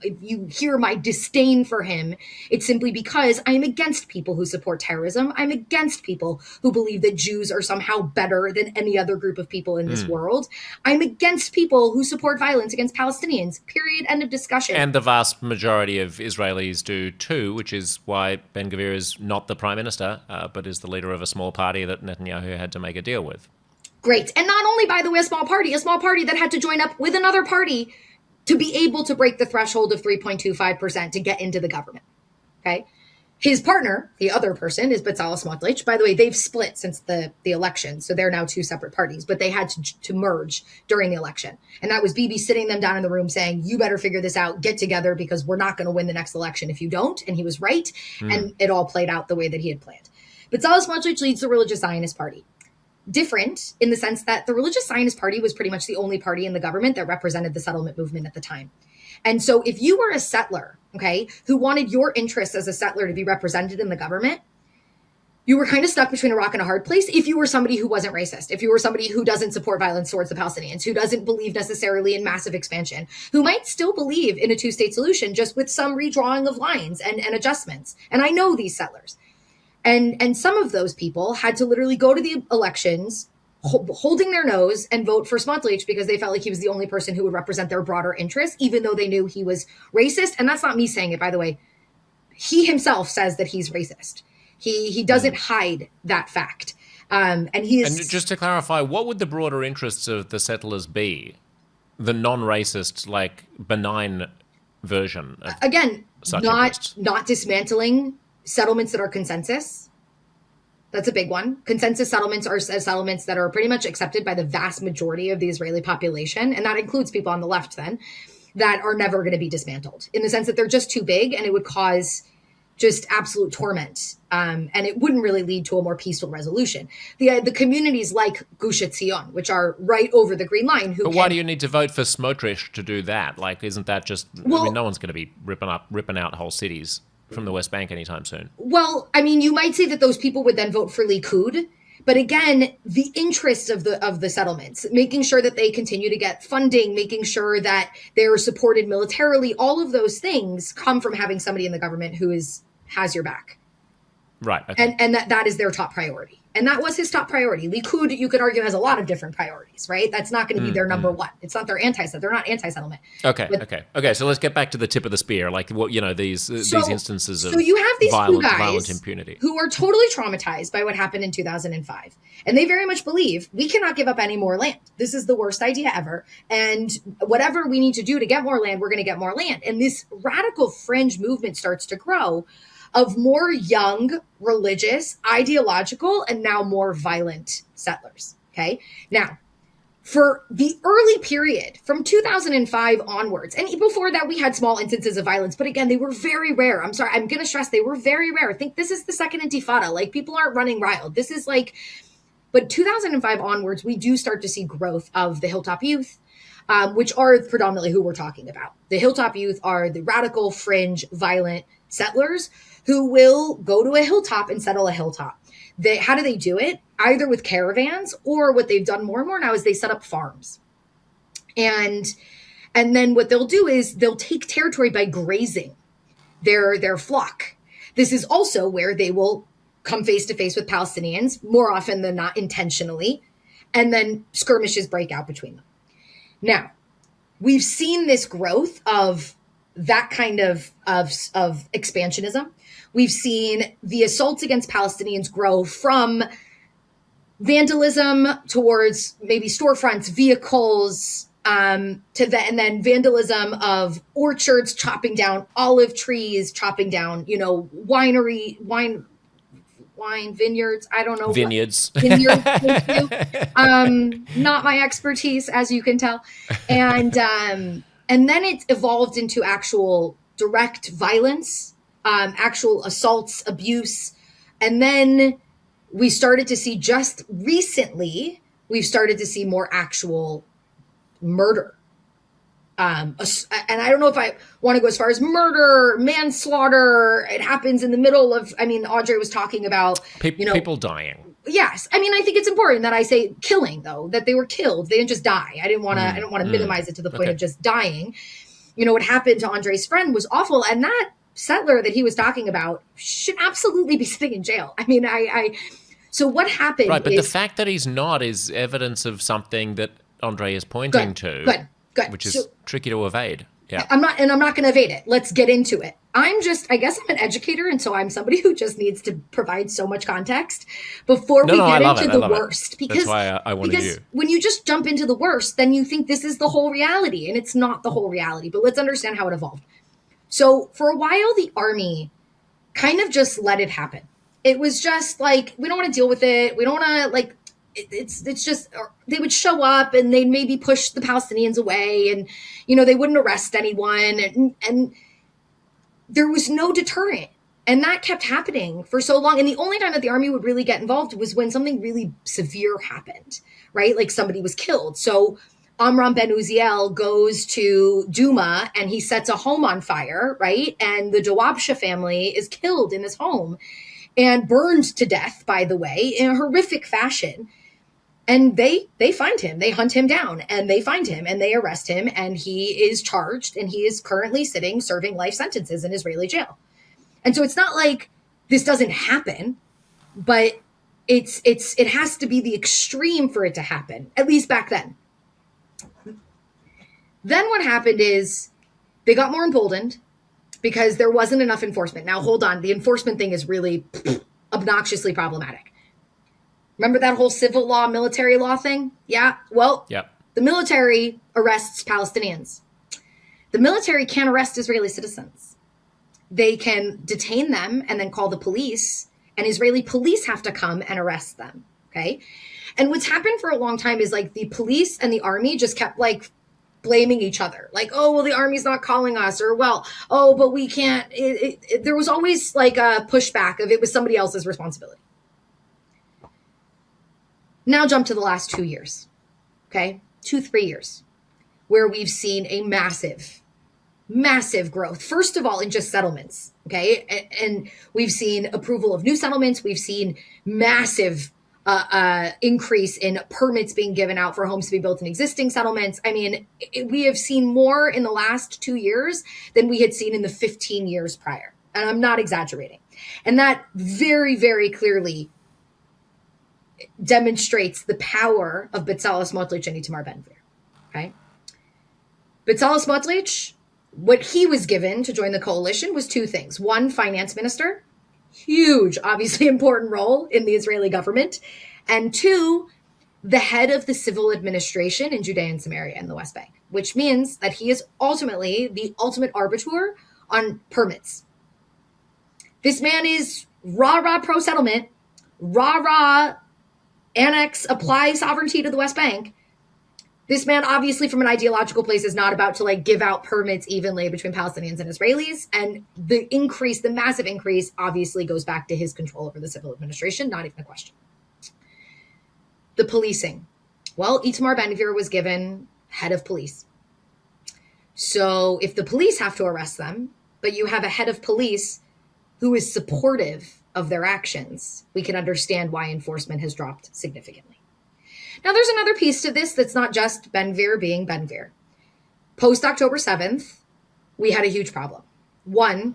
if you hear my disdain for him, it's simply because I'm against people who support terrorism. I'm against people who believe that Jews are somehow better than any other group of people in this world. I'm against people who support violence against Palestinians. Period. End of discussion. And the vast majority of Israelis do too, which is why Ben-Gvir is not the prime minister, but is the leader of a small party that Netanyahu had to make a deal with. Great. And not only, by the way, a small party that had to join up with another party to be able to break the threshold of 3.25% to get into the government. Okay. His partner, the other person, is Bezalel Smotrich. By the way, they've split since the election, so they're now two separate parties, but they had to merge during the election. And that was Bibi sitting them down in the room saying, you better figure this out, get together, because we're not going to win the next election if you don't. And he was right. And it all played out the way that he had planned. Bezalel Smotrich leads the Religious Zionist Party. Different in the sense that the Religious Zionist Party was pretty much the only party in the government that represented the settlement movement at the time. And so if you were a settler, okay, who wanted your interests as a settler to be represented in the government, you were kind of stuck between a rock and a hard place if you were somebody who wasn't racist, if you were somebody who doesn't support violence towards the Palestinians, who doesn't believe necessarily in massive expansion, who might still believe in a two-state solution, just with some redrawing of lines and adjustments. And I know these settlers. And some of those people had to literally go to the elections holding their nose and vote for Smotrich because they felt like he was the only person who would represent their broader interests, even though they knew he was racist. And that's not me saying it, by the way. He himself says that he's racist. He doesn't hide that fact. And just to clarify, what would the broader interests of the settlers be? The non-racist, like benign version of again, such not dismantling settlements that are consensus. That's a big one. Consensus settlements are settlements that are pretty much accepted by the vast majority of the Israeli population. And that includes people on the left then that are never going to be dismantled in the sense that they're just too big and it would cause just absolute torment. And it wouldn't really lead to a more peaceful resolution. The communities like Gush Etzion, which are right over the Green Line. But why do you need to vote for Smotrich to do that? Like, isn't that just, I mean, no one's going to be ripping out whole cities from the West Bank anytime soon. Well, I mean, you might say that those people would then vote for Likud, but again, the interests of the settlements, making sure that they continue to get funding, making sure that they're supported militarily, all of those things come from having somebody in the government who has your back. Right. Okay. And that is their top priority. And that was his top priority. Likud, you could argue, has a lot of different priorities, right? That's not going to be their number one. It's not their they're not anti-settlement. Okay. So let's get back to the tip of the spear, like what these instances of you have these violent impunity who are totally traumatized by what happened in 2005, and they very much believe we cannot give up any more land. This is the worst idea ever, and whatever we need to do to get more land, we're going to get more land. And this radical fringe movement starts to grow of more young, religious, ideological, and now more violent settlers. Okay. Now, for the early period from 2005 onwards, and before that, we had small instances of violence, but again, they were very rare. I'm sorry, I'm going to stress they were very rare. I think this is the second intifada. Like, people aren't running wild. This is like, but 2005 onwards, we do start to see growth of the Hilltop Youth, which are predominantly who we're talking about. The Hilltop Youth are the radical, fringe, violent settlers who will go to a hilltop and settle a hilltop. How do they do it? Either with caravans, or what they've done more and more now is they set up farms. And then what they'll do is they'll take territory by grazing their flock. This is also where they will come face to face with Palestinians, more often than not intentionally, and then skirmishes break out between them. Now, we've seen this growth of that kind of expansionism. We've seen the assaults against Palestinians grow from vandalism towards maybe storefronts, vehicles, and then vandalism of orchards, chopping down olive trees, chopping down, wine vineyards. I don't know. Vineyards. Vineyards. Thank you. Not my expertise, as you can tell. And then it evolved into actual direct violence, actual assaults, abuse. And then we started to see, just recently, we've started to see more actual murder. And I don't know if I want to go as far as murder, manslaughter. It happens in the middle of, Andrey was talking about, people dying. Yes. I think it's important that I say killing, though, that they were killed. They didn't just die. I don't want to minimize it to the point of just dying. What happened to Andrey's friend was awful. And that settler that he was talking about should absolutely be sitting in jail. So what happened? Right. But the fact that he's not is evidence of something that Andrey is pointing to. Good. Which is tricky to evade. Yeah. I'm not going to evade it. Let's get into it. I guess I'm an educator, and so I'm somebody who just needs to provide so much context before we get into the worst. Because that's why I wanted you. When you just jump into the worst, then you think this is the whole reality, and it's not the whole reality. But let's understand how it evolved. So for a while, the army kind of just let it happen. It was just like, we don't want to deal with it. We don't want to, it's just, they would show up and they'd maybe push the Palestinians away, and, they wouldn't arrest anyone. And there was no deterrent. And that kept happening for so long. And the only time that the army would really get involved was when something really severe happened, right? Like somebody was killed. So Amram Ben Uziel goes to Duma and he sets a home on fire, right? And the Dawabsha family is killed in this home and burned to death, by the way, in a horrific fashion. And they find him, they hunt him down, and they find him and they arrest him, and he is charged, and he is currently serving life sentences in Israeli jail. And so it's not like this doesn't happen, but it has to be the extreme for it to happen, at least back then. Then what happened is they got more emboldened because there wasn't enough enforcement. Now, hold on. The enforcement thing is really obnoxiously problematic. Remember that whole civil law, military law thing? Yeah. Well, The military arrests Palestinians. The military can't arrest Israeli citizens. They can detain them and then call the police, and Israeli police have to come and arrest them. Okay. And what's happened for a long time is the police and the army just kept blaming each other. The army's not calling us, or but we can't. There was always a pushback of it was somebody else's responsibility. Now jump to the last 2 years, okay? 2-3 years, where we've seen a massive growth. First of all, in just settlements, okay? And we've seen approval of new settlements. We've seen massive increase in permits being given out for homes to be built in existing settlements. We have seen more in the last 2 years than we had seen in the 15 years prior. And I'm not exaggerating. And that very, very clearly demonstrates the power of Bezalel Smotrich and Itamar Ben-Gvir. Okay? Bezalel Smotrich, what he was given to join the coalition was two things. One, finance minister, huge, obviously important role in the Israeli government. And two, the head of the civil administration in Judea and Samaria in the West Bank, which means that he is ultimately the ultimate arbiter on permits. This man is rah-rah pro-settlement, rah-rah annex, apply sovereignty to the West Bank. This man, obviously, from an ideological place, is not about to like give out permits evenly between Palestinians and Israelis. And the massive increase, obviously goes back to his control over the civil administration, not even a question. The policing. Well, Itamar Ben-Gvir was given head of police. So if the police have to arrest them, but you have a head of police who is supportive of their actions, we can understand why enforcement has dropped significantly. Now, there's another piece to this that's not just Ben-Gvir being Ben-Gvir. Post-October 7th, we had a huge problem. One,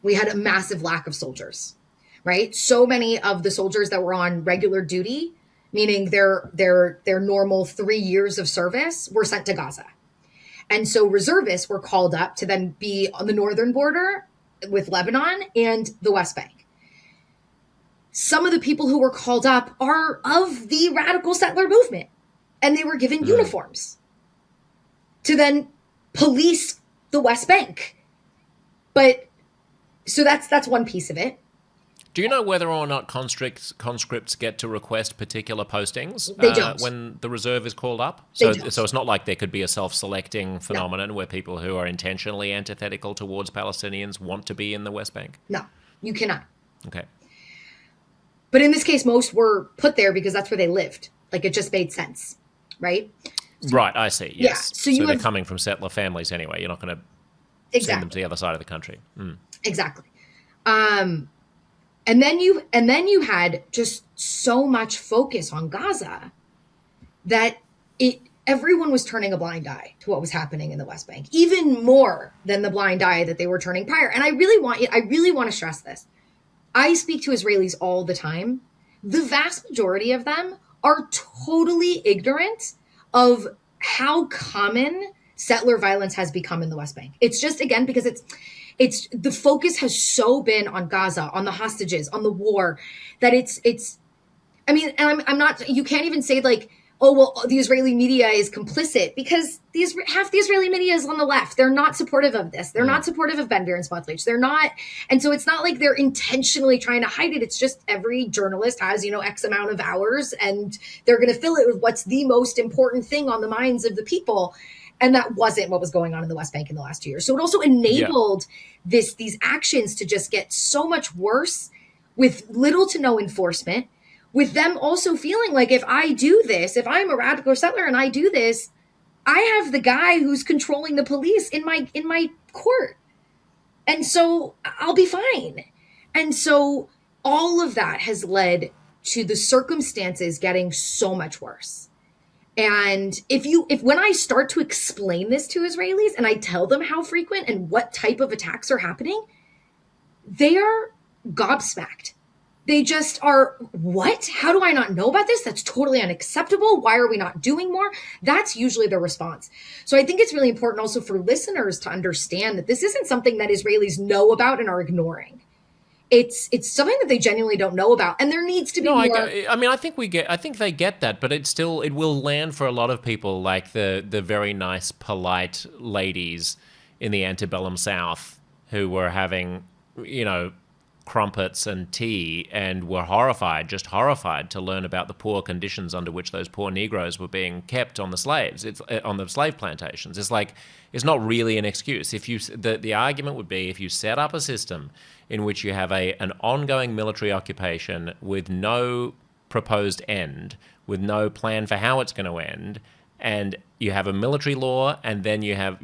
we had a massive lack of soldiers, right? So many of the soldiers that were on regular duty, meaning their normal 3 years of service, were sent to Gaza. And so reservists were called up to then be on the northern border with Lebanon and the West Bank. Some of the people who were called up are of the radical settler movement, and they were given uniforms to then police the West Bank. But so that's one piece of it. Do you know whether or not conscripts get to request particular postings They don't. When the reserve is called up? They So, don't. so it's not like there could be a self-selecting phenomenon where people who are intentionally antithetical towards Palestinians want to be in the West Bank? No, you cannot. Okay. But in this case, most were put there because that's where they lived. Like, it just made sense, right? Right, I see, yes. Yeah, so they're coming from settler families anyway. You're not going to send them to the other side of the country. Exactly. And then you had just so much focus on Gaza that everyone was turning a blind eye to what was happening in the West Bank, even more than the blind eye that they were turning prior. And I really want to stress this. I speak to Israelis all the time. The vast majority of them are totally ignorant of how common settler violence has become in the West Bank. It's just, again, because it's the focus has so been on Gaza, on the hostages, on the war, that I mean, and I'm not, you can't even say like, oh, well, the Israeli media is complicit, because half the Israeli media is on the left. They're not supportive of this. They're not supportive of Ben-Gvir and Smotrich. They're not. And so it's not like they're intentionally trying to hide it. It's just every journalist has, X amount of hours, and they're going to fill it with what's the most important thing on the minds of the people. And that wasn't what was going on in the West Bank in the last 2 years. So it also enabled these actions to just get so much worse with little to no enforcement, with them also feeling like, if I do this, if I'm a radical settler and I do this, I have the guy who's controlling the police in my court. And so I'll be fine. And so all of that has led to the circumstances getting so much worse. And if when I start to explain this to Israelis and I tell them how frequent and what type of attacks are happening, they are gobsmacked. They just are, what? How do I not know about this? That's totally unacceptable. Why are we not doing more? That's usually the response. So I think it's really important also for listeners to understand that this isn't something that Israelis know about and are ignoring. It's something that they genuinely don't know about, and there needs to be more. I think they get that, but it will land for a lot of people like the very nice, polite ladies in the antebellum South who were having, crumpets and tea and were horrified to learn about the poor conditions under which those poor Negroes were being kept on the slaves. It's on the slave plantations. It's like, it's not really an excuse. The argument would be, if you set up a system in which you have an ongoing military occupation with no proposed end, with no plan for how it's going to end, and you have a military law, and then you have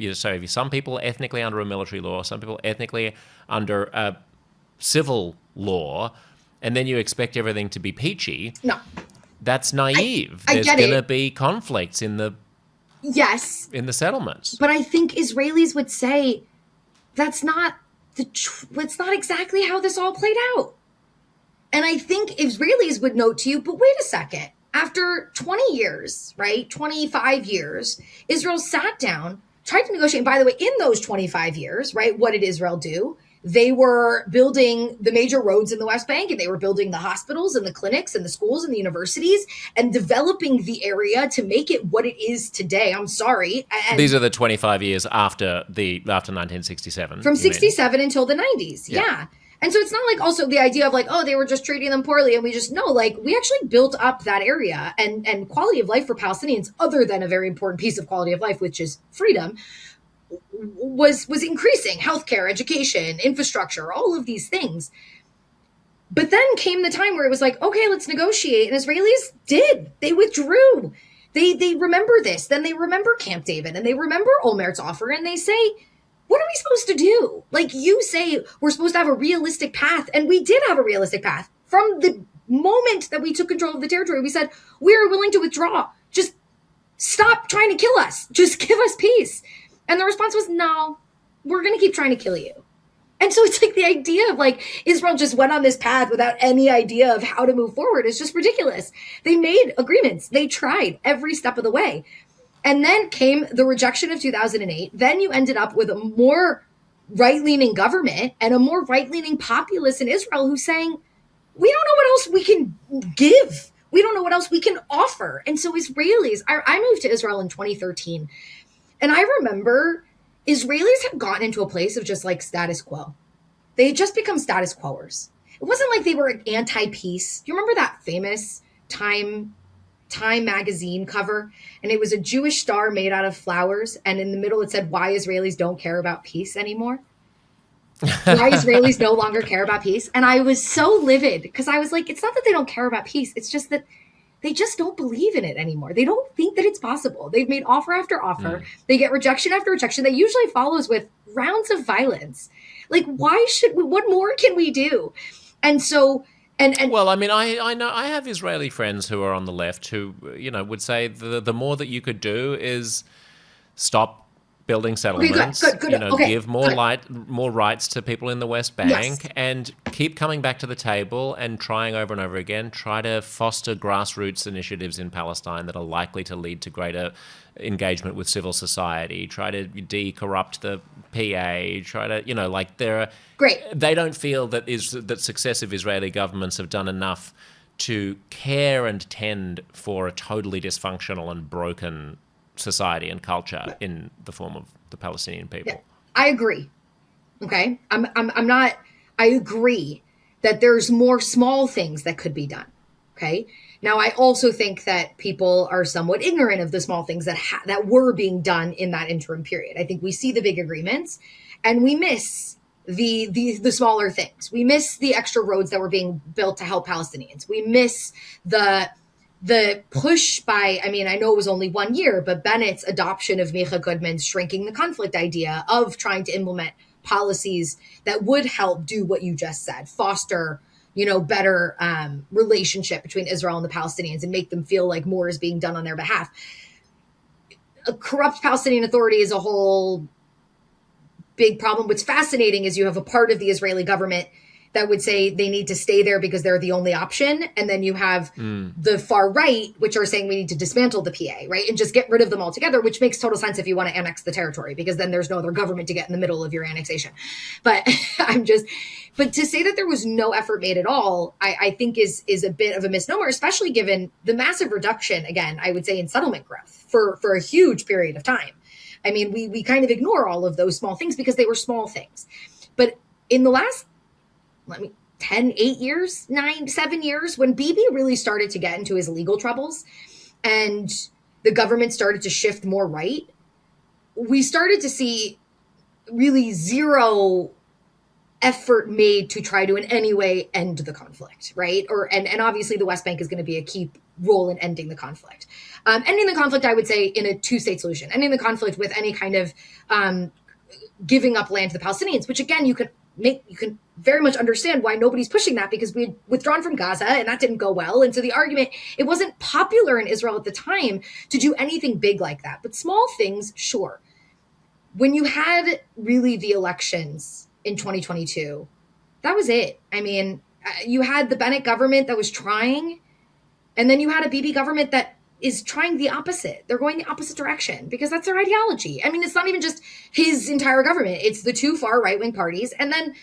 some people ethnically under a military law, some people ethnically under a civil law, and then you expect everything to be peachy. No. That's naive. I There's get going to it. be conflicts in the settlements. But I think Israelis would say that's not exactly how this all played out. And I think Israelis would note to you, but wait a second. After 20 years, right, 25 years, Israel sat down, tried to negotiate. And by the way, in those 25 years, right, what did Israel do? They were building the major roads in the West Bank, and they were building the hospitals and the clinics and the schools and the universities and developing the area to make it what it is today. I'm sorry. And these are the 25 years after 1967. From 67 until the 90s. Yeah. And so it's not like also the idea of like, oh, they were just treating them poorly. And we just know, like, we actually built up that area, and quality of life for Palestinians, other than a very important piece of quality of life, which is freedom, was increasing. Healthcare, education, infrastructure, all of these things. But then came the time where it was like, okay, let's negotiate. And Israelis did. They withdrew. They remember this. Then they remember Camp David, and they remember Olmert's offer, and they say, what are we supposed to do? Like, you say we're supposed to have a realistic path, and we did have a realistic path. From the moment that we took control of the territory, we said, we are willing to withdraw. Just stop trying to kill us. Just give us peace. And the response was, no, we're going to keep trying to kill you. And so it's like the idea of like Israel just went on this path without any idea of how to move forward is just ridiculous. They made agreements. They tried every step of the way. And then came the rejection of 2008. Then you ended up with a more right-leaning government and a more right-leaning populace in Israel who's saying, we don't know what else we can give. We don't know what else we can offer. And so Israelis, I moved to Israel in 2013. And I remember Israelis had gotten into a place of just like status quo. They had just become status quoers. It wasn't like they were anti-peace. Do you remember that famous Time magazine cover? And it was a Jewish star made out of flowers. And in the middle, it said, why Israelis don't care about peace anymore. Why Israelis no longer care about peace. And I was so livid because I was like, it's not that they don't care about peace. It's just that they just don't believe in it anymore. They don't think that it's possible. They've made offer after offer. They get rejection after rejection. That usually follows with rounds of violence. Like, why should we, what more can we do? And so, and well, I mean, I know I have Israeli friends who are on the left who, you know, would say the more that you could do is stop building settlements, good. You know, okay, give more rights to people in the West Bank, and keep coming back to the table and trying over and over again, try to foster grassroots initiatives in Palestine that are likely to lead to greater engagement with civil society, try to de-corrupt the PA, try to, you know, like they don't feel that that successive Israeli governments have done enough to care and tend for a totally dysfunctional and broken society and culture in the form of the Palestinian people. Yeah, I agree. Okay. I agree that there's more small things that could be done. Okay. Now, I also think that people are somewhat ignorant of the small things that were being done in that interim period. I think we see the big agreements and we miss the smaller things. We miss the extra roads that were being built to help Palestinians. We miss the push by, I mean, I know it was only 1 year, but Bennett's adoption of Micha Goodman's shrinking the conflict idea of trying to implement policies that would help do what you just said, foster, you know, better relationship between Israel and the Palestinians and make them feel like more is being done on their behalf. A corrupt Palestinian Authority is a whole big problem. What's fascinating is you have a part of the Israeli government that would say they need to stay there because they're the only option. And then you have the far right, which are saying we need to dismantle the PA, right? And just get rid of them altogether, which makes total sense if you want to annex the territory, because then there's no other government to get in the middle of your annexation. But but to say that there was no effort made at all, I think is a bit of a misnomer, especially given the massive reduction, again, I would say in settlement growth for a huge period of time. I mean, we kind of ignore all of those small things because they were small things. But in the last 7 years, when Bibi really started to get into his legal troubles and the government started to shift more right, we started to see really zero effort made to try to in any way end the conflict, right? And obviously the West Bank is going to be a key role in ending the conflict. Ending the conflict, I would say, in a two-state solution. Ending the conflict with any kind of giving up land to the Palestinians, which again, you can very much understand why nobody's pushing that, because we had withdrawn from Gaza and that didn't go well. And so the argument, it wasn't popular in Israel at the time to do anything big like that, but small things, sure. When you had really the elections in 2022, that was it. I mean, You had the Bennett government that was trying, and then you had a Bibi government that is trying the opposite. They're going the opposite direction because that's their ideology. I mean, it's not even just his entire government. It's the two far right-wing parties. And then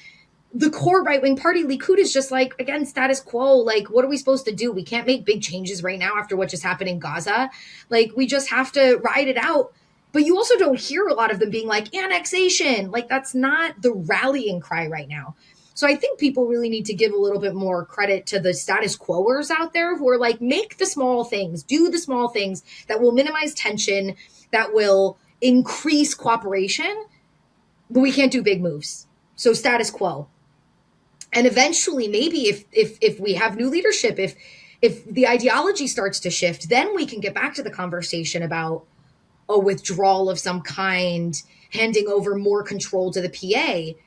the core right-wing party, Likud, is just like, again, status quo. Like, what are we supposed to do? We can't make big changes right now after what just happened in Gaza. Like, we just have to ride it out. But you also don't hear a lot of them being like, annexation. Like, that's not the rallying cry right now. So I think people really need to give a little bit more credit to the status quoers out there who are like, make the small things, do the small things that will minimize tension, that will increase cooperation, but we can't do big moves. So status quo. And eventually, maybe if we have new leadership, if the ideology starts to shift, then we can get back to the conversation about a withdrawal of some kind, handing over more control to the PA.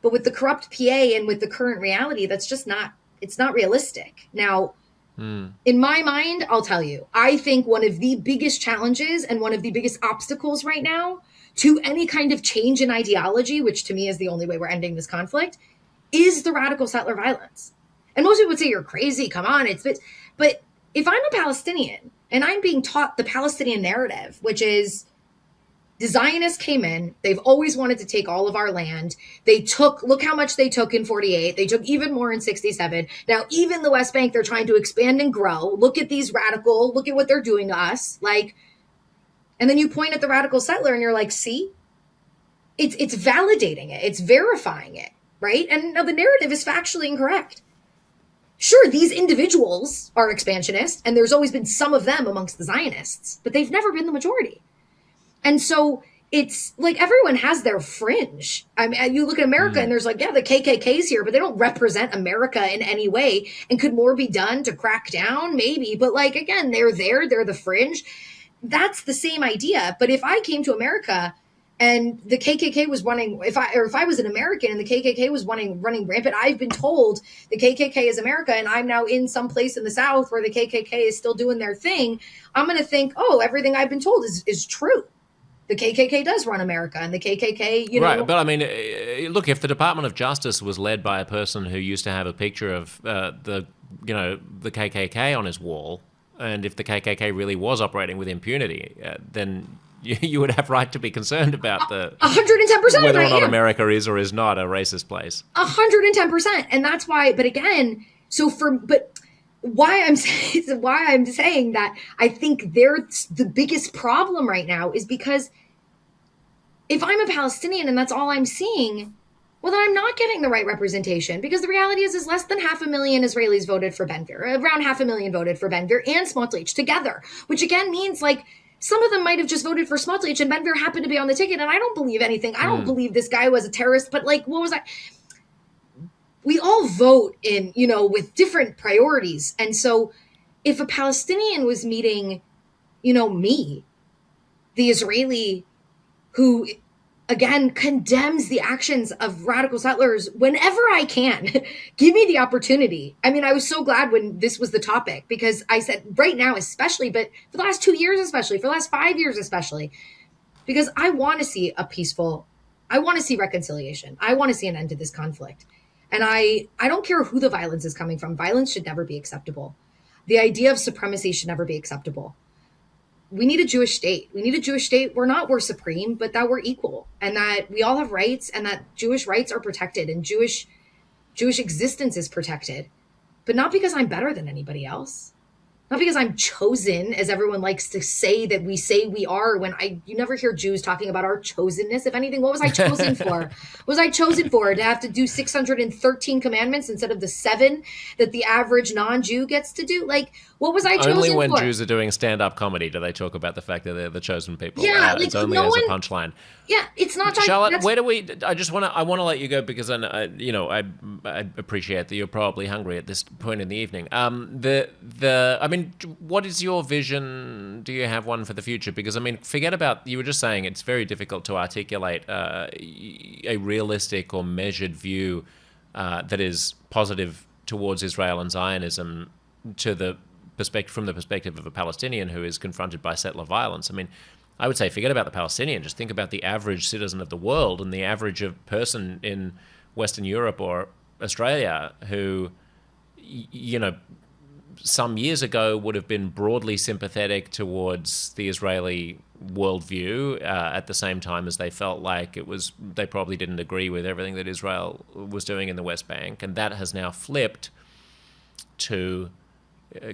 But with the corrupt PA and with the current reality, that's just not, it's not realistic. Now, in my mind, I'll tell you, I think one of the biggest challenges and one of the biggest obstacles right now to any kind of change in ideology, which to me is the only way we're ending this conflict, is the radical settler violence. And most people would say, you're crazy, come on. But if I'm a Palestinian and I'm being taught the Palestinian narrative, which is, the Zionists came in. They've always wanted to take all of our land. They took, look how much they took in 48. They took even more in 67. Now, even the West Bank, they're trying to expand and grow. Look at these radical, look at what they're doing to us. Like, and then you point at the radical settler and you're like, see, it's validating it. It's verifying it, right? And now the narrative is factually incorrect. Sure, these individuals are expansionist, and there's always been some of them amongst the Zionists, but they've never been the majority. And so it's like everyone has their fringe. I mean, you look at America and there's like, yeah, the KKK's here, but they don't represent America in any way. And could more be done to crack down? Maybe. But like, again, they're there. They're the fringe. That's the same idea. But if I came to America and the KKK was running, if I was an American and the KKK was running rampant, I've been told the KKK is America and I'm now in some place in the South where the KKK is still doing their thing, I'm going to think, oh, everything I've been told is true. The KKK does run America, and the KKK, you know. Right, but I mean, look, if the Department of Justice was led by a person who used to have a picture of the KKK on his wall, and if the KKK really was operating with impunity, then you would have right to be concerned about the 110% whether or not America is or is not a racist place. 110%, and that's why. But again, why I'm saying that I think they're the biggest problem right now is because if I'm a Palestinian and that's all I'm seeing, well, then I'm not getting the right representation, because the reality is less than 500,000 Israelis voted for Ben-Gvir, around 500,000 voted for Ben-Gvir and Smotrich together, which again means like some of them might have just voted for Smotrich and Ben-Gvir happened to be on the ticket. And I don't believe anything. I don't believe this guy was a terrorist, but like, what was I? We all vote in, with different priorities. And so if a Palestinian was meeting, me, the Israeli who, again, condemns the actions of radical settlers whenever I can, give me the opportunity. I mean, I was so glad when this was the topic, because I said right now, especially, but for the last 2 years, especially, for the last 5 years, especially, because I want to see I want to see reconciliation. I want to see an end to this conflict. And I don't care who the violence is coming from. Violence should never be acceptable. The idea of supremacy should never be acceptable. We need a Jewish state. We need a Jewish state where not we're supreme, but that we're equal, and that we all have rights, and that Jewish rights are protected, and Jewish existence is protected, but not because I'm better than anybody else. Not because I'm chosen, as everyone likes to say that we say we are, when you never hear Jews talking about our chosenness. If anything, what was I chosen for? What was I chosen for? To have to do 613 commandments instead of the 7 that the average non-Jew gets to do? Like, what was I chosen for? Only when Jews are doing stand-up comedy do they talk about the fact that they're the chosen people. Yeah, it's only as a punchline. Yeah, it's not. Charlotte, where do we? I want to let you go, because I appreciate that you're probably hungry at this point in the evening. I mean, what is your vision? Do you have one for the future? Because I mean, forget about, you were just saying it's very difficult to articulate a realistic or measured view that is positive towards Israel and Zionism from the perspective of a Palestinian who is confronted by settler violence. I mean, I would say forget about the Palestinian. Just think about the average citizen of the world and the average person in Western Europe or Australia who some years ago would have been broadly sympathetic towards the Israeli worldview at the same time as they felt like they probably didn't agree with everything that Israel was doing in the West Bank. And that has now flipped to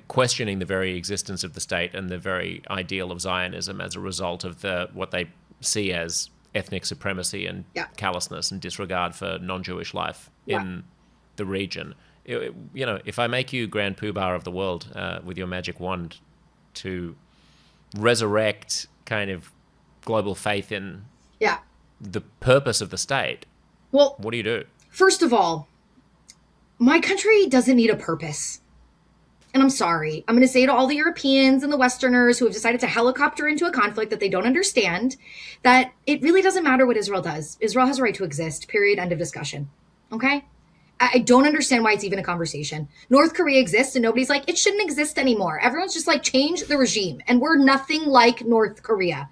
questioning the very existence of the state and the very ideal of Zionism as a result of what they see as ethnic supremacy and callousness and disregard for non-Jewish life in the region. If I make you Grand Poobah of the world with your magic wand to resurrect kind of global faith in the purpose of the state, well, what do you do? First of all, my country doesn't need a purpose. And I'm sorry. I'm going to say to all the Europeans and the Westerners who have decided to helicopter into a conflict that they don't understand, that it really doesn't matter what Israel does. Israel has a right to exist, period, end of discussion. Okay? I don't understand why it's even a conversation. North Korea exists and nobody's like, it shouldn't exist anymore. Everyone's just like, change the regime. And we're nothing like North Korea.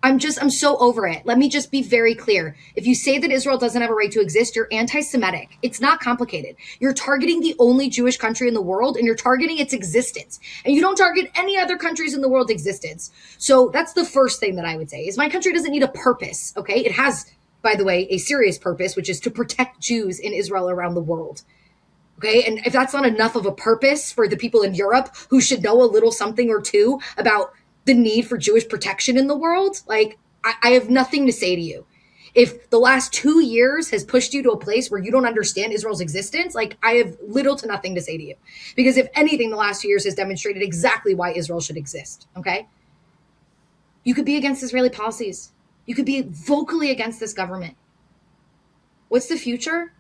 I'm so over it. Let me just be very clear. If you say that Israel doesn't have a right to exist, you're anti-Semitic. It's not complicated. You're targeting the only Jewish country in the world and you're targeting its existence. And you don't target any other countries in the world's existence. So that's the first thing that I would say is my country doesn't need a purpose. Okay. It has, by the way, a serious purpose, which is to protect Jews in Israel around the world. Okay. And if that's not enough of a purpose for the people in Europe who should know a little something or two about the need for Jewish protection in the world, like I have nothing to say to you. If the last 2 years has pushed you to a place where you don't understand Israel's existence, like I have little to nothing to say to you. Because if anything, the last 2 years has demonstrated exactly why Israel should exist. Okay. You could be against Israeli policies. You could be vocally against this government. What's the future?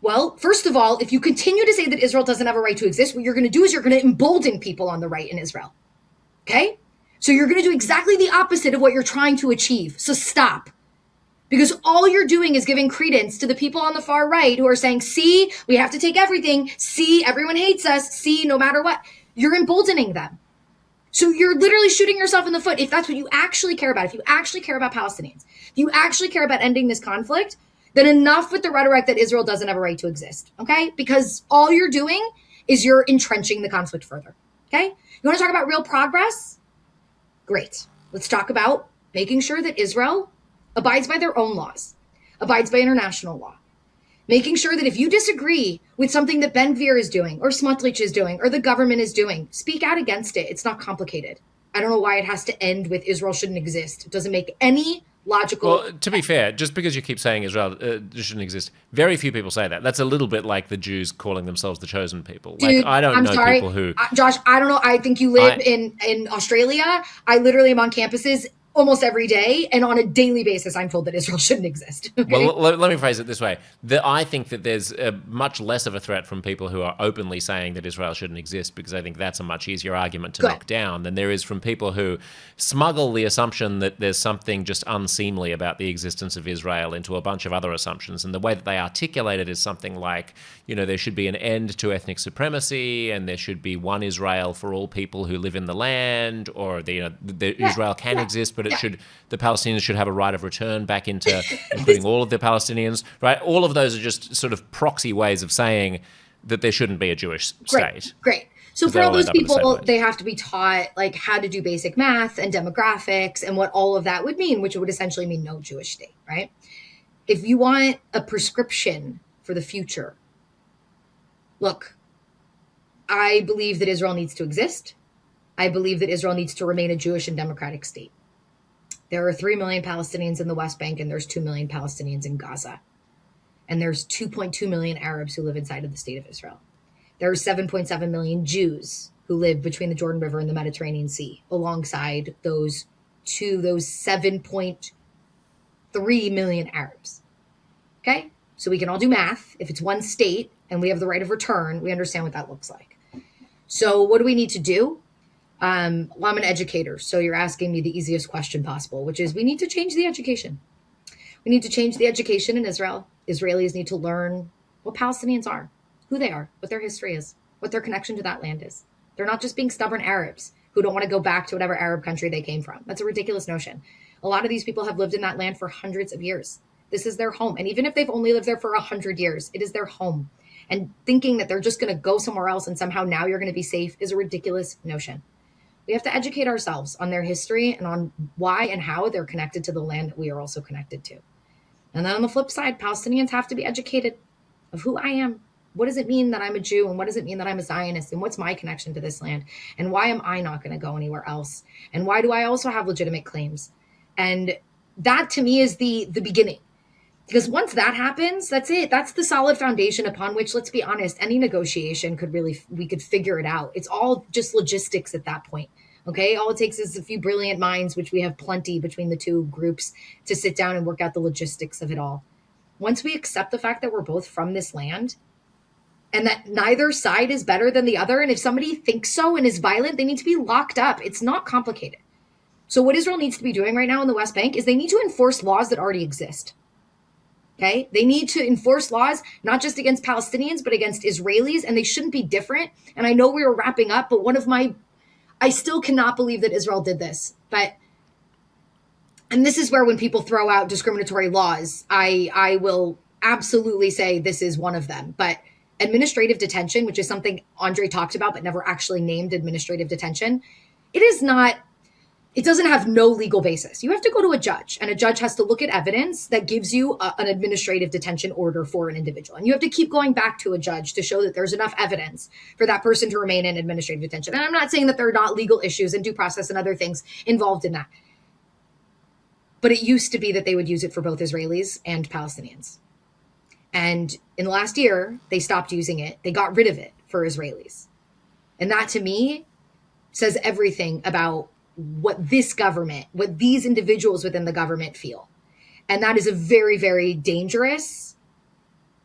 Well, first of all, if you continue to say that Israel doesn't have a right to exist, what you're going to do is you're going to embolden people on the right in Israel. Okay? So you're going to do exactly the opposite of what you're trying to achieve. So stop. Because all you're doing is giving credence to the people on the far right who are saying, see, we have to take everything. See, everyone hates us. See, no matter what. You're emboldening them. So you're literally shooting yourself in the foot. If that's what you actually care about, if you actually care about Palestinians, if you actually care about ending this conflict, then enough with the rhetoric that Israel doesn't have a right to exist. Okay? Because all you're doing is you're entrenching the conflict further. Okay? You want to talk about real progress? Great. Let's talk about making sure that Israel abides by their own laws, abides by international law, making sure that if you disagree with something that Ben Gvir is doing or Smotrich is doing or the government is doing, speak out against it. It's not complicated. I don't know why it has to end with Israel shouldn't exist. It doesn't make any logical. Well, to be fair, just because you keep saying Israel shouldn't exist, very few people say that. That's a little bit like the Jews calling themselves the chosen people. Dude, like I don't know sorry. people who. Josh, I don't know. I think you live in Australia. I literally am on campuses almost every day, and on a daily basis, I'm told that Israel shouldn't exist. Okay? Well, let me phrase it this way. I think that there's much less of a threat from people who are openly saying that Israel shouldn't exist, because I think that's a much easier argument to knock down than there is from people who smuggle the assumption that there's something just unseemly about the existence of Israel into a bunch of other assumptions. And the way that they articulate it is something like, there should be an end to ethnic supremacy, and there should be one Israel for all people who live in the land, or Israel can exist, but the Palestinians should have a right of return back into including all of the Palestinians, right? All of those are just sort of proxy ways of saying that there shouldn't be a Jewish state. Great. So for all those people, they have to be taught like how to do basic math and demographics and what all of that would mean, which would essentially mean no Jewish state, right? If you want a prescription for the future, look, I believe that Israel needs to exist. I believe that Israel needs to remain a Jewish and democratic state. There are 3 million Palestinians in the West Bank, and there's 2 million Palestinians in Gaza. And there's 2.2 million Arabs who live inside of the state of Israel. There are 7.7 million Jews who live between the Jordan River and the Mediterranean Sea, alongside those 7.3 million Arabs. Okay? So we can all do math. If it's one state and we have the right of return, we understand what that looks like. So what do we need to do? Well, I'm an educator, so you're asking me the easiest question possible, which is we need to change the education. We need to change the education in Israel. Israelis need to learn what Palestinians are, who they are, what their history is, what their connection to that land is. They're not just being stubborn Arabs who don't want to go back to whatever Arab country they came from. That's a ridiculous notion. A lot of these people have lived in that land for hundreds of years. This is their home. And even if they've only lived there for 100 years, it is their home. and thinking that they're just going to go somewhere else and somehow now you're going to be safe is a ridiculous notion. We have to educate ourselves on their history and on why and how they're connected to the land that we are also connected to. And then on the flip side, Palestinians have to be educated of who I am. What does it mean that I'm a Jew? And what does it mean that I'm a Zionist? And what's my connection to this land? And why am I not going to go anywhere else? And why do I also have legitimate claims? And that to me is the beginning. Because once that happens, that's it. That's the solid foundation upon which, let's be honest, any negotiation we could figure it out. It's all just logistics at that point. Okay. All it takes is a few brilliant minds, which we have plenty between the two groups, to sit down and work out the logistics of it all. Once we accept the fact that we're both from this land and that neither side is better than the other, and if somebody thinks so and is violent, they need to be locked up. It's not complicated. So what Israel needs to be doing right now in the West Bank is they need to enforce laws that already exist. Okay. They need to enforce laws, not just against Palestinians, but against Israelis, and they shouldn't be different. And I know we were wrapping up, but I still cannot believe that Israel did this, and this is where when people throw out discriminatory laws, I will absolutely say this is one of them. But administrative detention, which is something Andrey talked about, but never actually named administrative detention, it doesn't have no legal basis. You have to go to a judge, and a judge has to look at evidence that gives you an administrative detention order for an individual. And you have to keep going back to a judge to show that there's enough evidence for that person to remain in administrative detention. And I'm not saying that there are not legal issues and due process and other things involved in that. But it used to be that they would use it for both Israelis and Palestinians. And in the last year, they stopped using it. They got rid of it for Israelis. And that to me says everything about what this government, what these individuals within the government feel. And that is a very, very dangerous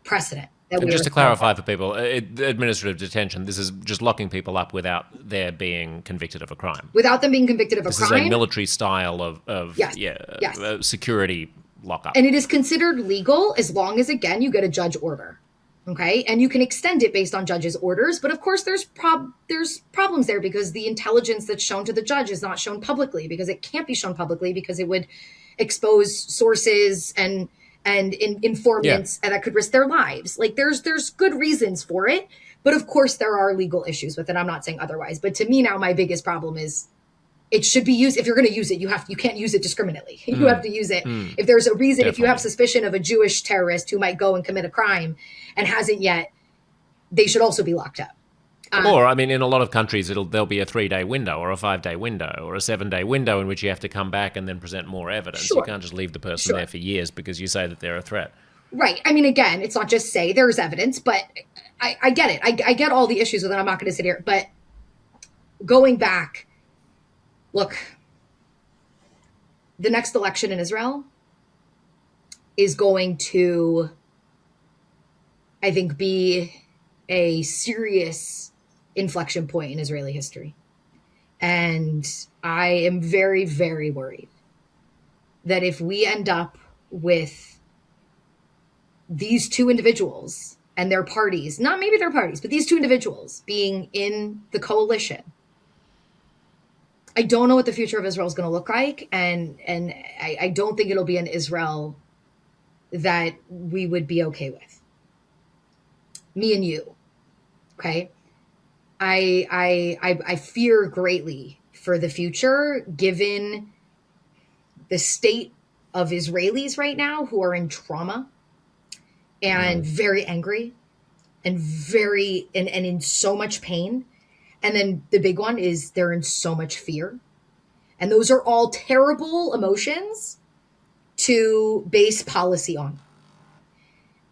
precedent. And just to clarify for people, administrative detention, this is just locking people up without their being convicted of a crime. Without them being convicted of a crime. This is a military style of security lockup. And it is considered legal as long as, again, you get a judge order. Okay. And you can extend it based on judge's orders. But of course, there's problems there because the intelligence that's shown to the judge is not shown publicly, because it can't be shown publicly because it would expose sources and informants and that could risk their lives. Like there's good reasons for it. But of course, there are legal issues with it. I'm not saying otherwise. But to me now, my biggest problem is it should be used. If you're going to use it, you can't use it discriminately. You have to use it. If there's a reason, Definitely. If you have suspicion of a Jewish terrorist who might go and commit a crime and hasn't yet, they should also be locked up. Or, I mean, in a lot of countries, there'll be a 3-day window or a 5-day window or a 7-day window in which you have to come back and then present more evidence. Sure. You can't just leave the person there for years because you say that they're a threat. Right. I mean, again, it's not just say there's evidence, but I get it. I get all the issues with it. I'm not going to sit here. But going back, look, the next election in Israel is going to, I think, be a serious inflection point in Israeli history. And I am very, very worried that if we end up with these two individuals and their parties, not maybe their parties, but these two individuals being in the coalition, I don't know what the future of Israel is going to look like. And I don't think it'll be an Israel that we would be okay with. Me and you. Okay. I fear greatly for the future, given the state of Israelis right now who are in trauma and very angry and in so much pain. And then the big one is they're in so much fear. And those are all terrible emotions to base policy on.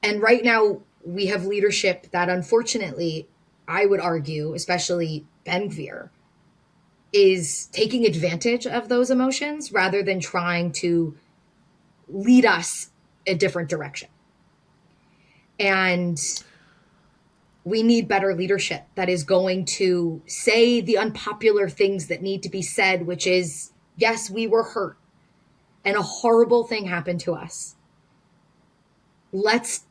And right now we have leadership that, unfortunately, I would argue, especially Ben Gvir, is taking advantage of those emotions rather than trying to lead us a different direction. And we need better leadership that is going to say the unpopular things that need to be said, which is, yes, we were hurt and a horrible thing happened to us. Let's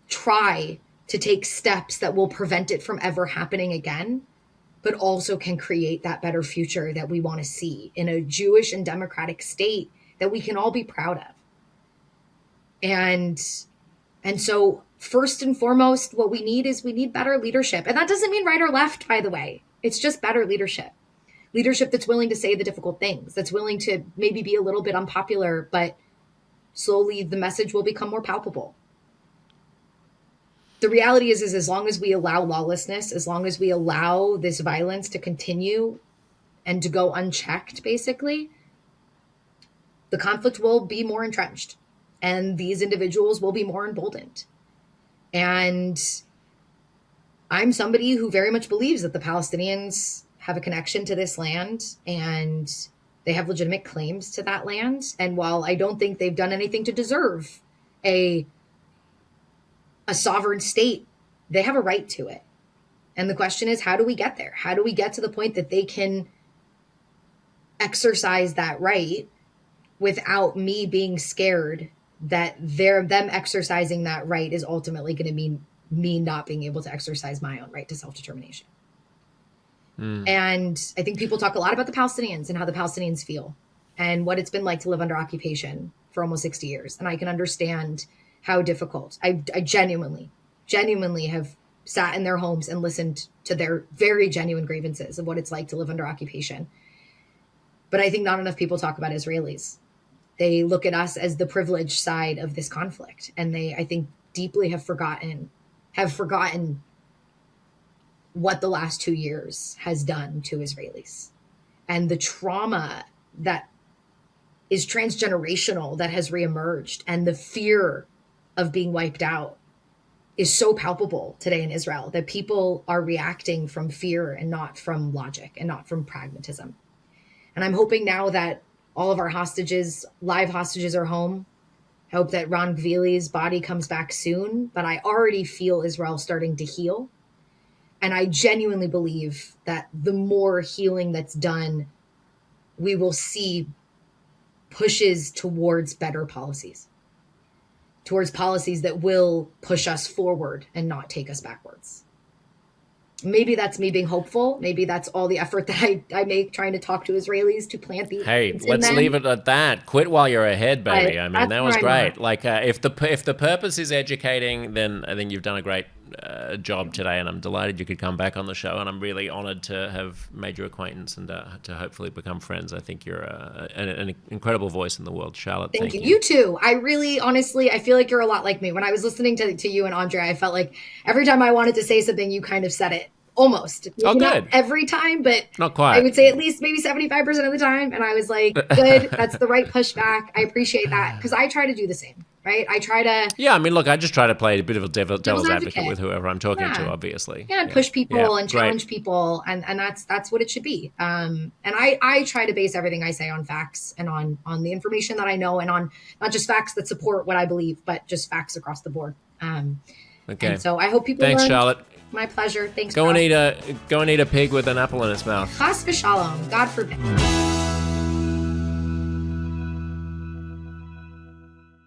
try to take steps that will prevent it from ever happening again, but also can create that better future that we want to see in a Jewish and democratic state that we can all be proud of. And so first and foremost, what we need better leadership. And that doesn't mean right or left, by the way. It's just better leadership. Leadership that's willing to say the difficult things, that's willing to maybe be a little bit unpopular, but slowly the message will become more palpable. The reality is as long as we allow lawlessness, as long as we allow this violence to continue and to go unchecked, basically, the conflict will be more entrenched and these individuals will be more emboldened. And I'm somebody who very much believes that the Palestinians have a connection to this land and they have legitimate claims to that land. And while I don't think they've done anything to deserve a sovereign state, they have a right to it. And the question is, how do we get there? How do we get to the point that they can exercise that right without me being scared that them exercising that right is ultimately going to mean me not being able to exercise my own right to self-determination? And I think people talk a lot about the Palestinians and how the Palestinians feel and what it's been like to live under occupation for almost 60 years. And I can understand how difficult. I genuinely have sat in their homes and listened to their very genuine grievances of what it's like to live under occupation. But I think not enough people talk about Israelis. They look at us as the privileged side of this conflict. And they, I think, deeply have forgotten what the last 2 years has done to Israelis and the trauma that is transgenerational that has reemerged, and the fear of being wiped out is so palpable today in Israel that people are reacting from fear and not from logic and not from pragmatism. And I'm hoping now that all of our hostages, live hostages, are home. I hope that Ron Gvili's body comes back soon, but I already feel Israel starting to heal. And I genuinely believe that the more healing that's done, we will see pushes towards better policies, towards policies that will push us forward and not take us backwards. Maybe that's me being hopeful. Maybe that's all the effort that I make trying to talk to Israelis to plant the. Hey, let's leave it at that. Quit while you're ahead, baby. I mean, that was great. Like, if the purpose is educating, then I think you've done a great job today, and I'm delighted you could come back on the show. And I'm really honored to have made your acquaintance and to hopefully become friends. I think you're an incredible voice in the world, Charlotte. Thank you. You too. I really, honestly, I feel like you're a lot like me. When I was listening to you and Andrey, I felt like every time I wanted to say something, you kind of said it. Almost. Maybe not every time, but not quite. I would say at least maybe 75% of the time. And I was like, good, that's the right pushback. I appreciate that because I try to do the same, right? I try to. Yeah, I mean, look, I just try to play a bit of a devil's advocate with whoever I'm talking to, obviously. Yeah, and push people and challenge people. And that's what it should be. And I try to base everything I say on facts and on the information that I know and on not just facts that support what I believe, but just facts across the board. Okay. And so I hope people Thanks, learn. Charlotte. My pleasure. Thanks. Go and eat a pig with an apple in its mouth. Chas v'shalom. God forbid.